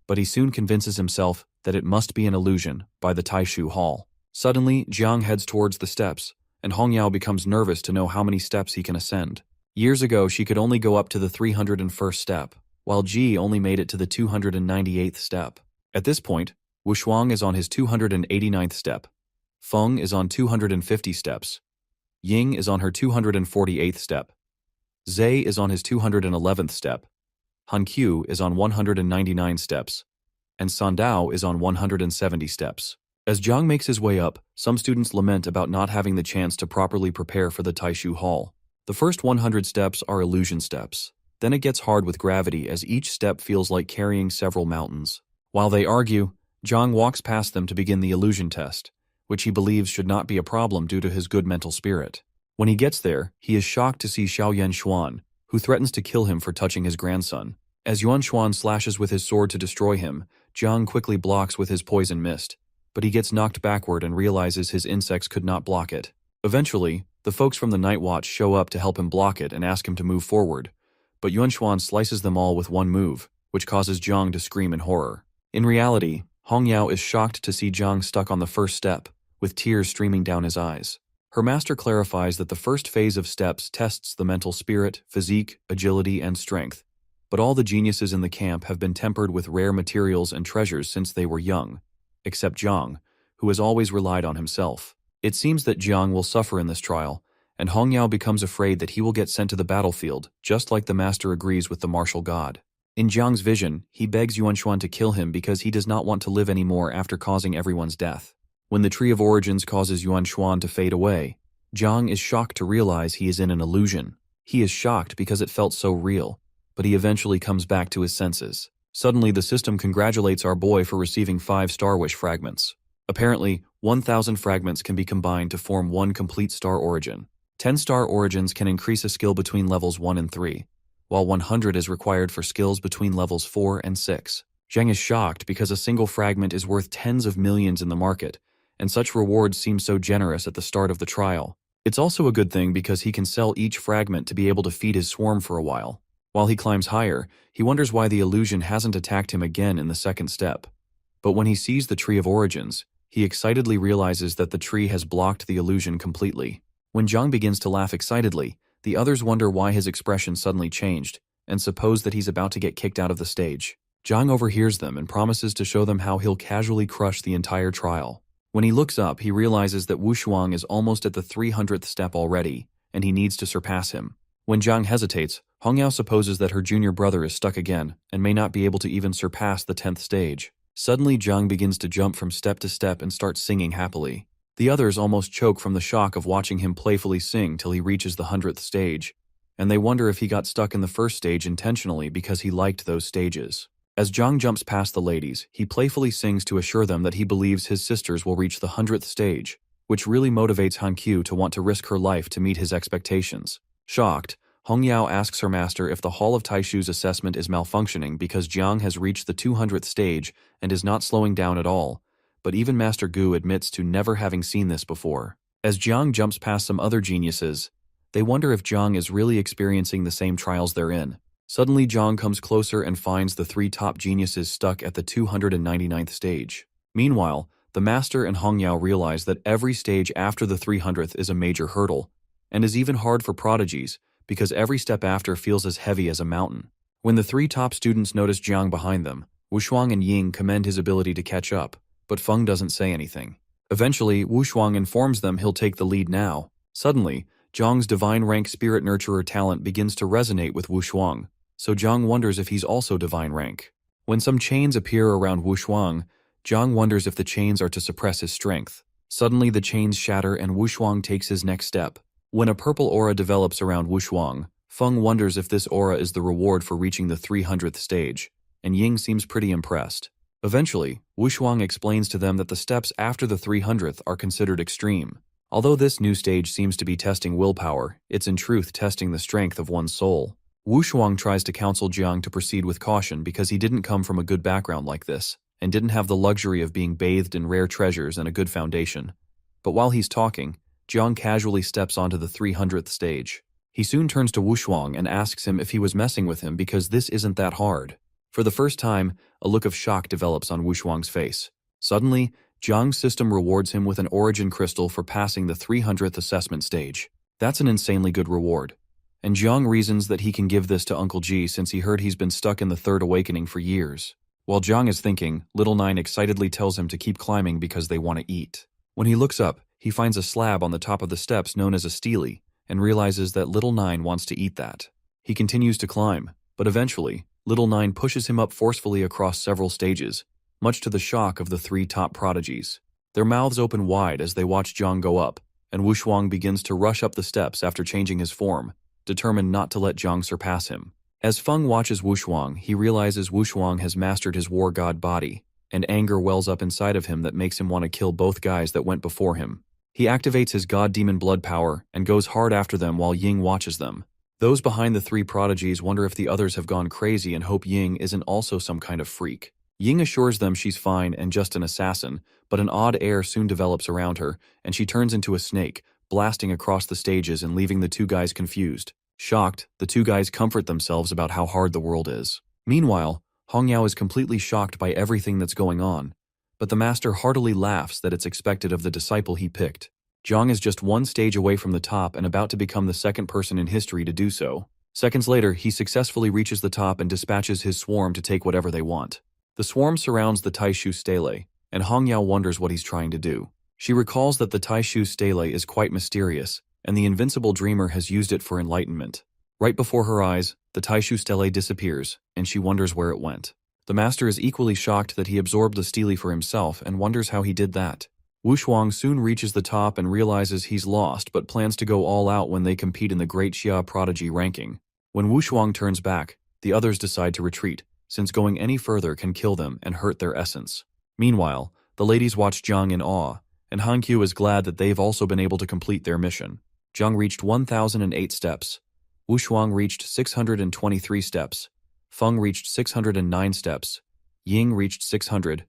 but he soon convinces himself that it must be an illusion by the Taishu Hall. Suddenly, Jiang heads towards the steps, and Hongyao becomes nervous to know how many steps he can ascend. Years ago, she could only go up to the 301st step, while Ji only made it to the 298th step. At this point, Wu Shuang is on his 289th step, Feng is on 250 steps, Ying is on her 248th step, Zai is on his 211th step, Han Qiu is on 199 steps, and Sandao is on 170 steps. As Zhang makes his way up, some students lament about not having the chance to properly prepare for the Taishu Hall. The first 100 steps are illusion steps. Then it gets hard with gravity as each step feels like carrying several mountains. While they argue, Zhang walks past them to begin the illusion test, which he believes should not be a problem due to his good mental spirit. When he gets there, he is shocked to see Xiaoyan Xuan, who threatens to kill him for touching his grandson. As Yuan Xuan slashes with his sword to destroy him, Zhang quickly blocks with his poison mist, but he gets knocked backward and realizes his insects could not block it. Eventually, the folks from the Night Watch show up to help him block it and ask him to move forward, but Yuan Xuan slices them all with one move, which causes Zhang to scream in horror. In reality, Hongyao is shocked to see Zhang stuck on the first step, with tears streaming down his eyes. Her master clarifies that the first phase of steps tests the mental spirit, physique, agility, and strength, but all the geniuses in the camp have been tempered with rare materials and treasures since they were young, except Zhang, who has always relied on himself. It seems that Zhang will suffer in this trial, and Hongyao becomes afraid that he will get sent to the battlefield, just like the master agrees with the martial god. In Jiang's vision, he begs Yuanshuan to kill him because he does not want to live anymore after causing everyone's death. When the Tree of Origins causes Yuanshuan to fade away, Jiang is shocked to realize he is in an illusion. He is shocked because it felt so real, but he eventually comes back to his senses. Suddenly, the system congratulates our boy for receiving 5 Star Wish fragments. Apparently, 1,000 fragments can be combined to form one complete Star Origin. 10 Star Origins can increase a skill between levels 1 and 3, while 100 is required for skills between levels 4 and 6. Zheng is shocked because a single fragment is worth tens of millions in the market, and such rewards seem so generous at the start of the trial. It's also a good thing because he can sell each fragment to be able to feed his swarm for a while. While he climbs higher, he wonders why the illusion hasn't attacked him again in the second step. But when he sees the Tree of Origins, he excitedly realizes that the tree has blocked the illusion completely. When Zhang begins to laugh excitedly, the others wonder why his expression suddenly changed, and suppose that he's about to get kicked out of the stage. Zhang overhears them and promises to show them how he'll casually crush the entire trial. When he looks up, he realizes that Wu Shuang is almost at the 300th step already, and he needs to surpass him. When Zhang hesitates, Hongyao supposes that her junior brother is stuck again and may not be able to even surpass the 10th stage. Suddenly, Zhang begins to jump from step to step and starts singing happily. The others almost choke from the shock of watching him playfully sing till he reaches the 100th stage, and they wonder if he got stuck in the first stage intentionally because he liked those stages. As Zhang jumps past the ladies, he playfully sings to assure them that he believes his sisters will reach the 100th stage, which really motivates Han Qiu to want to risk her life to meet his expectations. Shocked, Hong Yao asks her master if the Hall of Taishu's assessment is malfunctioning because Jiang has reached the 200th stage and is not slowing down at all, but even Master Gu admits to never having seen this before. As Jiang jumps past some other geniuses, they wonder if Jiang is really experiencing the same trials they're in. Suddenly, Jiang comes closer and finds the 3 top geniuses stuck at the 299th stage. Meanwhile, the master and Hong Yao realize that every stage after the 300th is a major hurdle, and is even hard for prodigies, because every step after feels as heavy as a mountain. When the 3 top students notice Jiang behind them, Wu Shuang and Ying commend his ability to catch up, but Feng doesn't say anything. Eventually, Wu Shuang informs them he'll take the lead now. Suddenly, Jiang's divine rank spirit nurturer talent begins to resonate with Wu Shuang, so Jiang wonders if he's also divine rank. When some chains appear around Wu Shuang, Jiang wonders if the chains are to suppress his strength. Suddenly, the chains shatter and Wu Shuang takes his next step. When a purple aura develops around Wu Shuang, Feng wonders if this aura is the reward for reaching the 300th stage, and Ying seems pretty impressed. Eventually, Wu Shuang explains to them that the steps after the 300th are considered extreme. Although this new stage seems to be testing willpower, it's in truth testing the strength of one's soul. Wu Shuang tries to counsel Jiang to proceed with caution because he didn't come from a good background like this, and didn't have the luxury of being bathed in rare treasures and a good foundation. But while he's talking, Jiang casually steps onto the 300th stage. He soon turns to Wu Shuang and asks him if he was messing with him because this isn't that hard. For the first time, a look of shock develops on Wu Shuang's face. Suddenly, Jiang's system rewards him with an origin crystal for passing the 300th assessment stage. That's an insanely good reward. And Jiang reasons that he can give this to Uncle Ji since he heard he's been stuck in the Third Awakening for years. While Jiang is thinking, Little Nine excitedly tells him to keep climbing because they want to eat. When he looks up, he finds a slab on the top of the steps known as a stele, and realizes that Little Nine wants to eat that. He continues to climb, but eventually, Little Nine pushes him up forcefully across several stages, much to the shock of the 3 top prodigies. Their mouths open wide as they watch Jiang go up, and Wu Shuang begins to rush up the steps after changing his form, determined not to let Jiang surpass him. As Feng watches Wu Shuang, he realizes Wu Shuang has mastered his war god body, and anger wells up inside of him that makes him want to kill both guys that went before him. He activates his god demon blood power and goes hard after them while Ying watches them. Those behind the 3 prodigies wonder if the others have gone crazy and hope Ying isn't also some kind of freak. Ying assures them she's fine and just an assassin, but an odd air soon develops around her, and she turns into a snake, blasting across the stages and leaving the 2 guys confused. Shocked, the 2 guys comfort themselves about how hard the world is. Meanwhile, Hong Yao is completely shocked by everything that's going on, but the master heartily laughs that it's expected of the disciple he picked. Jiang is just 1 stage away from the top and about to become the 2nd person in history to do so. Seconds later, he successfully reaches the top and dispatches his swarm to take whatever they want. The swarm surrounds the Taishu stele, and Hong Yao wonders what he's trying to do. She recalls that the Taishu stele is quite mysterious, and the invincible dreamer has used it for enlightenment. Right before her eyes, the Taishu stele disappears, and she wonders where it went. The master is equally shocked that he absorbed the stele for himself and wonders how he did that. Wu Shuang soon reaches the top and realizes he's lost but plans to go all out when they compete in the Great Xia Prodigy ranking. When Wu Shuang turns back, the others decide to retreat, since going any further can kill them and hurt their essence. Meanwhile, the ladies watch Jiang in awe, and Han Qiu is glad that they've also been able to complete their mission. Jiang reached 1,008 steps. Wu Shuang reached 623 steps. Feng reached 609 steps. Ying reached 600.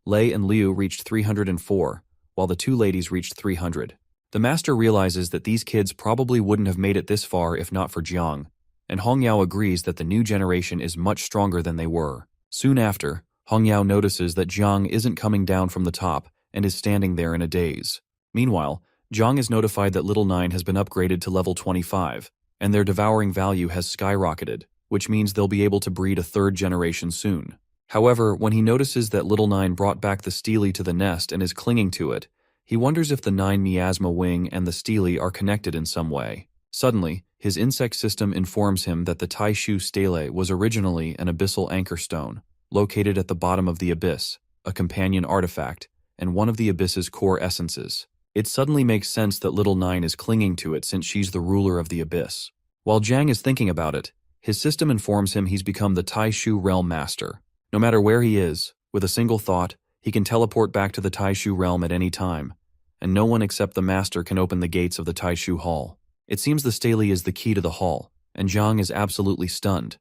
Lei and Liu reached 304, while the two ladies reached 300. The master realizes that these kids probably wouldn't have made it this far if not for Jiang, and Hong Yao agrees that the new generation is much stronger than they were. Soon after, Hong Yao notices that Jiang isn't coming down from the top and is standing there in a daze. Meanwhile, Jiang is notified that Little Nine has been upgraded to level 25, and their devouring value has skyrocketed, which means they'll be able to breed a third generation soon. However, when he notices that Little Nine brought back the stele to the nest and is clinging to it, he wonders if the 9 miasma wing and the stele are connected in some way. Suddenly, his insect system informs him that the Taishu stele was originally an abyssal anchor stone, located at the bottom of the abyss, a companion artifact, and one of the abyss's core essences. It suddenly makes sense that Little Nine is clinging to it since she's the ruler of the abyss. While Jiang is thinking about it, his system informs him he's become the Taishu realm master. No matter where he is, with a single thought, he can teleport back to the Taishu realm at any time, and no one except the master can open the gates of the Taishu hall. It seems the stele is the key to the hall, and Jiang is absolutely stunned.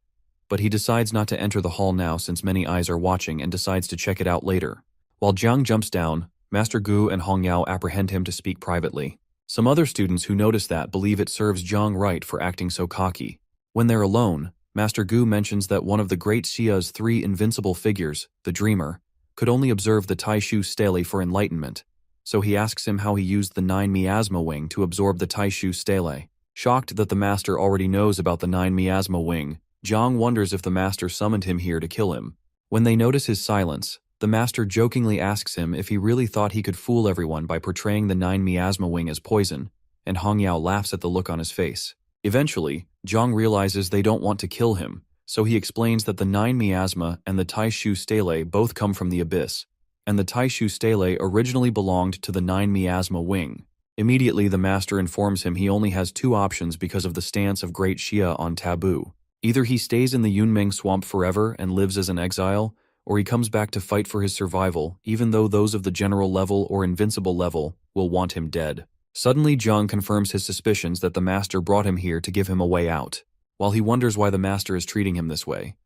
But he decides not to enter the hall now since many eyes are watching and decides to check it out later. While Jiang jumps down, Master Gu and Hong Yao apprehend him to speak privately. Some other students who notice that believe it serves Jiang right for acting so cocky. When they're alone, Master Gu mentions that one of the Great Xia's 3 invincible figures, the Dreamer, could only observe the Taishu stele for enlightenment, so he asks him how he used the 9 miasma wing to absorb the Taishu stele. Shocked that the master already knows about the 9 miasma wing, Jiang wonders if the master summoned him here to kill him. When they notice his silence, the master jokingly asks him if he really thought he could fool everyone by portraying the 9 miasma wing as poison, and Hong Yao laughs at the look on his face. Eventually, Jiang realizes they don't want to kill him, so he explains that the 9 miasma and the Taishu stele both come from the abyss, and the Taishu stele originally belonged to the 9 miasma wing. Immediately, the master informs him he only has 2 options because of the stance of Great Xia on taboo. Either he stays in the Yunmeng swamp forever and lives as an exile, or he comes back to fight for his survival, even though those of the general level or invincible level will want him dead. Suddenly, Jiang confirms his suspicions that the master brought him here to give him a way out. While he wonders why the master is treating him this way,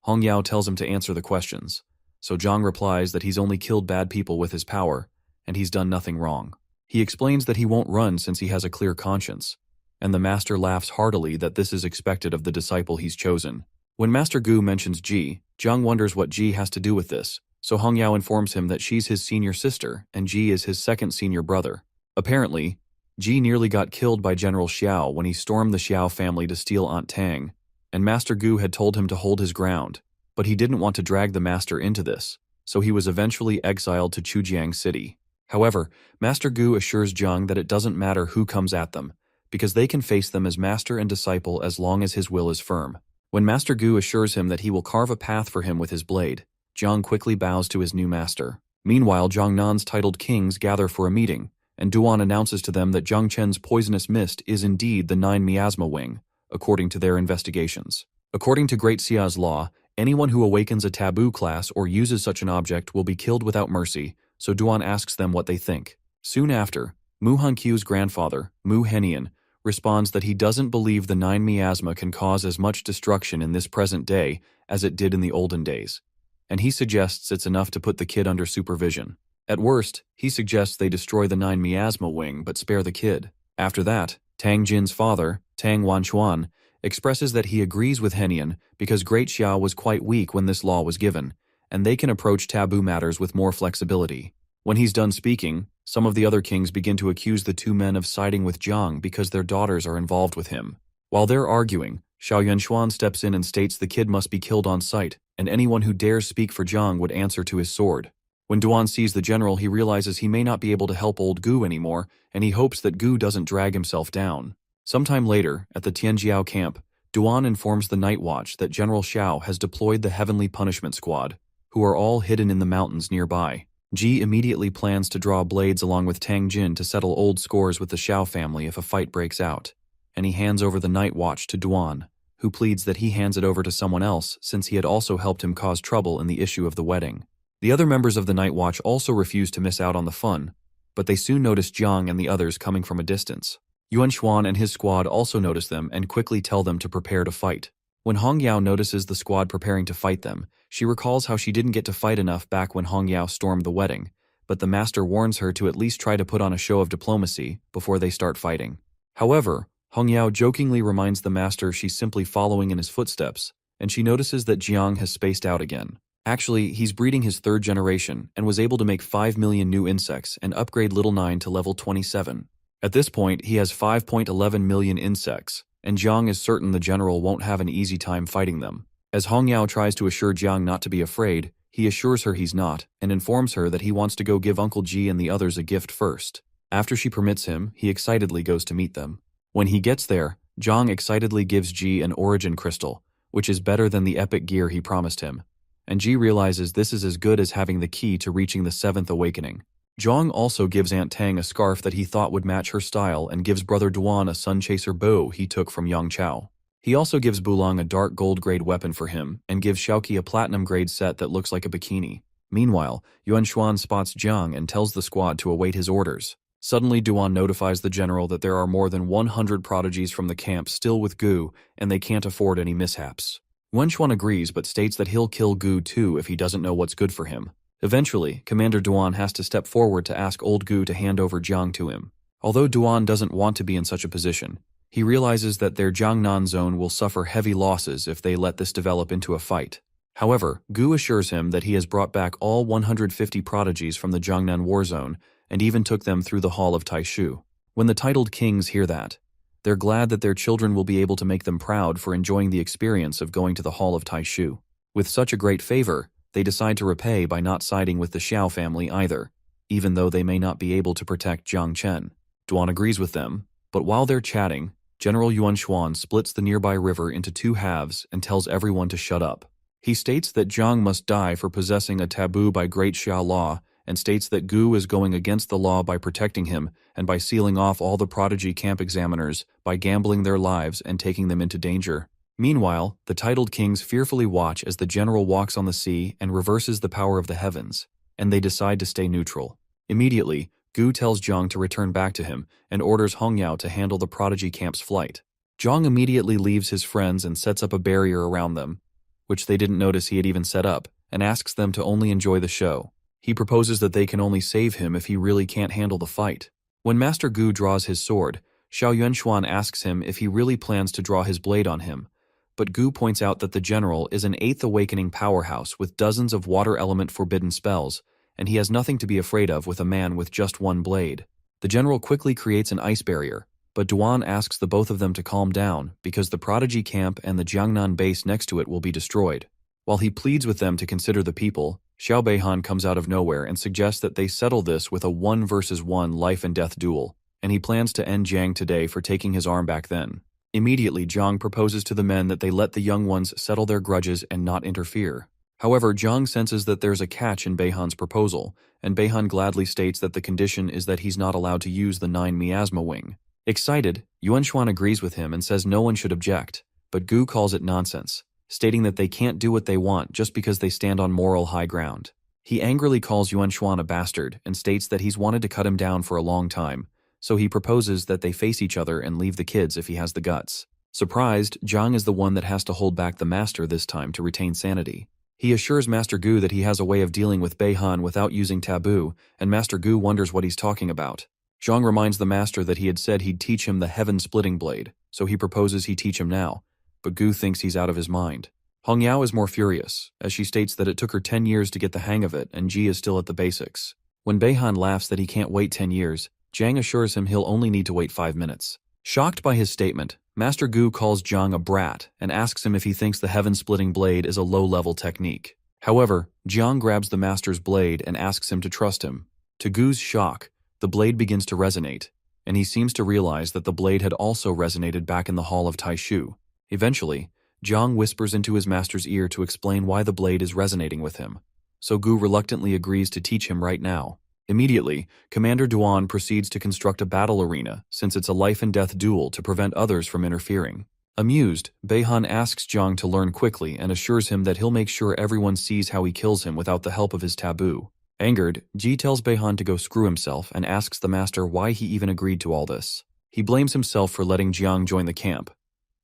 Hong Yao tells him to answer the questions, so Jiang replies that he's only killed bad people with his power, and he's done nothing wrong. He explains that he won't run since he has a clear conscience, and the master laughs heartily that this is expected of the disciple he's chosen. When Master Gu mentions Ji, Jiang wonders what Ji has to do with this, so Hong Yao informs him that she's his senior sister and Ji is his second senior brother. Apparently, Ji nearly got killed by General Xiao when he stormed the Xiao family to steal Aunt Tang, and Master Gu had told him to hold his ground, but he didn't want to drag the master into this, so he was eventually exiled to Chujiang City. However, Master Gu assures Jiang that it doesn't matter who comes at them, because they can face them as master and disciple as long as his will is firm. When Master Gu assures him that he will carve a path for him with his blade, Jiang quickly bows to his new master. Meanwhile, Jiangnan's titled kings gather for a meeting, and Duan announces to them that Jiang Chen's poisonous mist is indeed the 9 miasma wing, according to their investigations. According to Great Xia's law, anyone who awakens a taboo class or uses such an object will be killed without mercy, so Duan asks them what they think. Soon after, Mu Hanqiu's grandfather, Mu Henian, responds that he doesn't believe the 9 miasma can cause as much destruction in this present day as it did in the olden days, and he suggests it's enough to put the kid under supervision. At worst, he suggests they destroy the 9 miasma wing but spare the kid. After that, Tang Jin's father, Tang Wanchuan, expresses that he agrees with Henian because Great Xia was quite weak when this law was given, and they can approach taboo matters with more flexibility. When he's done speaking, some of the other kings begin to accuse the 2 men of siding with Jiang because their daughters are involved with him. While they're arguing, Xiao Yunshuan steps in and states the kid must be killed on sight, and anyone who dares speak for Jiang would answer to his sword. When Duan sees the general, he realizes he may not be able to help old Gu anymore, and he hopes that Gu doesn't drag himself down. Sometime later, at the Tianjiao camp, Duan informs the Night Watch that General Xiao has deployed the Heavenly Punishment Squad, who are all hidden in the mountains nearby. Ji immediately plans to draw blades along with Tang Jin to settle old scores with the Xiao family if a fight breaks out, and he hands over the Night Watch to Duan, who pleads that he hands it over to someone else since he had also helped him cause trouble in the issue of the wedding. The other members of the Night Watch also refuse to miss out on the fun, but they soon notice Jiang and the others coming from a distance. Yuan Xuan and his squad also notice them and quickly tell them to prepare to fight. When Hong Yao notices the squad preparing to fight them, she recalls how she didn't get to fight enough back when Hong Yao stormed the wedding, but the master warns her to at least try to put on a show of diplomacy before they start fighting. However, Hong Yao jokingly reminds the master she's simply following in his footsteps, and she notices that Jiang has spaced out again. Actually, he's breeding his third generation and was able to make 5 million new insects and upgrade Little Nine to level 27. At this point, he has 5.11 million insects, and Jiang is certain the general won't have an easy time fighting them. As Hong Yao tries to assure Jiang not to be afraid, he assures her he's not, and informs her that he wants to go give Uncle Ji and the others a gift first. After she permits him, he excitedly goes to meet them. When he gets there, Jiang excitedly gives Ji an origin crystal, which is better than the epic gear he promised him, and Ji realizes this is as good as having the key to reaching the seventh awakening. Jiang also gives Aunt Tang a scarf that he thought would match her style and gives Brother Duan a Sunchaser bow he took from Yang Chao. He also gives Bulang a dark gold-grade weapon for him and gives Xiaoqi a platinum-grade set that looks like a bikini. Meanwhile, Yuan Xuan spots Jiang and tells the squad to await his orders. Suddenly, Duan notifies the general that there are more than 100 prodigies from the camp still with Gu, and they can't afford any mishaps. Yuan Xuan agrees but states that he'll kill Gu too if he doesn't know what's good for him. Eventually, Commander Duan has to step forward to ask old Gu to hand over Jiang to him. Although Duan doesn't want to be in such a position, he realizes that their Jiangnan zone will suffer heavy losses if they let this develop into a fight. However, Gu assures him that he has brought back all 150 prodigies from the Jiangnan war zone and even took them through the Hall of Taishu. When the titled kings hear that, they're glad that their children will be able to make them proud for enjoying the experience of going to the Hall of Taishu. With such a great favor, they decide to repay by not siding with the Xiao family either, even though they may not be able to protect Jiang Chen. Duan agrees with them, but while they're chatting, General Yuan Xuan splits the nearby river into two halves and tells everyone to shut up. He states that Jiang must die for possessing a taboo by Great Xia law, and states that Gu is going against the law by protecting him and by sealing off all the prodigy camp examiners by gambling their lives and taking them into danger. Meanwhile, the titled kings fearfully watch as the general walks on the sea and reverses the power of the heavens, and they decide to stay neutral. Immediately, Gu tells Jiang to return back to him and orders Hong Yao to handle the prodigy camp's flight. Jiang immediately leaves his friends and sets up a barrier around them, which they didn't notice he had even set up, and asks them to only enjoy the show. He proposes that they can only save him if he really can't handle the fight. When Master Gu draws his sword, Xiao Yuanshuan asks him if he really plans to draw his blade on him, but Gu points out that the general is an 8th awakening powerhouse with dozens of water element forbidden spells, and he has nothing to be afraid of with a man with just one blade. The general quickly creates an ice barrier, but Duan asks the both of them to calm down because the prodigy camp and the Jiangnan base next to it will be destroyed. While he pleads with them to consider the people, Xiao Beihan comes out of nowhere and suggests that they settle this with a 1 versus 1 life and death duel, and he plans to end Jiang today for taking his arm back then. Immediately, Jiang proposes to the men that they let the young ones settle their grudges and not interfere. However, Jiang senses that there's a catch in Beihan's proposal, and Beihan gladly states that the condition is that he's not allowed to use the 9 miasma wing. Excited, Yuanshuan agrees with him and says no one should object, but Gu calls it nonsense, stating that they can't do what they want just because they stand on moral high ground. He angrily calls Yuanshuan a bastard and states that he's wanted to cut him down for a long time, so he proposes that they face each other and leave the kids if he has the guts. Surprised, Jiang is the one that has to hold back the master this time to retain sanity. He assures Master Gu that he has a way of dealing with Beihan without using taboo, and Master Gu wonders what he's talking about. Zhang reminds the master that he had said he'd teach him the heaven-splitting blade, so he proposes he teach him now, but Gu thinks he's out of his mind. Hong Yao is more furious, as she states that it took her 10 years to get the hang of it and Ji is still at the basics. When Beihan laughs that he can't wait 10 years, Jiang assures him he'll only need to wait 5 minutes. Shocked by his statement, Master Gu calls Jiang a brat and asks him if he thinks the heaven-splitting blade is a low-level technique. However, Jiang grabs the master's blade and asks him to trust him. To Gu's shock, the blade begins to resonate, and he seems to realize that the blade had also resonated back in the Hall of Taishu. Eventually, Jiang whispers into his master's ear to explain why the blade is resonating with him. So Gu reluctantly agrees to teach him right now. Immediately, Commander Duan proceeds to construct a battle arena, since it's a life-and-death duel to prevent others from interfering. Amused, Beihan asks Jiang to learn quickly and assures him that he'll make sure everyone sees how he kills him without the help of his taboo. Angered, Ji tells Beihan to go screw himself and asks the master why he even agreed to all this. He blames himself for letting Jiang join the camp,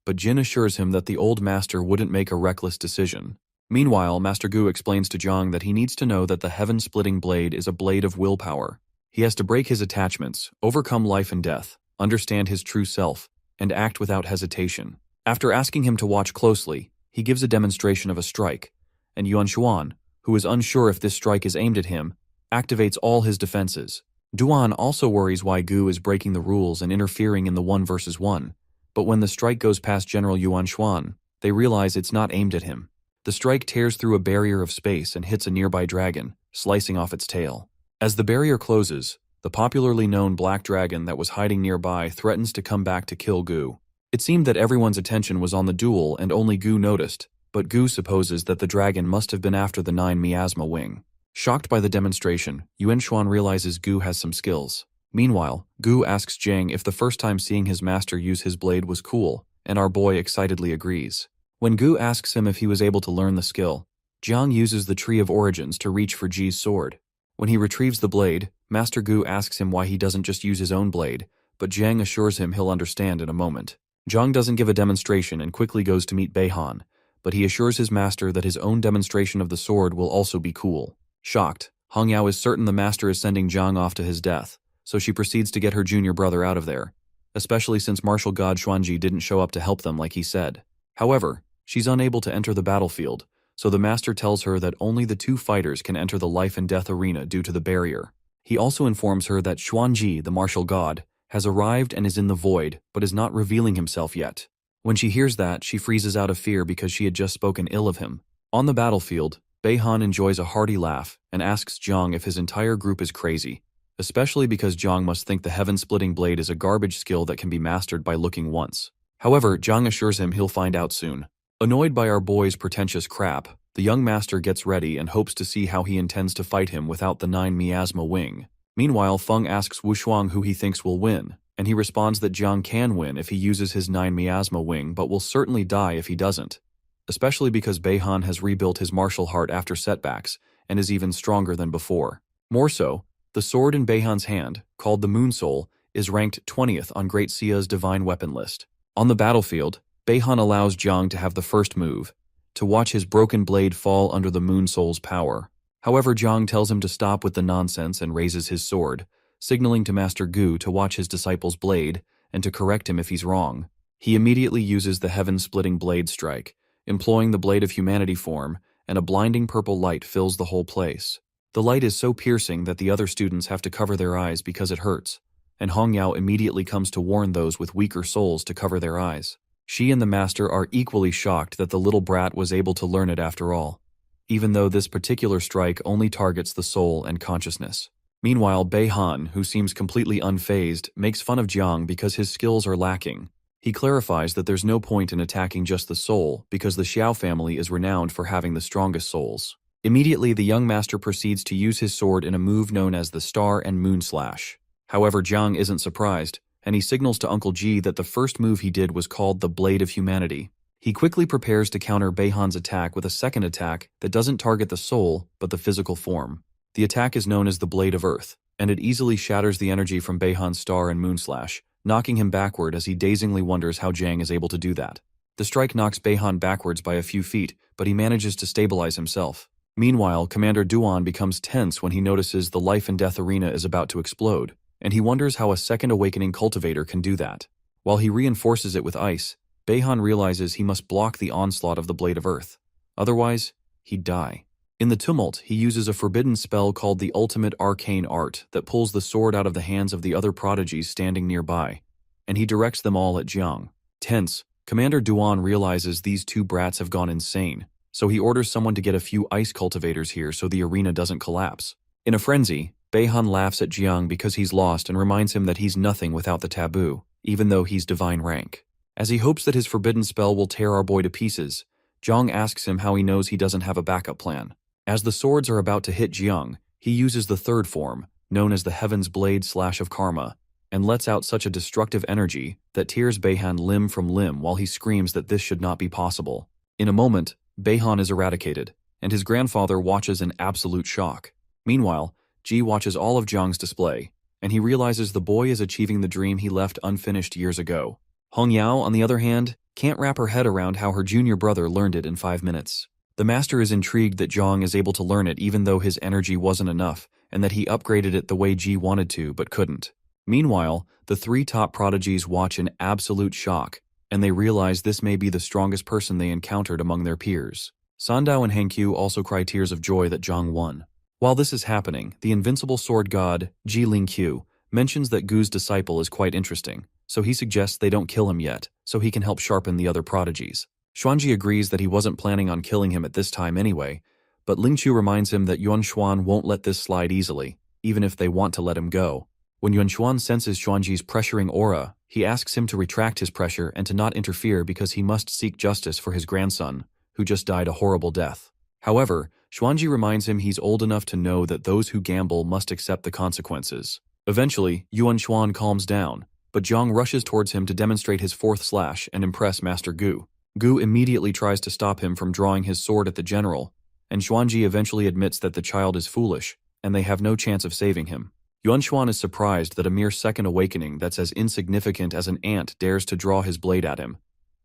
but Jin assures him that the old master wouldn't make a reckless decision. Meanwhile, Master Gu explains to Jiang that he needs to know that the heaven-splitting blade is a blade of willpower. He has to break his attachments, overcome life and death, understand his true self, and act without hesitation. After asking him to watch closely, he gives a demonstration of a strike, and Yuan Xuan, who is unsure if this strike is aimed at him, activates all his defenses. Duan also worries why Gu is breaking the rules and interfering in the 1 versus 1, but when the strike goes past General Yuan Xuan, they realize it's not aimed at him. The strike tears through a barrier of space and hits a nearby dragon, slicing off its tail. As the barrier closes, the popularly known black dragon that was hiding nearby threatens to come back to kill Gu. It seemed that everyone's attention was on the duel and only Gu noticed, but Gu supposes that the dragon must have been after the 9 miasma wing. Shocked by the demonstration, Yuan Xuan realizes Gu has some skills. Meanwhile, Gu asks Jiang if the first time seeing his master use his blade was cool, and our boy excitedly agrees. When Gu asks him if he was able to learn the skill, Jiang uses the Tree of Origins to reach for Ji's sword. When he retrieves the blade, Master Gu asks him why he doesn't just use his own blade, but Jiang assures him he'll understand in a moment. Jiang doesn't give a demonstration and quickly goes to meet Beihan, but he assures his master that his own demonstration of the sword will also be cool. Shocked, Hong Yao is certain the master is sending Jiang off to his death, so she proceeds to get her junior brother out of there, especially since martial god Xuanji didn't show up to help them like he said. However, she's unable to enter the battlefield, so the master tells her that only the 2 fighters can enter the life and death arena due to the barrier. He also informs her that Xuanji, the martial god, has arrived and is in the void, but is not revealing himself yet. When she hears that, she freezes out of fear because she had just spoken ill of him. On the battlefield, Beihan enjoys a hearty laugh and asks Jiang if his entire group is crazy, especially because Jiang must think the heaven-splitting blade is a garbage skill that can be mastered by looking once. However, Jiang assures him he'll find out soon. Annoyed by our boy's pretentious crap, the young master gets ready and hopes to see how he intends to fight him without the 9 miasma wing. Meanwhile, Feng asks Wu Shuang who he thinks will win, and he responds that Jiang can win if he uses his 9 miasma wing but will certainly die if he doesn't, especially because Beihan has rebuilt his martial heart after setbacks and is even stronger than before. More so, the sword in Beihan's hand, called the Moon Soul, is ranked 20th on Great Sia's divine weapon list. On the battlefield, Beihan allows Jiang to have the first move, to watch his broken blade fall under the Moon Soul's power. However, Jiang tells him to stop with the nonsense and raises his sword, signaling to Master Gu to watch his disciple's blade and to correct him if he's wrong. He immediately uses the heaven-splitting blade strike, employing the Blade of Humanity form, and a blinding purple light fills the whole place. The light is so piercing that the other students have to cover their eyes because it hurts, and Hong Yao immediately comes to warn those with weaker souls to cover their eyes. She and the master are equally shocked that the little brat was able to learn it after all, even though this particular strike only targets the soul and consciousness. Meanwhile, Beihan, who seems completely unfazed, makes fun of Jiang because his skills are lacking. He clarifies that there's no point in attacking just the soul because the Xiao family is renowned for having the strongest souls. Immediately, the young master proceeds to use his sword in a move known as the Star and Moon Slash. However, Jiang isn't surprised, and he signals to Uncle Ji that the first move he did was called the Blade of Humanity. He quickly prepares to counter Beihan's attack with a second attack that doesn't target the soul, but the physical form. The attack is known as the Blade of Earth, and it easily shatters the energy from Beihan's Star and Moon Slash, knocking him backward as he dazingly wonders how Jiang is able to do that. The strike knocks Beihan backwards by a few feet, but he manages to stabilize himself. Meanwhile, Commander Duan becomes tense when he notices the life and death arena is about to explode, and he wonders how a second awakening cultivator can do that. While he reinforces it with ice, Beihan realizes he must block the onslaught of the Blade of Earth. Otherwise, he'd die. In the tumult, he uses a forbidden spell called the Ultimate Arcane Art that pulls the sword out of the hands of the other prodigies standing nearby, and he directs them all at Jiang. Tense, Commander Duan realizes these 2 brats have gone insane, so he orders someone to get a few ice cultivators here so the arena doesn't collapse. In a frenzy, Beihan laughs at Jiang because he's lost and reminds him that he's nothing without the taboo, even though he's divine rank. As he hopes that his forbidden spell will tear our boy to pieces, Jiang asks him how he knows he doesn't have a backup plan. As the swords are about to hit Jiang, he uses the third form, known as the Heaven's Blade Slash of Karma, and lets out such a destructive energy that tears Beihan limb from limb while he screams that this should not be possible. In a moment, Beihan is eradicated, and his grandfather watches in absolute shock. Meanwhile, Ji watches all of Jiang's display, and he realizes the boy is achieving the dream he left unfinished years ago. Hong Yao, on the other hand, can't wrap her head around how her junior brother learned it in 5 minutes. The master is intrigued that Jiang is able to learn it even though his energy wasn't enough, and that he upgraded it the way Ji wanted to but couldn't. Meanwhile, the 3 top prodigies watch in absolute shock, and they realize this may be the strongest person they encountered among their peers. Sandao and Hankyu also cry tears of joy that Jiang won. While this is happening, the invincible sword god, Ji Lingqiu, mentions that Gu's disciple is quite interesting, so he suggests they don't kill him yet, so he can help sharpen the other prodigies. Xuanji agrees that he wasn't planning on killing him at this time anyway, but Lingqiu reminds him that Yuanshuan won't let this slide easily, even if they want to let him go. When Yuanshuan senses Xuanji's pressuring aura, he asks him to retract his pressure and to not interfere because he must seek justice for his grandson, who just died a horrible death. However, Xuanji reminds him he's old enough to know that those who gamble must accept the consequences. Eventually, Yuanshuan calms down, but Jiang rushes towards him to demonstrate his 4th slash and impress Master Gu. Gu immediately tries to stop him from drawing his sword at the general, and Xuanji eventually admits that the child is foolish, and they have no chance of saving him. Yuanshuan is surprised that a mere second awakening that's as insignificant as an ant dares to draw his blade at him.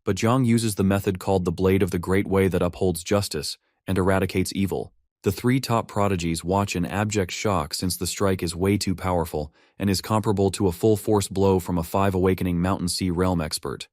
But Jiang uses the method called the Blade of the Great Way that upholds justice and eradicates evil. The 3 top prodigies watch in abject shock since the strike is way too powerful and is comparable to a full-force blow from a 5 awakening Mountain Sea realm expert.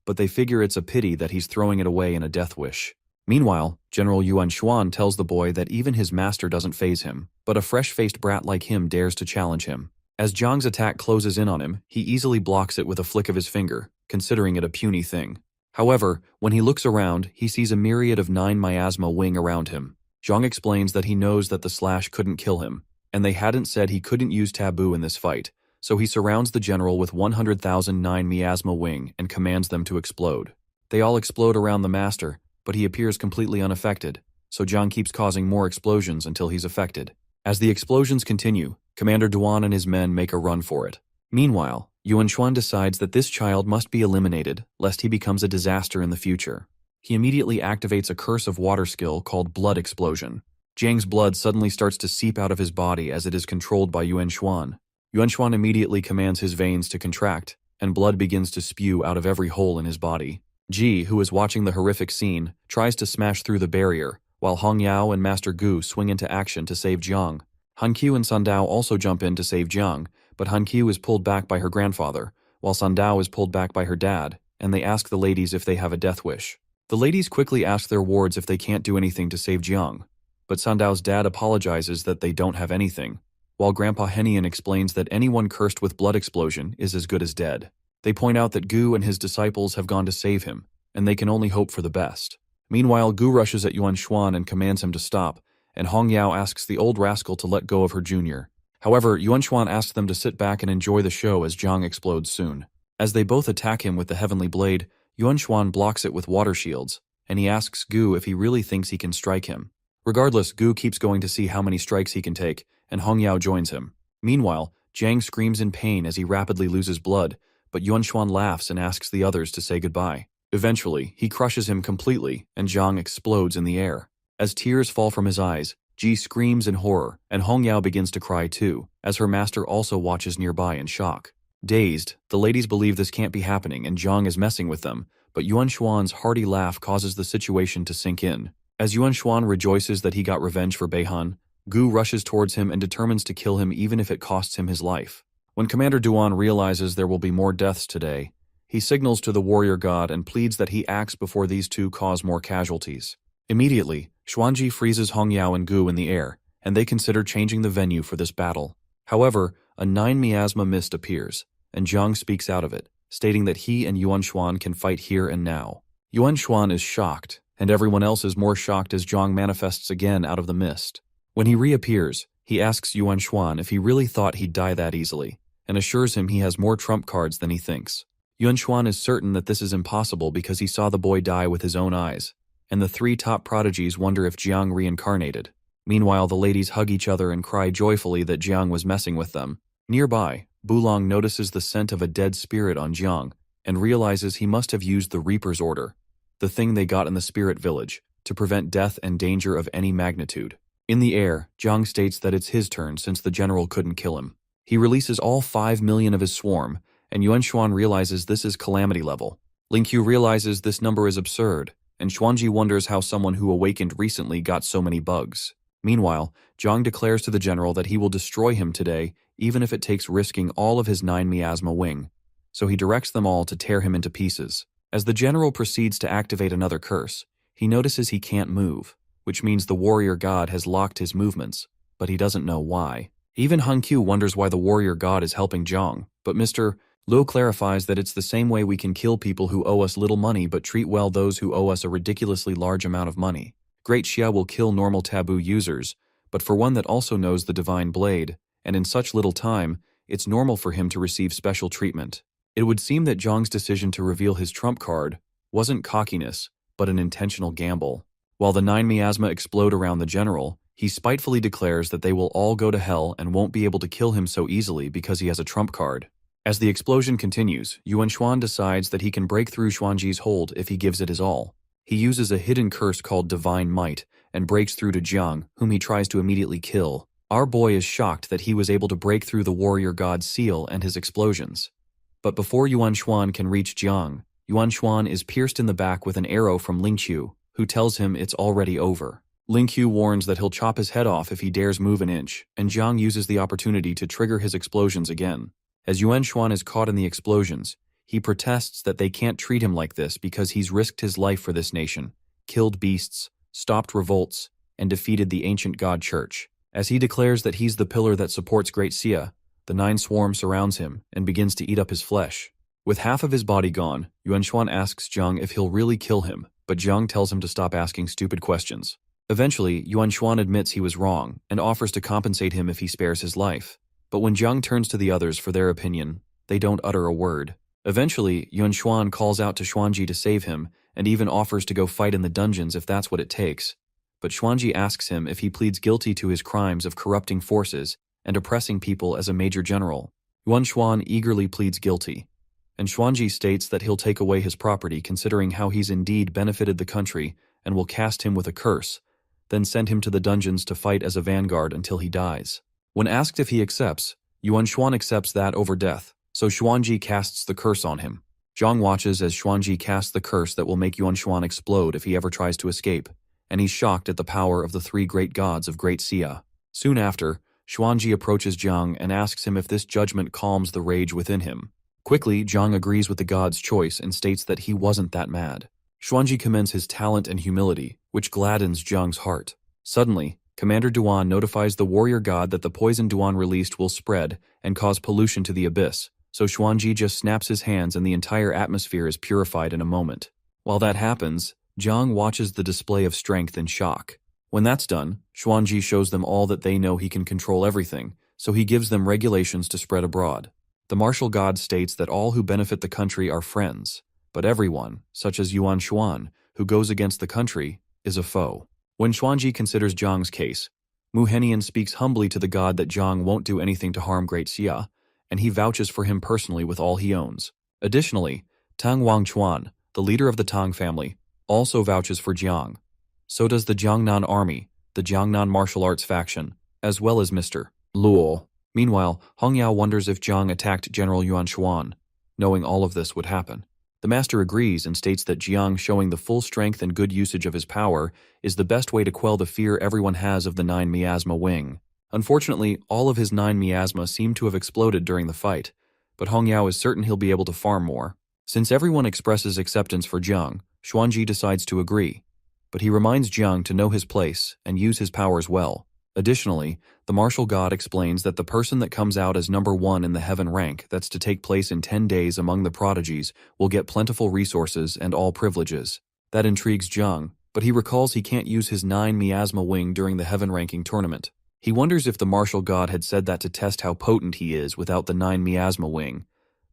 But they figure it's a pity that he's throwing it away in a death wish. Meanwhile, General Yuanshuan tells the boy that even his master doesn't faze him, but a fresh-faced brat like him dares to challenge him. As Jiang's attack closes in on him, he easily blocks it with a flick of his finger, considering it a puny thing. However, when he looks around, he sees a myriad of 9 miasma wing around him. Jiang explains that he knows that the slash couldn't kill him, and they hadn't said he couldn't use taboo in this fight, so he surrounds the general with 100,000 9 miasma wing and commands them to explode. They all explode around the master, but he appears completely unaffected, so Jiang keeps causing more explosions until he's affected. As the explosions continue, Commander Duan and his men make a run for it. Meanwhile, Yuanshuan decides that this child must be eliminated, lest he becomes a disaster in the future. He immediately activates a curse of water skill called Blood Explosion. Jiang's blood suddenly starts to seep out of his body as it is controlled by Yuanshuan. Yuanshuan immediately commands his veins to contract, and blood begins to spew out of every hole in his body. Ji, who is watching the horrific scene, tries to smash through the barrier, while Hong Yao and Master Gu swing into action to save Jiang. Hankyu and Sandao also jump in to save Jiang, but Hankyu is pulled back by her grandfather, while Sandao is pulled back by her dad, and they ask the ladies if they have a death wish. The ladies quickly ask their wards if they can't do anything to save Jiang, but Sandao's dad apologizes that they don't have anything, while Grandpa Henian explains that anyone cursed with blood explosion is as good as dead. They point out that Gu and his disciples have gone to save him, and they can only hope for the best. Meanwhile, Gu rushes at Yuanshuan and commands him to stop, and Hong Yao asks the old rascal to let go of her junior. However, Yuanshuan asks them to sit back and enjoy the show as Jiang explodes soon. As they both attack him with the heavenly blade, Yuanshuan blocks it with water shields, and he asks Gu if he really thinks he can strike him. Regardless, Gu keeps going to see how many strikes he can take, and Hong Yao joins him. Meanwhile, Jiang screams in pain as he rapidly loses blood, but Yuanshuan laughs and asks the others to say goodbye. Eventually, he crushes him completely, and Jiang explodes in the air. As tears fall from his eyes, Ji screams in horror, and Hong Yao begins to cry too, as her master also watches nearby in shock. Dazed, the ladies believe this can't be happening and Jiang is messing with them, but Yuanshuan's hearty laugh causes the situation to sink in. As Yuanshuan rejoices that he got revenge for Beihan, Gu rushes towards him and determines to kill him even if it costs him his life. When Commander Duan realizes there will be more deaths today, he signals to the warrior god and pleads that he acts before these two cause more casualties. Immediately, Xuanji freezes Hong Yao and Gu in the air, and they consider changing the venue for this battle. However, a 9 miasma mist appears, and Jiang speaks out of it, stating that he and Yuanshuan can fight here and now. Yuanshuan is shocked, and everyone else is more shocked as Jiang manifests again out of the mist. When he reappears, he asks Yuanshuan if he really thought he'd die that easily, and assures him he has more trump cards than he thinks. Yuan Xuan is certain that this is impossible because he saw the boy die with his own eyes, and the 3 top prodigies wonder if Jiang reincarnated. Meanwhile, the ladies hug each other and cry joyfully that Jiang was messing with them. Nearby, Bulong notices the scent of a dead spirit on Jiang and realizes he must have used the Reaper's Order, the thing they got in the spirit village, to prevent death and danger of any magnitude. In the air, Jiang states that it's his turn since the general couldn't kill him. He releases all 5 million of his swarm, and Yuan Xuan realizes this is calamity level. Lingqiu realizes this number is absurd, and Xuanji wonders how someone who awakened recently got so many bugs. Meanwhile, Jiang declares to the general that he will destroy him today, even if it takes risking all of his 9 miasma wing. So he directs them all to tear him into pieces. As the general proceeds to activate another curse, he notices he can't move, which means the warrior god has locked his movements, but he doesn't know why. Even Hangqiu wonders why the warrior god is helping Jiang, but Mr. Luo clarifies that it's the same way we can kill people who owe us little money but treat well those who owe us a ridiculously large amount of money. Great Xia will kill normal taboo users, but for one that also knows the divine blade, and in such little time, it's normal for him to receive special treatment. It would seem that Jiang's decision to reveal his trump card wasn't cockiness, but an intentional gamble. While the 9 miasma explode around the general, he spitefully declares that they will all go to hell and won't be able to kill him so easily because he has a trump card. As the explosion continues, Yuan Xuan decides that he can break through Xuanji's hold if he gives it his all. He uses a hidden curse called Divine Might and breaks through to Jiang, whom he tries to immediately kill. Our boy is shocked that he was able to break through the warrior god's seal and his explosions. But before Yuan Xuan can reach Jiang, Yuan Xuan is pierced in the back with an arrow from Lingqiu, who tells him it's already over. Lingqiu warns that he'll chop his head off if he dares move an inch, and Jiang uses the opportunity to trigger his explosions again. As Yuan Xuan is caught in the explosions, he protests that they can't treat him like this because he's risked his life for this nation, killed beasts, stopped revolts, and defeated the ancient god church. As he declares that he's the pillar that supports Great Xia, the 9 swarm surrounds him and begins to eat up his flesh. With half of his body gone, Yuan Xuan asks Jiang if he'll really kill him, but Jiang tells him to stop asking stupid questions. Eventually, Yuan Xuan admits he was wrong and offers to compensate him if he spares his life. But when Jiang turns to the others for their opinion, they don't utter a word. Eventually, Yuan Xuan calls out to Xuanji to save him and even offers to go fight in the dungeons if that's what it takes. But Xuanji asks him if he pleads guilty to his crimes of corrupting forces and oppressing people as a major general. Yuan Xuan eagerly pleads guilty, and Xuanji states that he'll take away his property considering how he's indeed benefited the country and will cast him with a curse, then send him to the dungeons to fight as a vanguard until he dies. When asked if he accepts, Yuan Xuan accepts that over death, so Xuanji casts the curse on him. Jiang watches as Xuanji casts the curse that will make Yuan Xuan explode if he ever tries to escape, and he's shocked at the power of the 3 great gods of Great Xia. Soon after, Xuanji approaches Jiang and asks him if this judgment calms the rage within him. Quickly, Jiang agrees with the god's choice and states that he wasn't that mad. Xuanji commends his talent and humility, which gladdens Jiang's heart. Suddenly, Commander Duan notifies the warrior god that the poison Duan released will spread and cause pollution to the abyss, so Xuanji just snaps his hands and the entire atmosphere is purified in a moment. While that happens, Jiang watches the display of strength in shock. When that's done, Xuanji shows them all that they know he can control everything, so he gives them regulations to spread abroad. The martial god states that all who benefit the country are friends, but everyone, such as Yuan Xuan, who goes against the country, is a foe. When Xuanji considers Jiang's case, Mu Henian speaks humbly to the god that Jiang won't do anything to harm Great Xia, and he vouches for him personally with all he owns. Additionally, Tang Wangchuan, the leader of the Tang family, also vouches for Jiang. So does the Jiangnan army, the Jiangnan martial arts faction, as well as Mr. Luo. Meanwhile, Hongyao wonders if Jiang attacked General Yuan Xuan, knowing all of this would happen. The master agrees and states that Jiang showing the full strength and good usage of his power is the best way to quell the fear everyone has of the 9 miasma wing. Unfortunately, all of his 9 miasma seem to have exploded during the fight, but Hongyao is certain he'll be able to farm more. Since everyone expresses acceptance for Jiang, Xuanji decides to agree, but he reminds Jiang to know his place and use his powers well. Additionally, the martial god explains that the person that comes out as number 1 in the heaven rank that's to take place in 10 days among the prodigies will get plentiful resources and all privileges. That intrigues Jiang, but he recalls he can't use his 9 miasma wing during the heaven ranking tournament. He wonders if the martial god had said that to test how potent he is without the 9 miasma wing,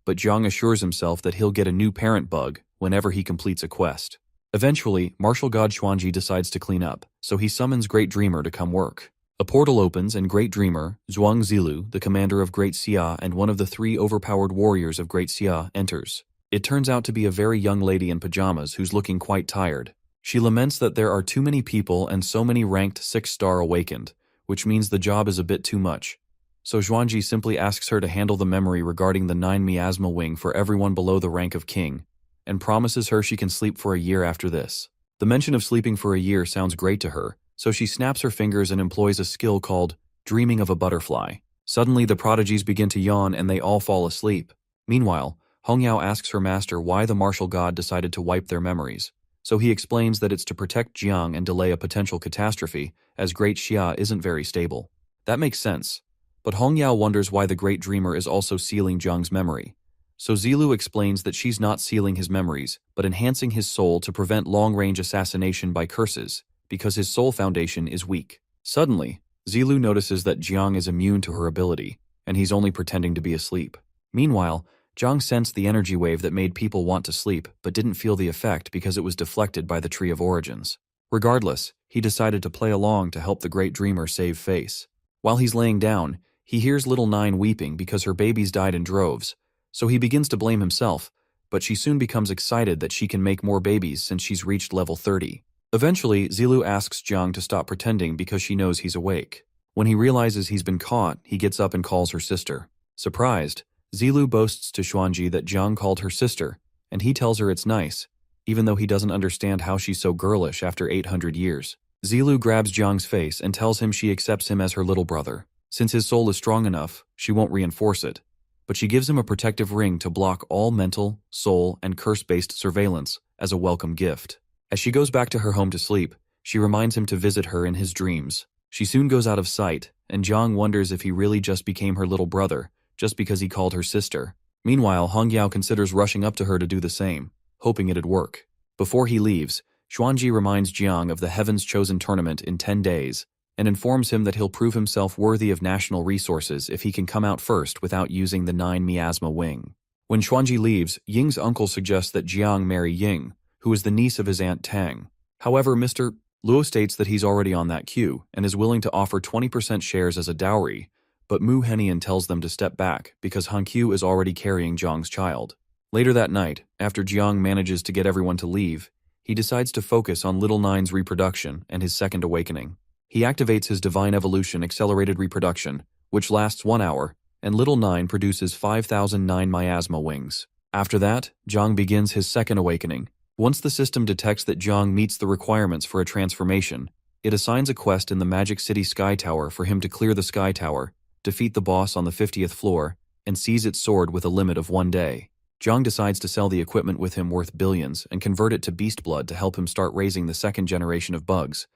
but Jiang assures himself that he'll get a new parent bug whenever he completes a quest. Eventually, martial god Xuanji decides to clean up, so he summons Great Dreamer to come work. A portal opens and Great Dreamer, Zhuang Zilu, the commander of Great Xia and one of the 3 overpowered warriors of Great Xia, enters. It turns out to be a very young lady in pajamas who's looking quite tired. She laments that there are too many people and so many ranked 6-star awakened, which means the job is a bit too much. So Xuanji simply asks her to handle the memory regarding the 9 miasma wing for everyone below the rank of king, and promises her she can sleep for a year after this. The mention of sleeping for a year sounds great to her, so she snaps her fingers and employs a skill called dreaming of a butterfly. Suddenly the prodigies begin to yawn and they all fall asleep. Meanwhile, Hongyao asks her master why the martial god decided to wipe their memories. So he explains that it's to protect Jiang and delay a potential catastrophe, as Great Xia isn't very stable. That makes sense. But Hongyao wonders why the Great Dreamer is also sealing Jiang's memory. So Zilu explains that she's not sealing his memories, but enhancing his soul to prevent long-range assassination by curses, because his soul foundation is weak. Suddenly, Zilu notices that Jiang is immune to her ability, and he's only pretending to be asleep. Meanwhile, Jiang sensed the energy wave that made people want to sleep, but didn't feel the effect because it was deflected by the Tree of Origins. Regardless, he decided to play along to help the Great Dreamer save face. While he's laying down, he hears little Nine weeping because her babies died in droves, so he begins to blame himself, but she soon becomes excited that she can make more babies since she's reached level 30. Eventually, Zilu asks Jiang to stop pretending because she knows he's awake. When he realizes he's been caught, he gets up and calls her sister. Surprised, Zilu boasts to Xuanji that Jiang called her sister, and he tells her it's nice, even though he doesn't understand how she's so girlish after 800 years. Zilu grabs Jiang's face and tells him she accepts him as her little brother. Since his soul is strong enough, she won't reinforce it, but she gives him a protective ring to block all mental, soul, and curse-based surveillance as a welcome gift. As she goes back to her home to sleep, she reminds him to visit her in his dreams. She soon goes out of sight, and Jiang wonders if he really just became her little brother, just because he called her sister. Meanwhile, Hongyao considers rushing up to her to do the same, hoping it'd work. Before he leaves, Xuanji reminds Jiang of the Heaven's Chosen tournament in 10 days, and informs him that he'll prove himself worthy of national resources if he can come out first without using the 9 miasma wing. When Xuanji leaves, Ying's uncle suggests that Jiang marry Ying, who is the niece of his aunt Tang. However, Mr. Luo states that he's already on that queue and is willing to offer 20% shares as a dowry, but Mu Henian tells them to step back because Han Qiu is already carrying Jiang's child. Later that night, after Jiang manages to get everyone to leave, he decides to focus on Little Nine's reproduction and his second awakening. He activates his Divine Evolution Accelerated Reproduction, which lasts 1 hour, and Little Nine produces 5,009 miasma wings. After that, Jiang begins his second awakening. Once the system detects that Jiang meets the requirements for a transformation, it assigns a quest in the Magic City Sky Tower for him to clear the Sky Tower, defeat the boss on the 50th floor, and seize its sword with a limit of 1 day. Jiang decides to sell the equipment with him worth billions and convert it to beast blood to help him start raising the second generation of bugs,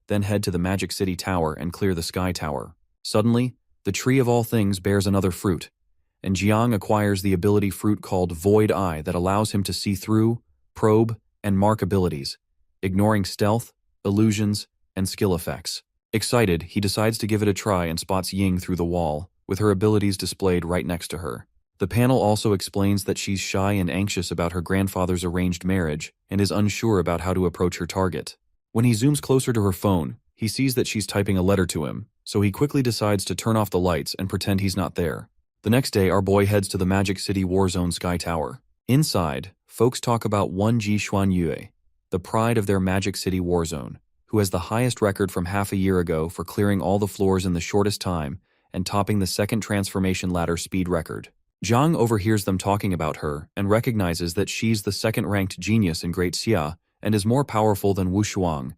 then head to the Magic City Tower and clear the Sky Tower. Suddenly, the Tree of All Things bears another fruit, and Jiang acquires the ability fruit called Void Eye that allows him to see through, probe, and mark abilities, ignoring stealth, illusions, and skill effects. Excited, he decides to give it a try and spots Ying through the wall, with her abilities displayed right next to her. The panel also explains that she's shy and anxious about her grandfather's arranged marriage and is unsure about how to approach her target. When he zooms closer to her phone, he sees that she's typing a letter to him, so he quickly decides to turn off the lights and pretend he's not there. The next day, our boy heads to the Magic City Warzone Sky Tower. Inside, folks talk about one Ji Xuanyue, the pride of their Magic City Warzone, who has the highest record from half a year ago for clearing all the floors in the shortest time and topping the second transformation ladder speed record. Jiang overhears them talking about her and recognizes that she's the second-ranked genius in Great Xia and is more powerful than Wu Shuang,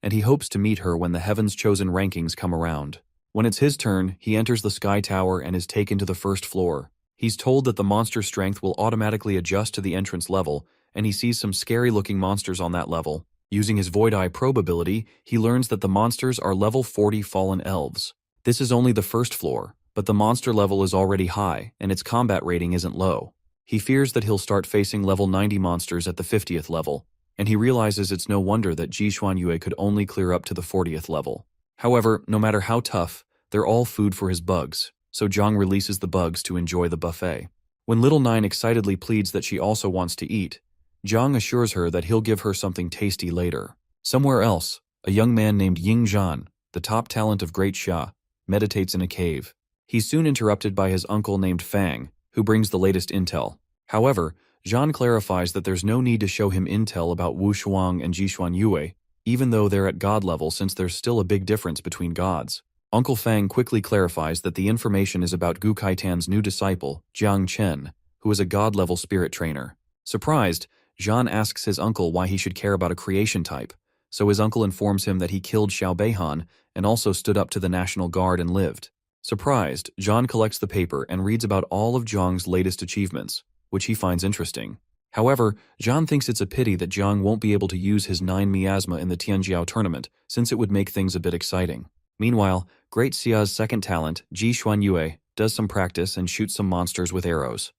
and he hopes to meet her when the Heaven's Chosen rankings come around. When it's his turn, he enters the Sky Tower and is taken to the first floor. He's told that the monster strength will automatically adjust to the entrance level, and he sees some scary-looking monsters on that level. Using his Void Eye probe ability, he learns that the monsters are level 40 fallen elves. This is only the first floor, but the monster level is already high, and its combat rating isn't low. He fears that he'll start facing level 90 monsters at the 50th level, and he realizes it's no wonder that Ji Xuanyue could only clear up to the 40th level. However, no matter how tough, they're all food for his bugs, so Jiang releases the bugs to enjoy the buffet. When Little Nine excitedly pleads that she also wants to eat, Jiang assures her that he'll give her something tasty later. Somewhere else, a young man named Ying Zhan, the top talent of Great Xia, meditates in a cave. He's soon interrupted by his uncle named Fang, who brings the latest intel. However, Zhan clarifies that there's no need to show him intel about Wu Shuang and Jishuan Yue, even though they're at god level since there's still a big difference between gods. Uncle Fang quickly clarifies that the information is about Gu Kaitan's new disciple, Jiang Chen, who is a god-level spirit trainer. Surprised, Zhan asks his uncle why he should care about a creation type, so his uncle informs him that he killed Xiao Beihan and also stood up to the National Guard and lived. Surprised, Zhan collects the paper and reads about all of Jiang's latest achievements, which he finds interesting. However, Zhan thinks it's a pity that Jiang won't be able to use his 9 miasma in the Tianjiao tournament, since it would make things a bit exciting. Meanwhile, Great Xia's second talent, Ji Xuanyue, does some practice and shoots some monsters with arrows.